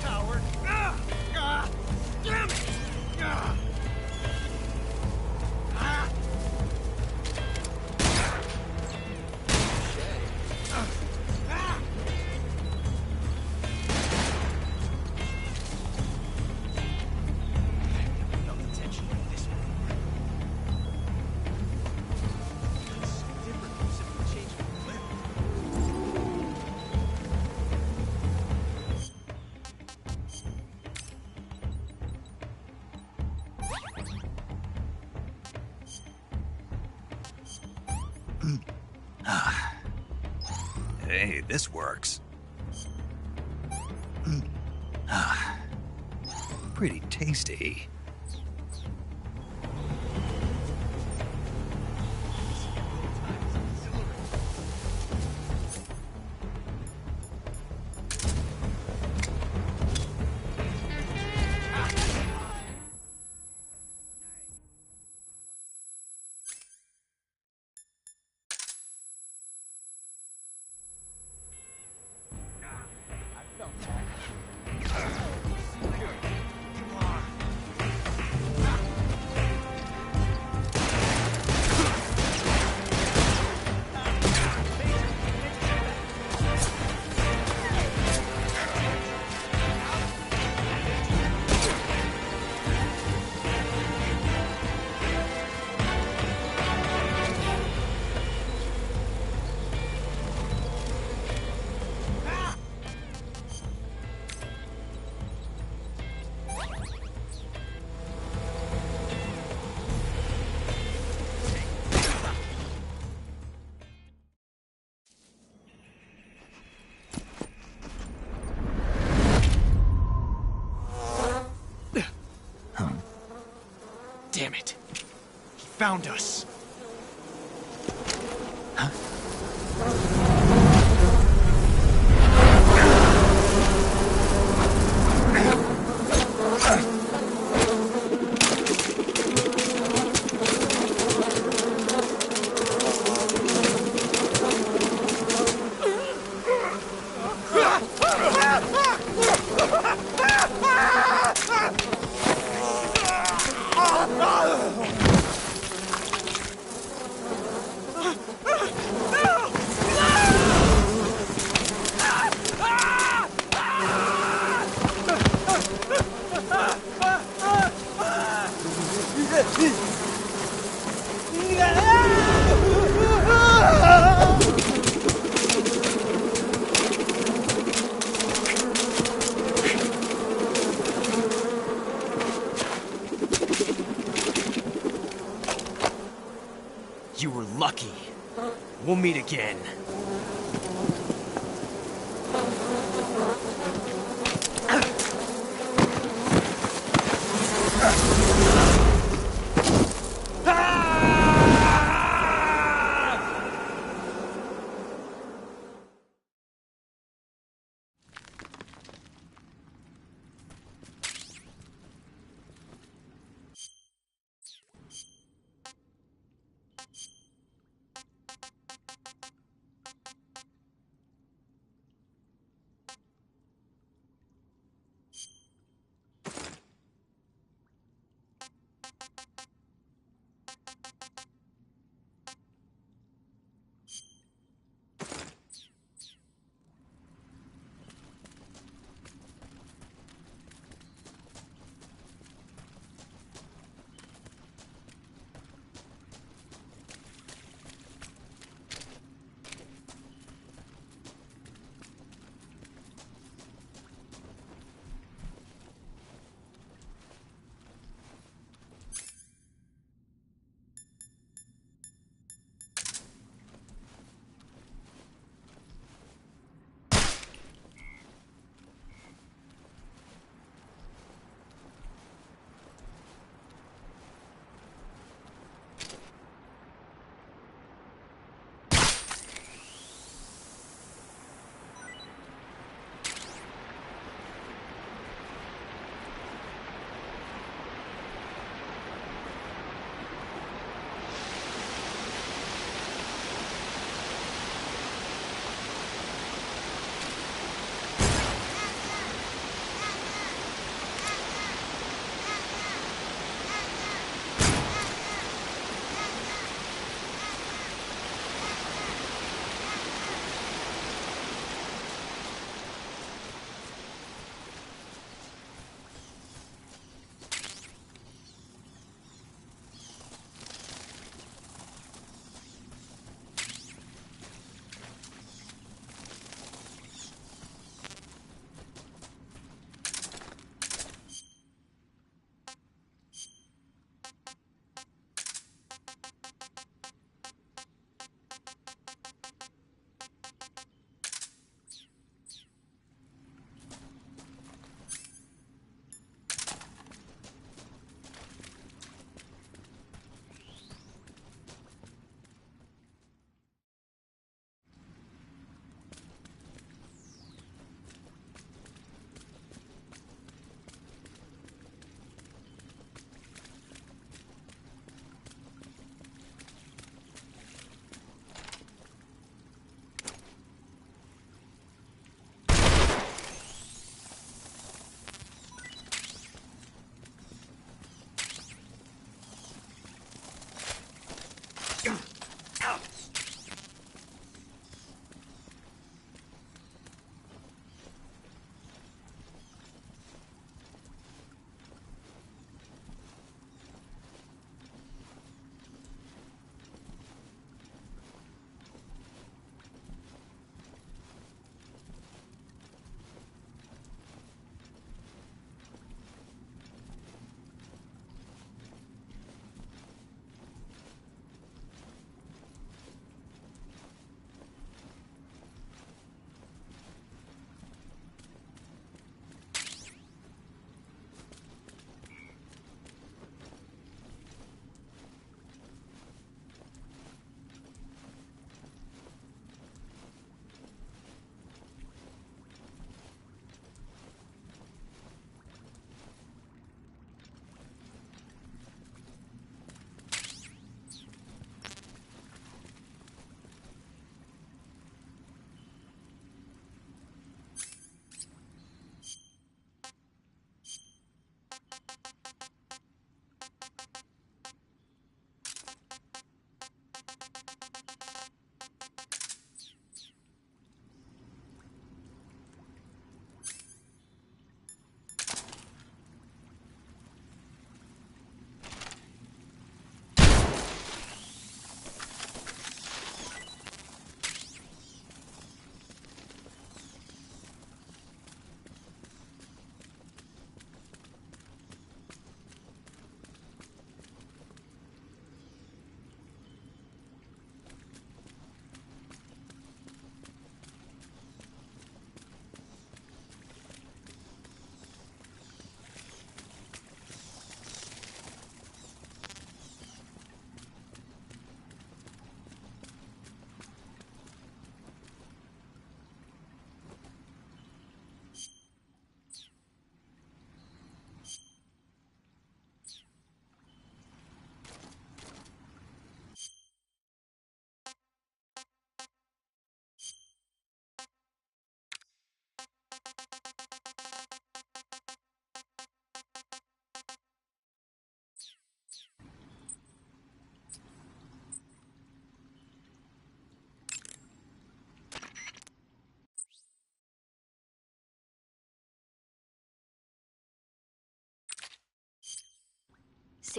I: Coward! Damn it!
A: Hey, this works. Pretty tasty.
I: found us.
G: You were lucky. We'll meet again.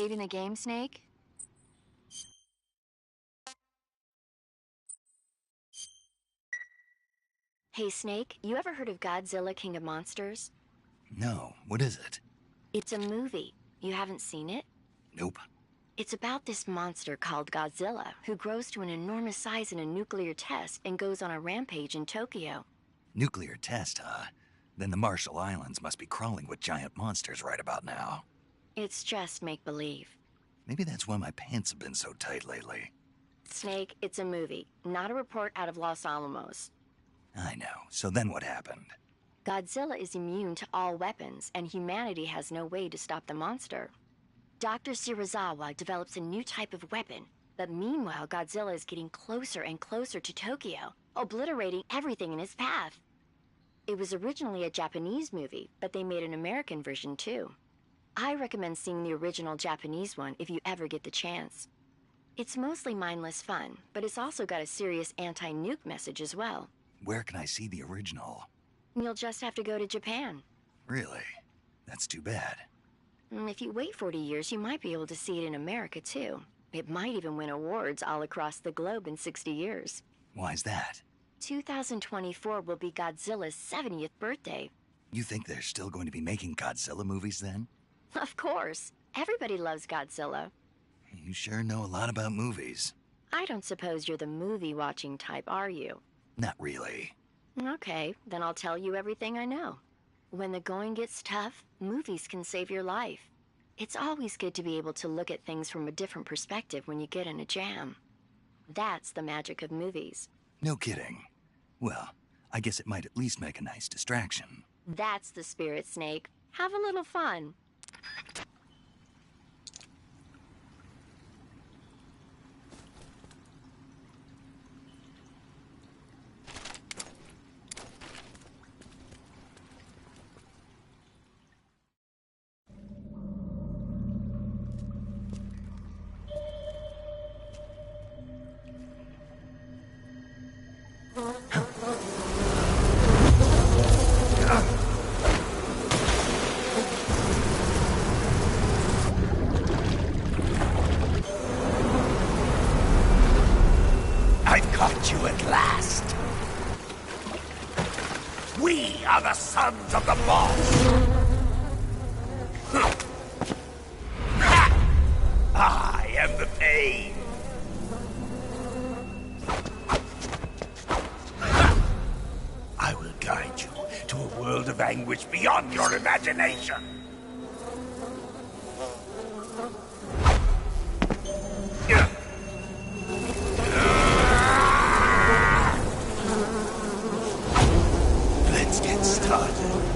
E: saving the game, Snake? Hey, Snake, you ever heard of Godzilla, King of Monsters?
A: No, what is it?
E: It's a movie. You haven't seen it?
A: Nope.
E: It's about this monster called Godzilla, who grows to an enormous size in a nuclear test and goes on a rampage in Tokyo.
A: Nuclear test, huh? Then the Marshall Islands must be crawling with giant monsters right about now.
E: It's just make-believe.
A: Maybe that's why my pants have been so tight lately.
E: Snake, it's a movie, not a report out of Los Alamos.
A: I know. So then what happened?
E: Godzilla is immune to all weapons, and humanity has no way to stop the monster. Dr. Shirazawa develops a new type of weapon, but meanwhile Godzilla is getting closer and closer to Tokyo, obliterating everything in his path. It was originally a Japanese movie, but they made an American version too. I recommend seeing the original Japanese one if you ever get the chance. It's mostly mindless fun, but it's also got a serious anti-nuke message as well.
A: Where can I see the original?
E: You'll just have to go to Japan.
A: Really? That's too bad.
E: If you wait 40 years, you might be able to see it in America too. It might even win awards all across the globe in 60 years.
A: Why's that?
E: 2024 will be Godzilla's 70th birthday.
A: You think they're still going to be making Godzilla movies then?
E: Of course. Everybody loves Godzilla.
A: You sure know a lot about movies.
E: I don't suppose you're the movie-watching type, are you?
A: Not really.
E: Okay, then I'll tell you everything I know. When the going gets tough, movies can save your life. It's always good to be able to look at things from a different perspective when you get in a jam. That's the magic of movies.
A: No kidding. Well, I guess it might at least make a nice distraction.
E: That's the spirit, Snake. Have a little fun.
U: are the sons of the boss! I am the pain! I will guide you to a world of anguish beyond your imagination! Let's get started.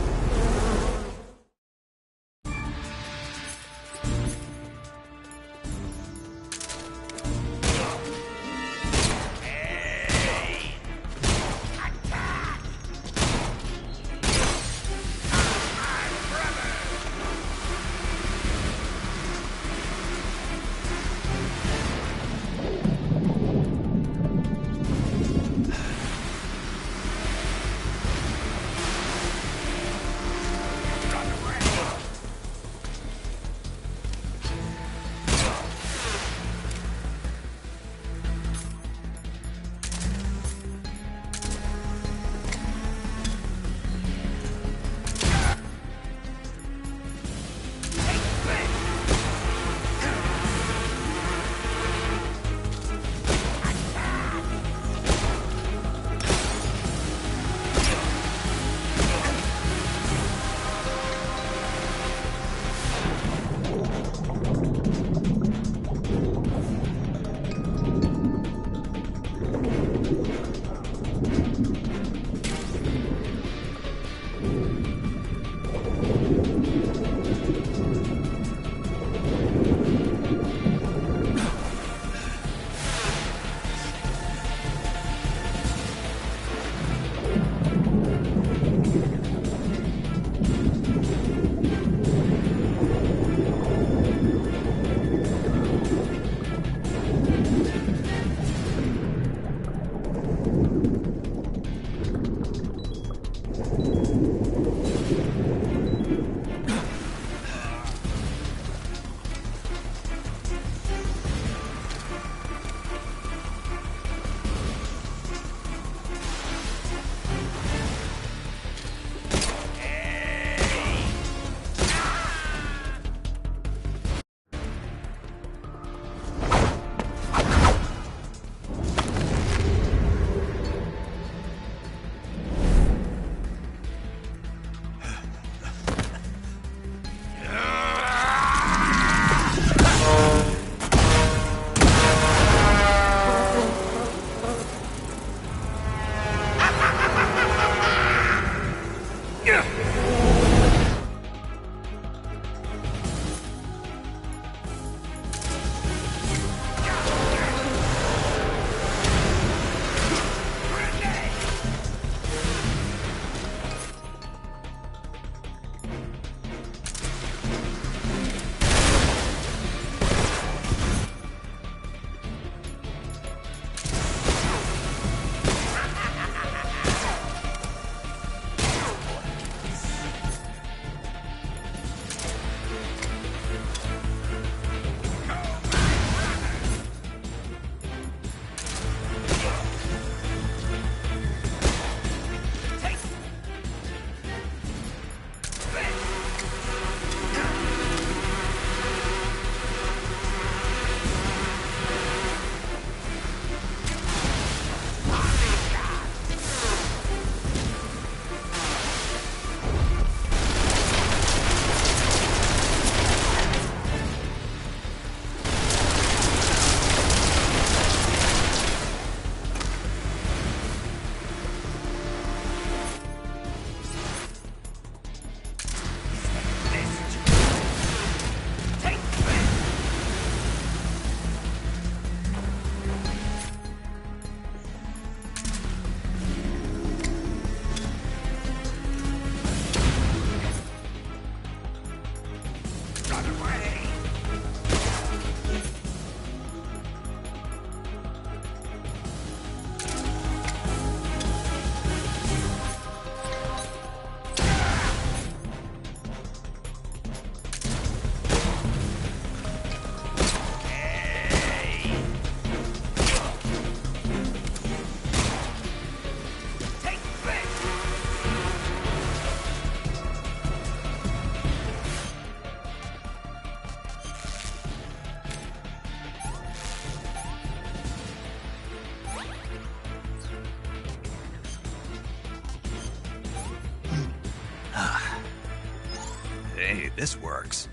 A: Hey, this works.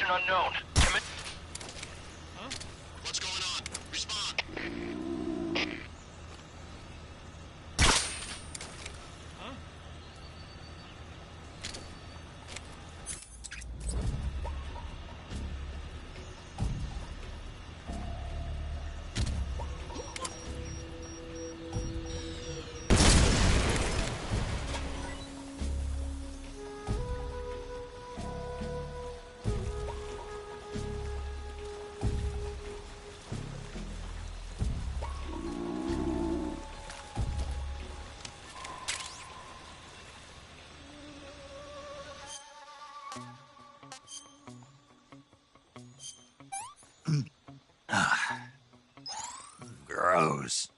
Q: Position unknown.
R: What's going on? Respond.
A: Gross.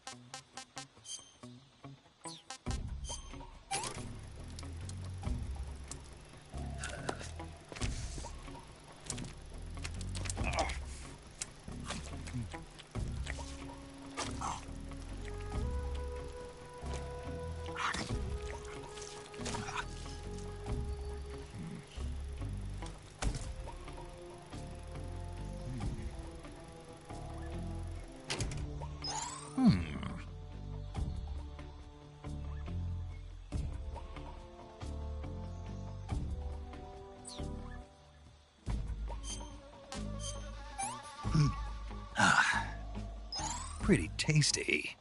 A: Pretty tasty.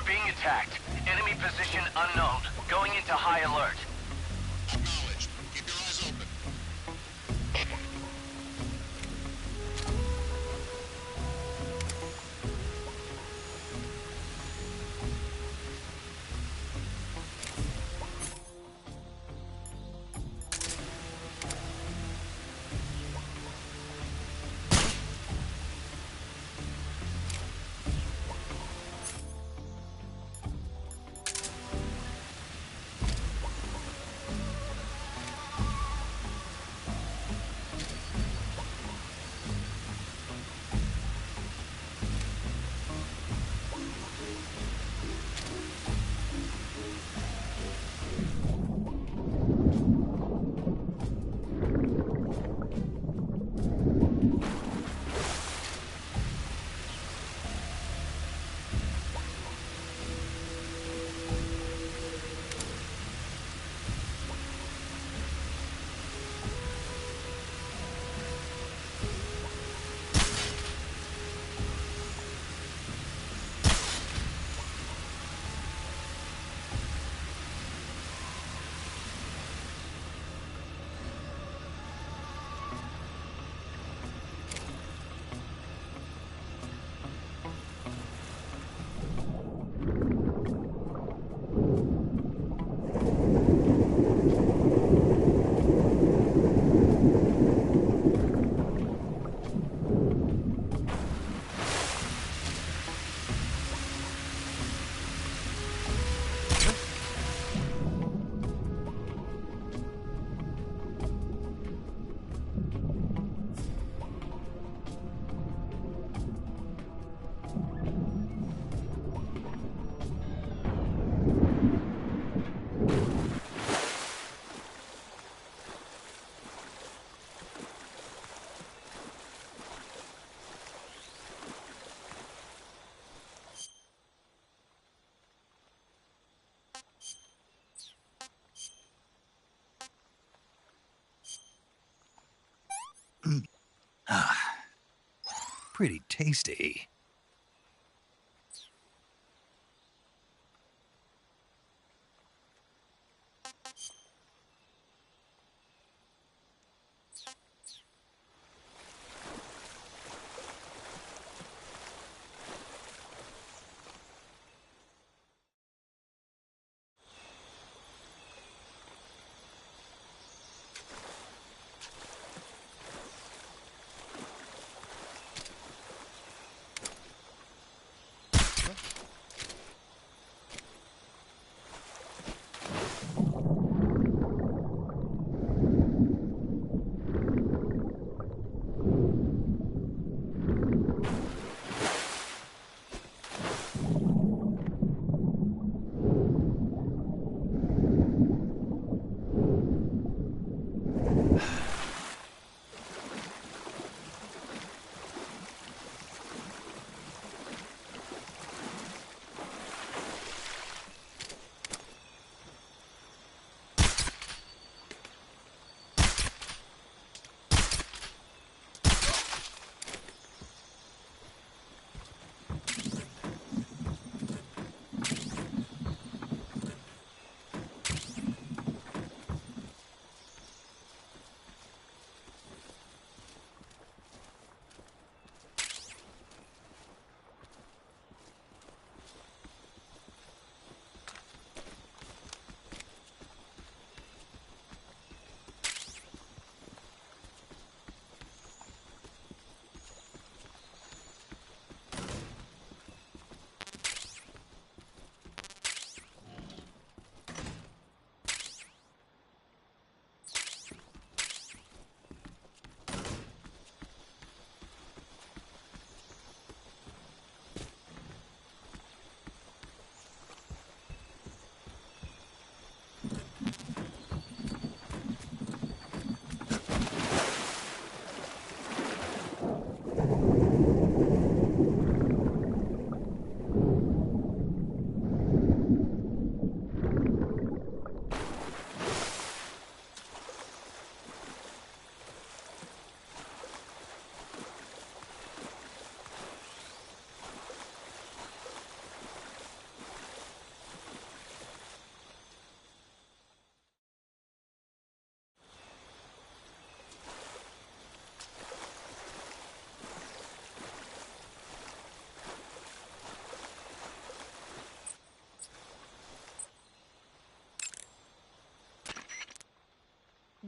Q: Being attacked. Enemy position unknown. Going into high alert.
R: Acknowledged. Keep your eyes open.
A: Pretty tasty.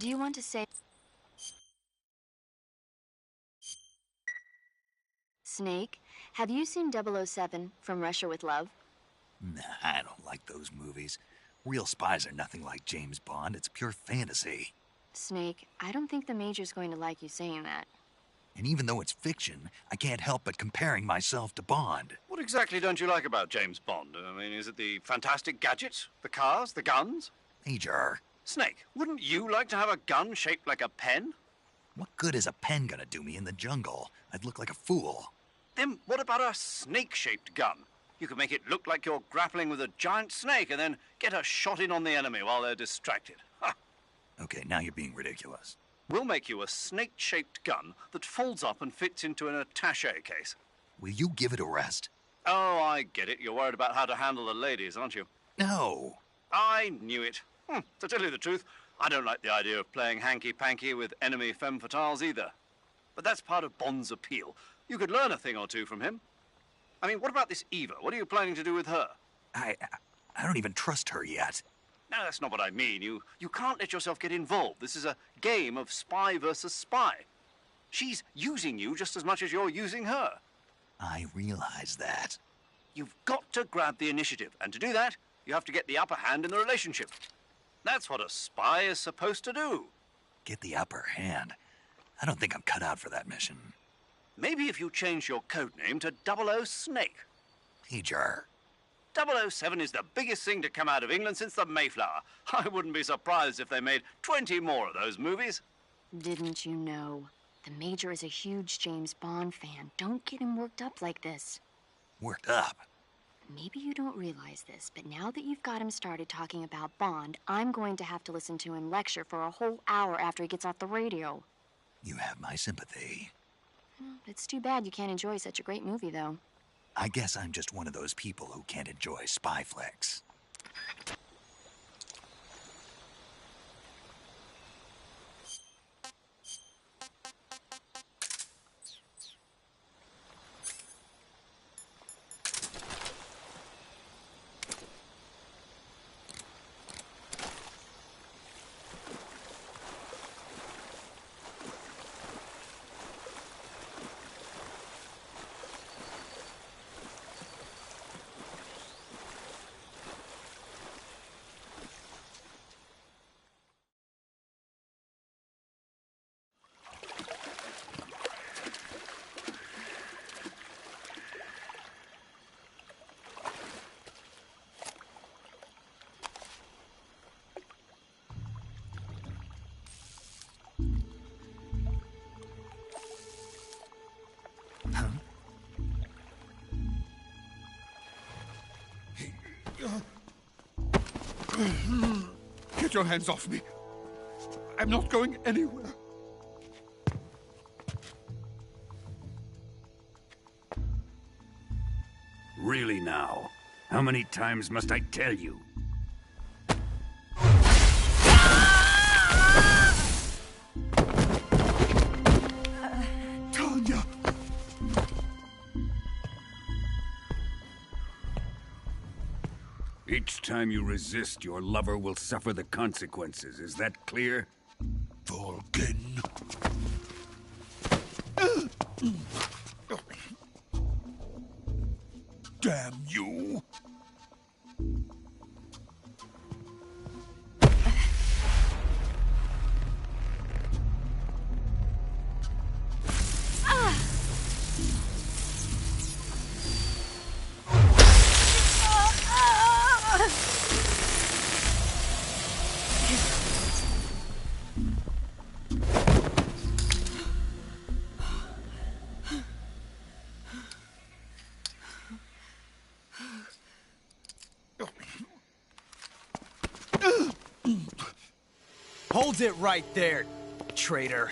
E: Do you want to say... Snake, have you seen 007 From Russia with Love?
A: Nah, I don't like those movies. Real spies are nothing like James Bond. It's pure fantasy.
E: Snake, I don't think the Major's going to like you saying that.
A: And even though it's fiction, I can't help but comparing myself to Bond.
B: What exactly don't you like about James Bond? I mean, is it the fantastic gadgets, the cars, the guns?
A: Major.
B: Snake, wouldn't you like to have a gun shaped like a pen?
A: What good is a pen gonna do me in the jungle? I'd look like a fool.
B: Then what about a snake-shaped gun? You could make it look like you're grappling with a giant snake and then get a shot in on the enemy while they're distracted. Ha!
A: Okay, now you're being ridiculous.
B: We'll make you a snake-shaped gun that folds up and fits into an attaché case.
A: Will you give it a rest?
B: Oh, I get it. You're worried about how to handle the ladies, aren't you?
A: No.
B: I knew it. To tell you the truth, I don't like the idea of playing hanky-panky with enemy femme fatales either. But that's part of Bond's appeal. You could learn a thing or two from him. I mean, what about this Eva? What are you planning to do with her?
A: I don't even trust her yet.
B: No, that's not what I mean. You can't let yourself get involved. This is a game of spy versus spy. She's using you just as much as you're using her.
A: I realize that.
B: You've got to grab the initiative, and to do that, you have to get the upper hand in the relationship. That's what a spy is supposed to do.
A: Get the upper hand? I don't think I'm cut out for that mission.
B: Maybe if you change your code name to 00 Snake.
A: Major.
B: 007 is the biggest thing to come out of England since the Mayflower. I wouldn't be surprised if they made 20 more of those movies.
E: Didn't you know? The Major is a huge James Bond fan. Don't get him worked up like this.
A: Worked up?
E: Maybe you don't realize this, but now that you've got him started talking about Bond, I'm going to have to listen to him lecture for a whole hour after he gets off the radio.
A: You have my sympathy.
E: It's too bad you can't enjoy such a great movie, though.
A: I guess I'm just one of those people who can't enjoy spy flicks.
H: Get your hands off me. I'm not going anywhere.
K: Really now? How many times must I tell you?
H: Tanya!
K: Each time you resist, your lover will suffer the consequences. Is that clear?
H: Volgin. Damn you!
G: Hold it right there, traitor.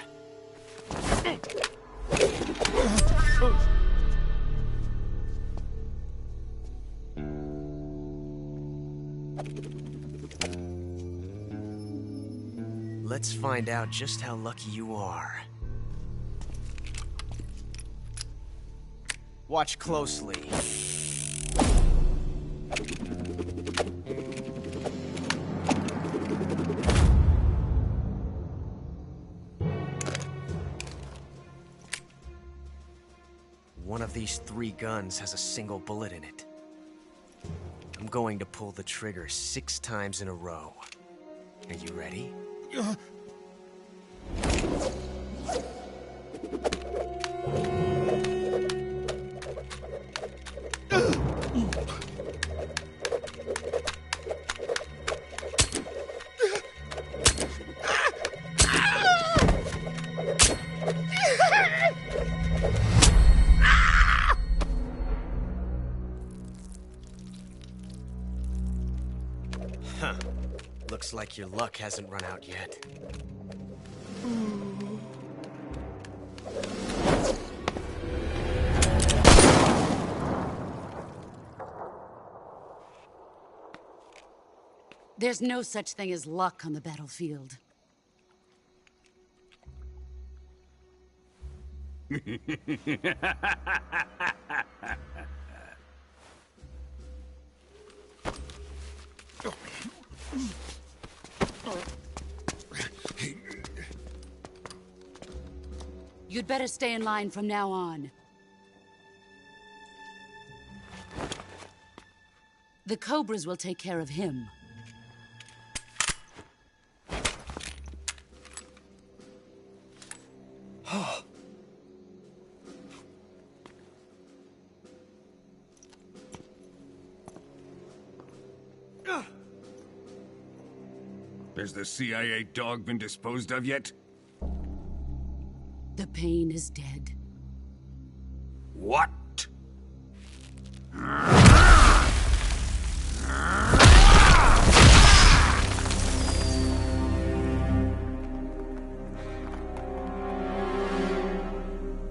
G: Let's find out just how lucky you are. Watch closely. these 3 guns has a single bullet in it. I'm going to pull the trigger 6 times in a row. Are you ready? Huh. Looks like your luck hasn't run out yet.
F: There's no such thing as luck on the battlefield. You'd better stay in line from now on. The Cobras will take care of him.
K: Has the CIA dog been disposed of yet?
F: The pain is dead.
K: What?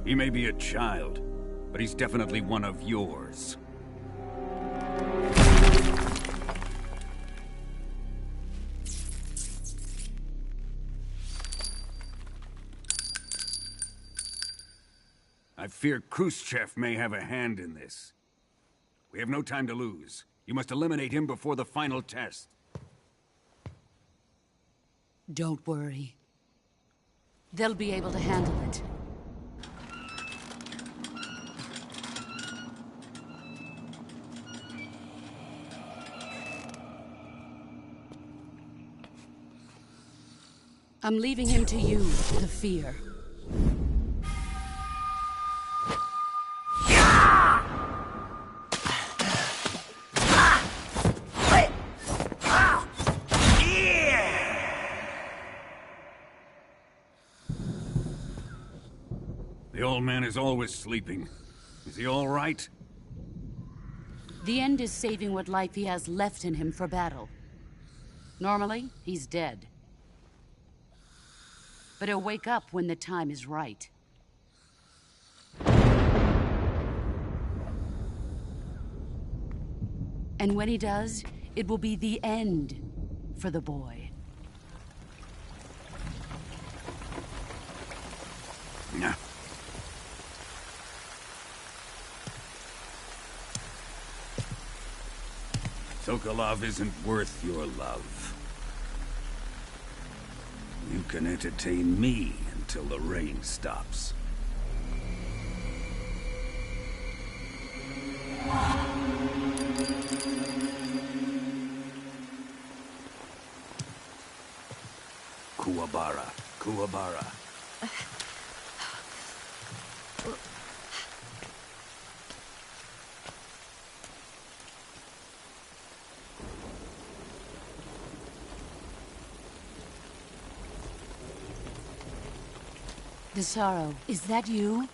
K: He may be a child, but he's definitely one of yours. I fear Khrushchev may have a hand in this. We have no time to lose. You must eliminate him before the final test.
F: Don't worry. They'll be able to handle it. I'm leaving him to you, the fear.
K: The old man is always sleeping. Is he all right?
F: The end is saving what life he has left in him for battle. Normally, he's dead. But he'll wake up when the time is right. And when he does, it will be the end for the boy.
K: Nah. Sokolov isn't worth your love. You can entertain me until the rain stops. Kuwabara, Kuwabara.
F: Desaro, is that you?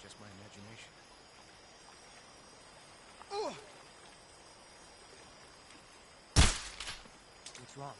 G: Just my imagination. What's wrong?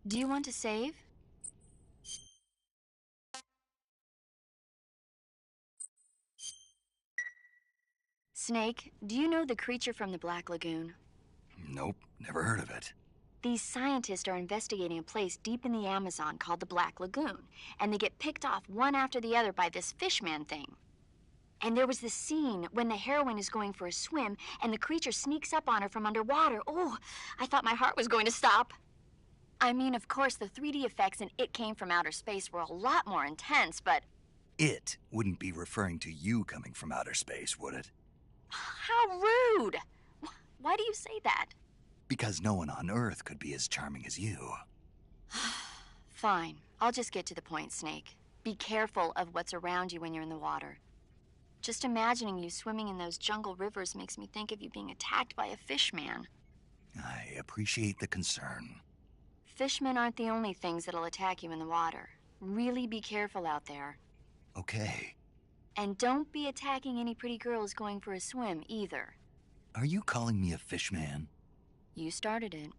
E: Do you want to save? Snake, do you know the creature from the Black Lagoon?
A: Nope, never heard of it.
E: These scientists are investigating a place deep in the Amazon called the Black Lagoon, and they get picked off one after the other by this fishman thing. And there was this scene when the heroine is going for a swim, and the creature sneaks up on her from underwater. Oh, I thought my heart was going to stop. I mean, of course, the 3D effects in It Came from Outer Space were a lot more intense, but...
A: It wouldn't be referring to you coming from outer space, would it?
E: How rude! Why do you say that?
A: Because no one on Earth could be as charming as you.
E: Fine. I'll just get to the point, Snake. Be careful of what's around you when you're in the water. Just imagining you swimming in those jungle rivers makes me think of you being attacked by a fishman.
A: I appreciate the concern.
E: Fishmen aren't the only things that'll attack you in the water. Really be careful out there.
A: Okay.
E: And don't be attacking any pretty girls going for a swim, either.
A: Are you calling me a fishman?
E: You started it.